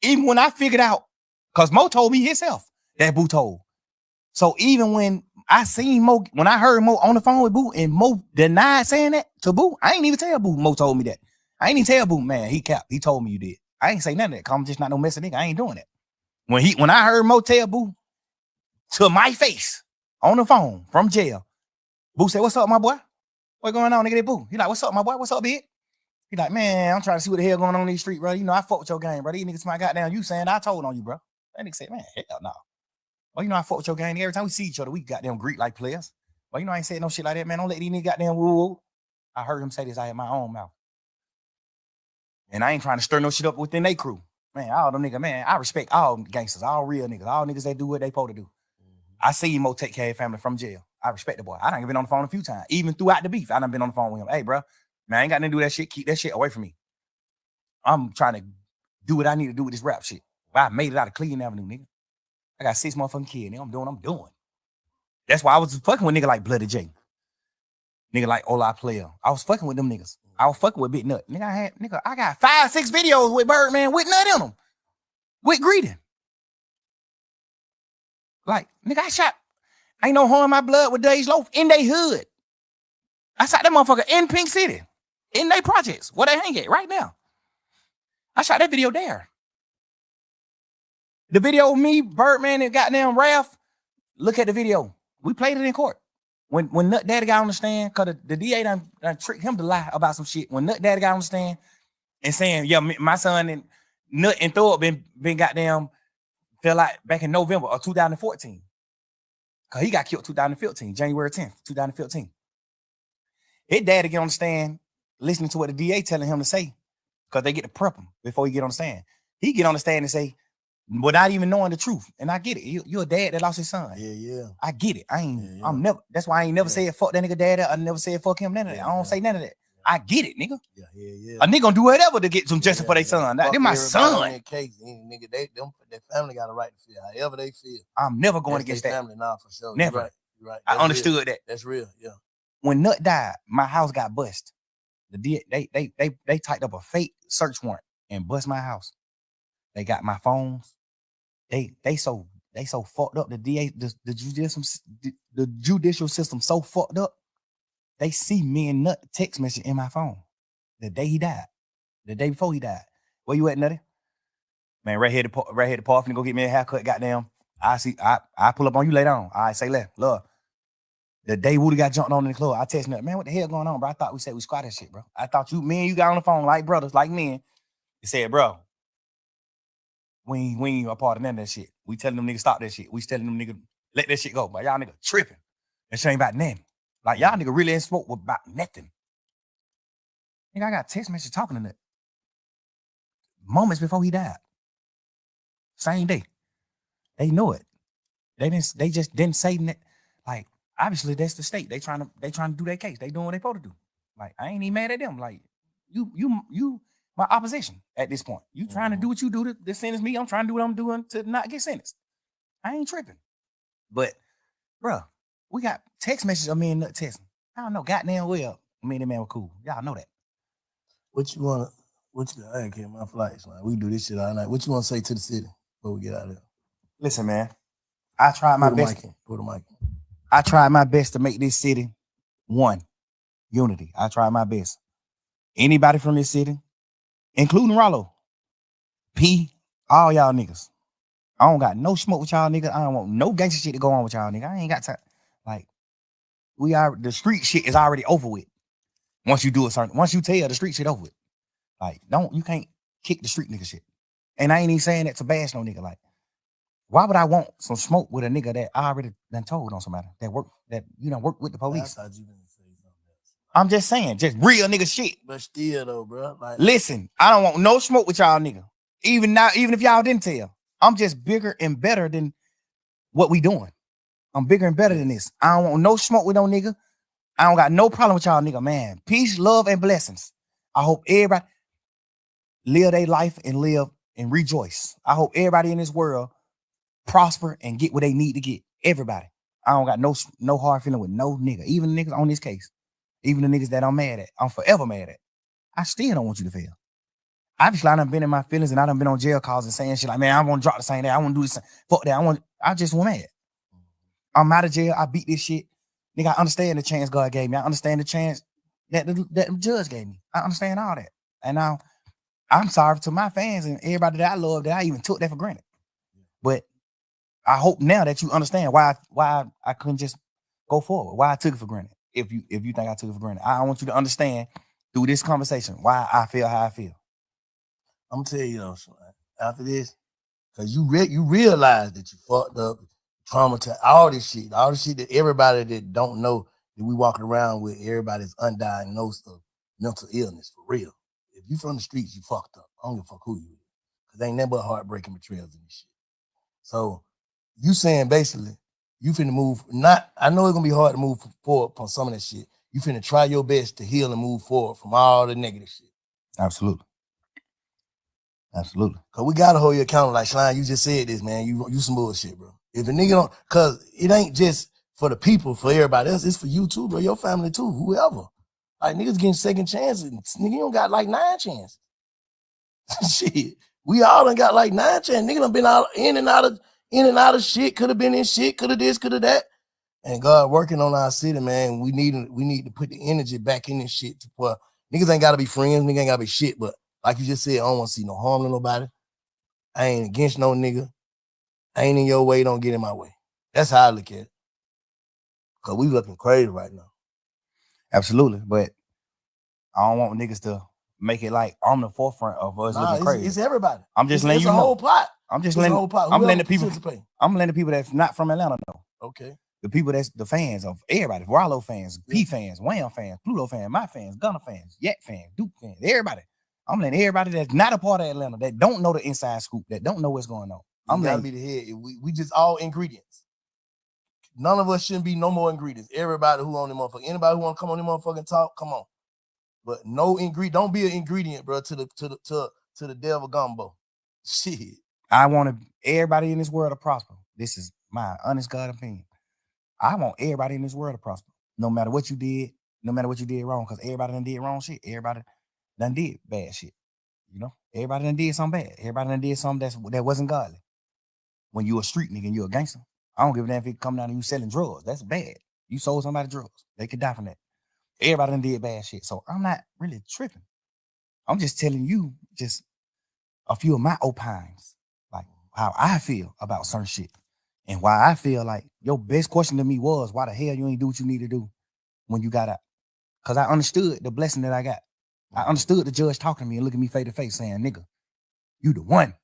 Even when I figured out, because Mo told me himself that Boo told. So even when I seen Mo, when I heard Mo on the phone with Boo and Mo denied saying that to Boo, I ain't even tell Boo Mo told me that. I ain't even tell Boo, man, he capped. He told me you did. I ain't say none of that. I'm just not no messing nigga. I ain't doing that. When I heard Mo tell Boo to my face on the phone from jail, Boo said, "What's up, my boy? What going on, nigga? That Boo." He like, "What's up, my boy? What's up, big?" He like, "Man, I'm trying to see what the hell going on in these streets, bro. You know, I fuck with your game, bro. These niggas my goddamn you saying I told on you, bro." That nigga said, "Man, hell no. Well, you know, I fuck with your gang. Every time we see each other, we goddamn greet like players. Well, you know, I ain't saying no shit like that, man. Don't let these niggas goddamn woo." I heard him say this out of my own mouth. And I ain't trying to stir no shit up within they crew. Man, all them niggas, man, I respect all gangsters, all real niggas, all niggas that do what they supposed to do. I see Mo take care of family from jail. I respect the boy. I done been on the phone a few times. Even throughout the beef, I done been on the phone with him. "Hey, bro, man, I ain't got nothing to do with that shit. Keep that shit away from me. I'm trying to do what I need to do with this rap shit. I made it out of Cleveland Avenue, nigga. I got 6 motherfucking kids, nigga. I'm doing what I'm doing." That's why I was fucking with nigga like Bloody J. Nigga like Ola Player. I was fucking with them niggas. I was fucking with Big Nut. Nigga, I got 5-6 videos with Birdman with nut in them. With greeting. Like, nigga, I shot. Ain't no harm in my blood with Days Loaf in they hood. I shot that motherfucker in Pink City. In they projects. Where they hang at right now. I shot that video there. The video of me, Birdman, and goddamn Ralph. Look at the video. We played it in court. When Nut Daddy got on the stand, because the DA done tricked him to lie about some shit. When Nut Daddy got on the stand and saying, "Yeah, my son and Nut and Thor been goddamn fell out back in November of 2014. Because he got killed 2015, January 10th, 2015. His daddy get on the stand listening to what the DA telling him to say because they get to prep him before he get on the stand. He get on the stand and say, without even knowing the truth. And I get it. You're a dad that lost his son. Yeah. I get it. I'm never, that's why I ain't never said fuck that nigga daddy. I never said fuck him, none of that. I don't say none of that. I get it, nigga. Yeah. A nigga gonna do whatever to get some justice for their son. They're my son. In case, nigga, their family got a right to feel however they feel. I'm never going against that. Family now for sure. Never. You're right. I understood that. That's real. Yeah. When Nut died, my house got bust. They typed up a fake search warrant and bust my house. They got my phones. They so fucked up. The DA, the judicial system so fucked up. They see me and Nut text message in my phone the day he died, the day before he died. Where you at, Nutty? Man, right here to park, finna go get me a haircut. Goddamn, I pull up on you later on. All right, say left, love. The day Woody got jumped on in the club, I text Nut, "Man, what the hell going on, bro? I thought we said we squat that shit, bro. I thought me and you got on the phone like brothers, like men." He said, "Bro, we ain't a part of none of that shit. We telling them niggas stop that shit. We telling them niggas let that shit go. But y'all niggas tripping. That shit ain't about nothing. Like y'all nigga really ain't spoke about nothing." Nigga, I got text message talking to Nut moments before he died. Same day. They know it. They just didn't say that. Like, obviously that's the state. They trying to do their case. They doing what they supposed to do. Like, I ain't even mad at them. Like, you my opposition at this point. You trying to do what you do to sentence me. I'm trying to do what I'm doing to not get sentenced. I ain't tripping. But, bro, we got text messages of me and Nut texting. I don't know, goddamn well, me and that man were cool. Y'all know that. I ain't care my flights. Like, we do this shit all night. What you want to say to the city before we get out of here? Listen, man, I tried my best. Put the mic in. I tried my best to make this city one, unity. I tried my best. Anybody from this city, including RALO, P, all y'all niggas. I don't got no smoke with y'all niggas. I don't want no gangster shit to go on with y'all niggas. I ain't got time. Like, the street shit is already over with. Once you do once you tell the street shit over with. Like, you can't kick the street nigga shit. And I ain't even saying that to bash no nigga. Like, why would I want some smoke with a nigga that I already done told on somebody that work with the police? I thought you didn't say something else. I'm just saying, just real nigga shit. But still though, bro. Like, listen, I don't want no smoke with y'all nigga. Even now, even if y'all didn't tell, I'm just bigger and better than what we doing. I'm bigger and better than this. I don't want no smoke with no nigga. I don't got no problem with y'all nigga, man. Peace, love, and blessings. I hope everybody. live their life and live and rejoice. I hope everybody in this world prosper and get what they need to get. Everybody. I don't got no hard feeling with no nigga. Even the niggas on this case. Even the niggas that I'm mad at. I'm forever mad at. I still don't want you to fail. Obviously, I done been in my feelings and I done been on jail calls and saying shit like, man, I want to drop the same day. I want to do this. Fuck that. I just want mad. I'm out of jail. I beat this shit. Nigga, I understand the chance God gave me. I understand the chance that the judge gave me. I understand all that. And now I'm sorry to my fans and everybody that I love that I even took that for granted. But I hope now that you understand why I couldn't just go forward, why I took it for granted. If you think I took it for granted, I want you to understand through this conversation why I feel how I feel. I'm gonna tell you though, after this, because you realize that you fucked up, traumatized, all this shit that everybody that don't know that we walking around with, everybody's undiagnosed of mental illness for real. If you from the streets, you fucked up. I don't give a fuck who you is. Because ain't nothing but heartbreaking betrayals in this shit. So you saying basically, you finna move, I know it's gonna be hard to move forward from some of that shit. You finna try your best to heal and move forward from all the negative shit. Absolutely. Absolutely. Cause we gotta hold you accountable. Like Shline, you just said this, man. You some bullshit, bro. If a nigga don't, cause it ain't just for the people, for everybody else, it's for you too, bro. Your family too, whoever. Like niggas getting second chances. Nigga, you don't got like 9 chances. Shit. We all done got like 9 chances. Nigga done been in and out of shit. Could have been in shit, could have this, could have that. And God working on our city, man. We need to put the energy back in this shit to where niggas ain't gotta be friends, niggas ain't gotta be shit, but like you just said, I don't want to see no harm to nobody. I ain't against no nigga. I ain't in your way, don't get in my way. That's how I look at it. Cause we looking crazy right now. Absolutely, but I don't want niggas to make it like I'm the forefront of us looking crazy. It's everybody. I'm just letting you know. It's a whole pot. I'm just letting the people. Participate. I'm letting the people that's not from Atlanta know. Okay. The people that's the fans of everybody, RALO fans, P fans, Wham fans, Pluto fans, my fans, Gunna fans, Yak fans, Duke fans, everybody. I'm letting everybody that's not a part of Atlanta, that don't know the inside scoop, that don't know what's going on. I'm gotta be the head. We just all ingredients. None of us shouldn't be no more ingredients. Everybody who on the motherfucker, anybody who want to come on the motherfucking talk, come on. But no ingredient. Don't be an ingredient, bro. To the devil gumbo. Shit. I want everybody in this world to prosper. This is my honest God opinion. I want everybody in this world to prosper, no matter what you did, no matter what you did wrong, because everybody done did wrong shit. Everybody done did bad shit. You know, everybody done did something bad. Everybody done did something that wasn't godly. When you a street nigga and you a gangster, I don't give a damn if it come down to you selling drugs. That's bad. You sold somebody drugs. They could die from that. Everybody done did bad shit. So I'm not really tripping. I'm just telling you just a few of my opines, like how I feel about certain shit. And why I feel like your best question to me was, why the hell you ain't do what you need to do when you got out? Because I understood the blessing that I got. I understood the judge talking to me and looking me face to face saying, nigga, you the one,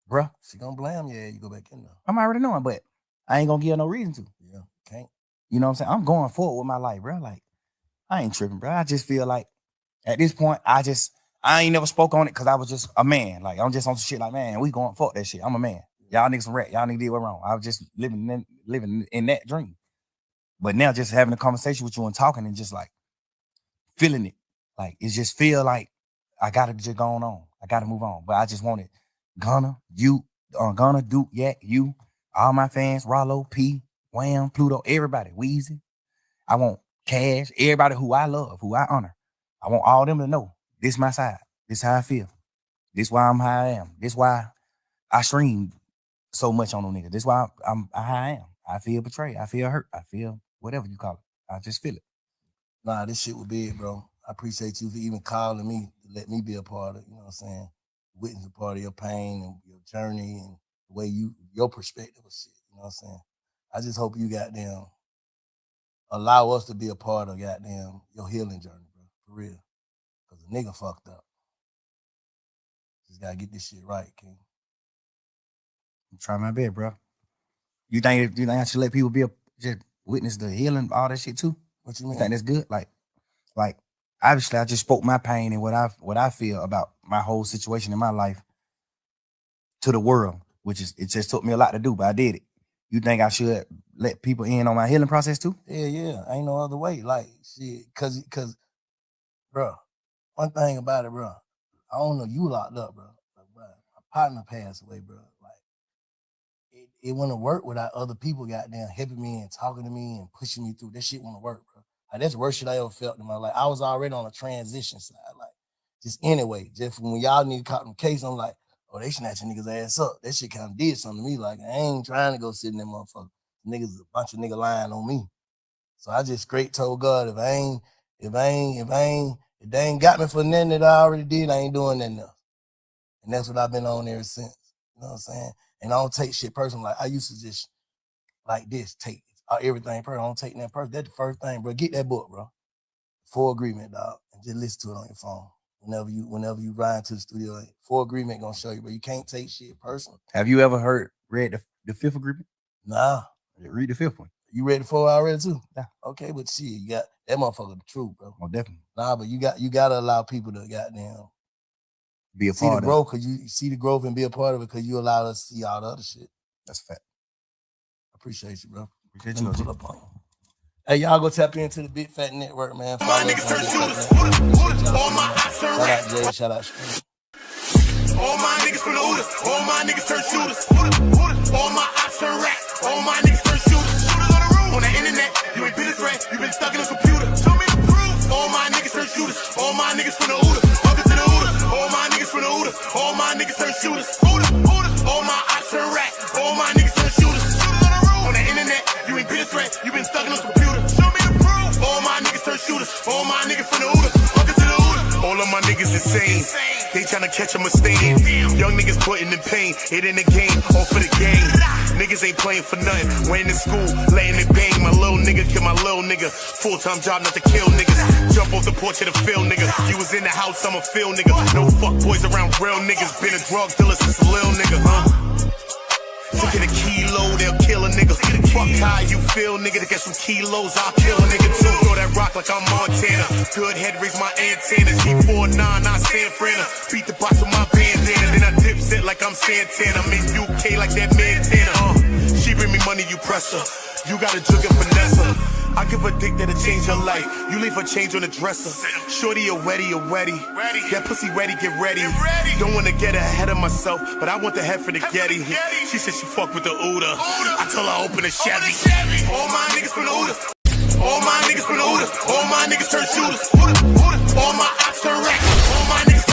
bruh. She gonna blame you. You go back in there. I'm already knowing, but I ain't gonna give her no reason to. Yeah, can't. You know what I'm saying? I'm going forward with my life, bro. Like, I ain't tripping, bro. I just feel like at this point, I ain't never spoke on it because I was just a man. Like, I'm just on some shit like, man, we going fuck that shit. I'm a man. Y'all niggas some rat. Y'all niggas did what wrong. I was just living in that dream. But now just having a conversation with you and talking and just like feeling it. Like, it just feel like I gotta just go on. I gotta move on. But I just wanted Gunna, you, Gunna, Duke, Yak, you, all my fans, RALO, P, Wham, Pluto, everybody, Weezy. I want Cash, everybody who I love, who I honor. I want all them to know this my side. This how I feel. This why I'm how I am. This why I stream so much on them niggas. This why I'm how I am. I feel betrayed. I feel hurt. I feel whatever you call it. I just feel it. Nah, this shit was big, bro. I appreciate you for even calling me to let me be a part of it. You know what I'm saying? Witness a part of your pain and your journey and the way your perspective of shit. You know what I'm saying? I just hope you goddamn allow us to be a part of goddamn your healing journey, bro. For real. Because the nigga fucked up. Just gotta get this shit right, King. I'm trying my best, bro. You think I should let people just witness the healing, all that shit too? What you mean? You think that's good? Like obviously I just spoke my pain and what I feel about my whole situation in my life to the world, which is, it just took me a lot to do, but I did it. You think I should let people in on my healing process too? Yeah. Ain't no other way. Like, shit, cause, bro, one thing about it, bro, I don't know, you locked up, bro. Like, bro, my partner passed away, bro. Like, it wouldn't work without other people goddamn helping me and talking to me and pushing me through. That shit wouldn't work, bro. Like, that's the worst shit I ever felt in my life. I was already on a transition side, like, just anyway, just when y'all need to caught them case, I'm like, oh, they snatching niggas ass up. That shit kind of did something to me. Like, I ain't trying to go sit in that motherfucker. Niggas, a bunch of nigga lying on me. So I just straight told God, if they ain't got me for nothing that I already did, I ain't doing nothing else. And that's what I've been on ever since. You know what I'm saying? And I don't take shit personal. Like, I used to just, like this, take everything personal. I don't take that personal. That's the first thing, bro. Get that book, bro. Full Agreement, dog. And just listen to it on your phone. Whenever you ride to the studio, Full Agreement gonna show you, but you can't take shit personal. Have you ever read the fifth agreement? Nah. Read the fifth one. You read the 4 already too? Yeah. Okay, but shit, you got that motherfucker the truth, bro. Oh, definitely. Nah, but you gotta allow people to goddamn be a see part the growth, because you see the growth and be a part of it, because you allow us to see all the other shit. That's a fact. Appreciate you, bro. Appreciate you. Pull up on you. Hey, y'all go tap into the Big Fat Network, man. All my niggas turn shooters. All my ops turn Shout rap. out Jay, shout out Street. All my niggas from the Uda. All my niggas turn shooters. All my ops turn rap. All my niggas turn shooters. On the internet, you ain't been a threat. You been stuck in a computer. Show me the proof. All my niggas turn shooters. All my niggas from the Uda. Welcome to the Uda. All my niggas from the Uda. All my niggas turn shooters. All my ops turn rap. All my niggas turn shooters. On the internet, you ain't been a threat. You been stuck in a computer. Show me the proof. All my niggas turn shooters. All my niggas from the Uda. Welcome to the Uda. All of my niggas insane. They tryna catch a mistake. Young niggas putting in pain. It in the game, all for the game. Niggas ain't playing for nothing. Went in school, laying it bang. My little nigga kill my little nigga. Full-time job not to kill niggas. Jump off the porch of the field, nigga. You was in the house, I'm a field nigga. No fuck boys around real niggas. Been a drug dealer since a little nigga, To get a kilo, they'll kill a nigga. Fuck how you feel, nigga. To get some kilos, I'll kill a nigga too. Throw that rock like I'm Montana. Good head, raise my antennas. G49, not San Fran. Beat the box with my bandana. Then I dip set like I'm Santana. I'm in UK like that Montana. She bring me money, you press her. You got a jug and finesse her. I give a dick that'll change her life. You leave her change on the dresser. Shorty a wetty. That pussy ready, get ready. Don't wanna get ahead of myself, but I want the head for the Getty. She said she fuck with the Uda. I tell her open the Chevy. All my niggas from the Uda. All my niggas from the Uda. All my niggas turn shooters. All my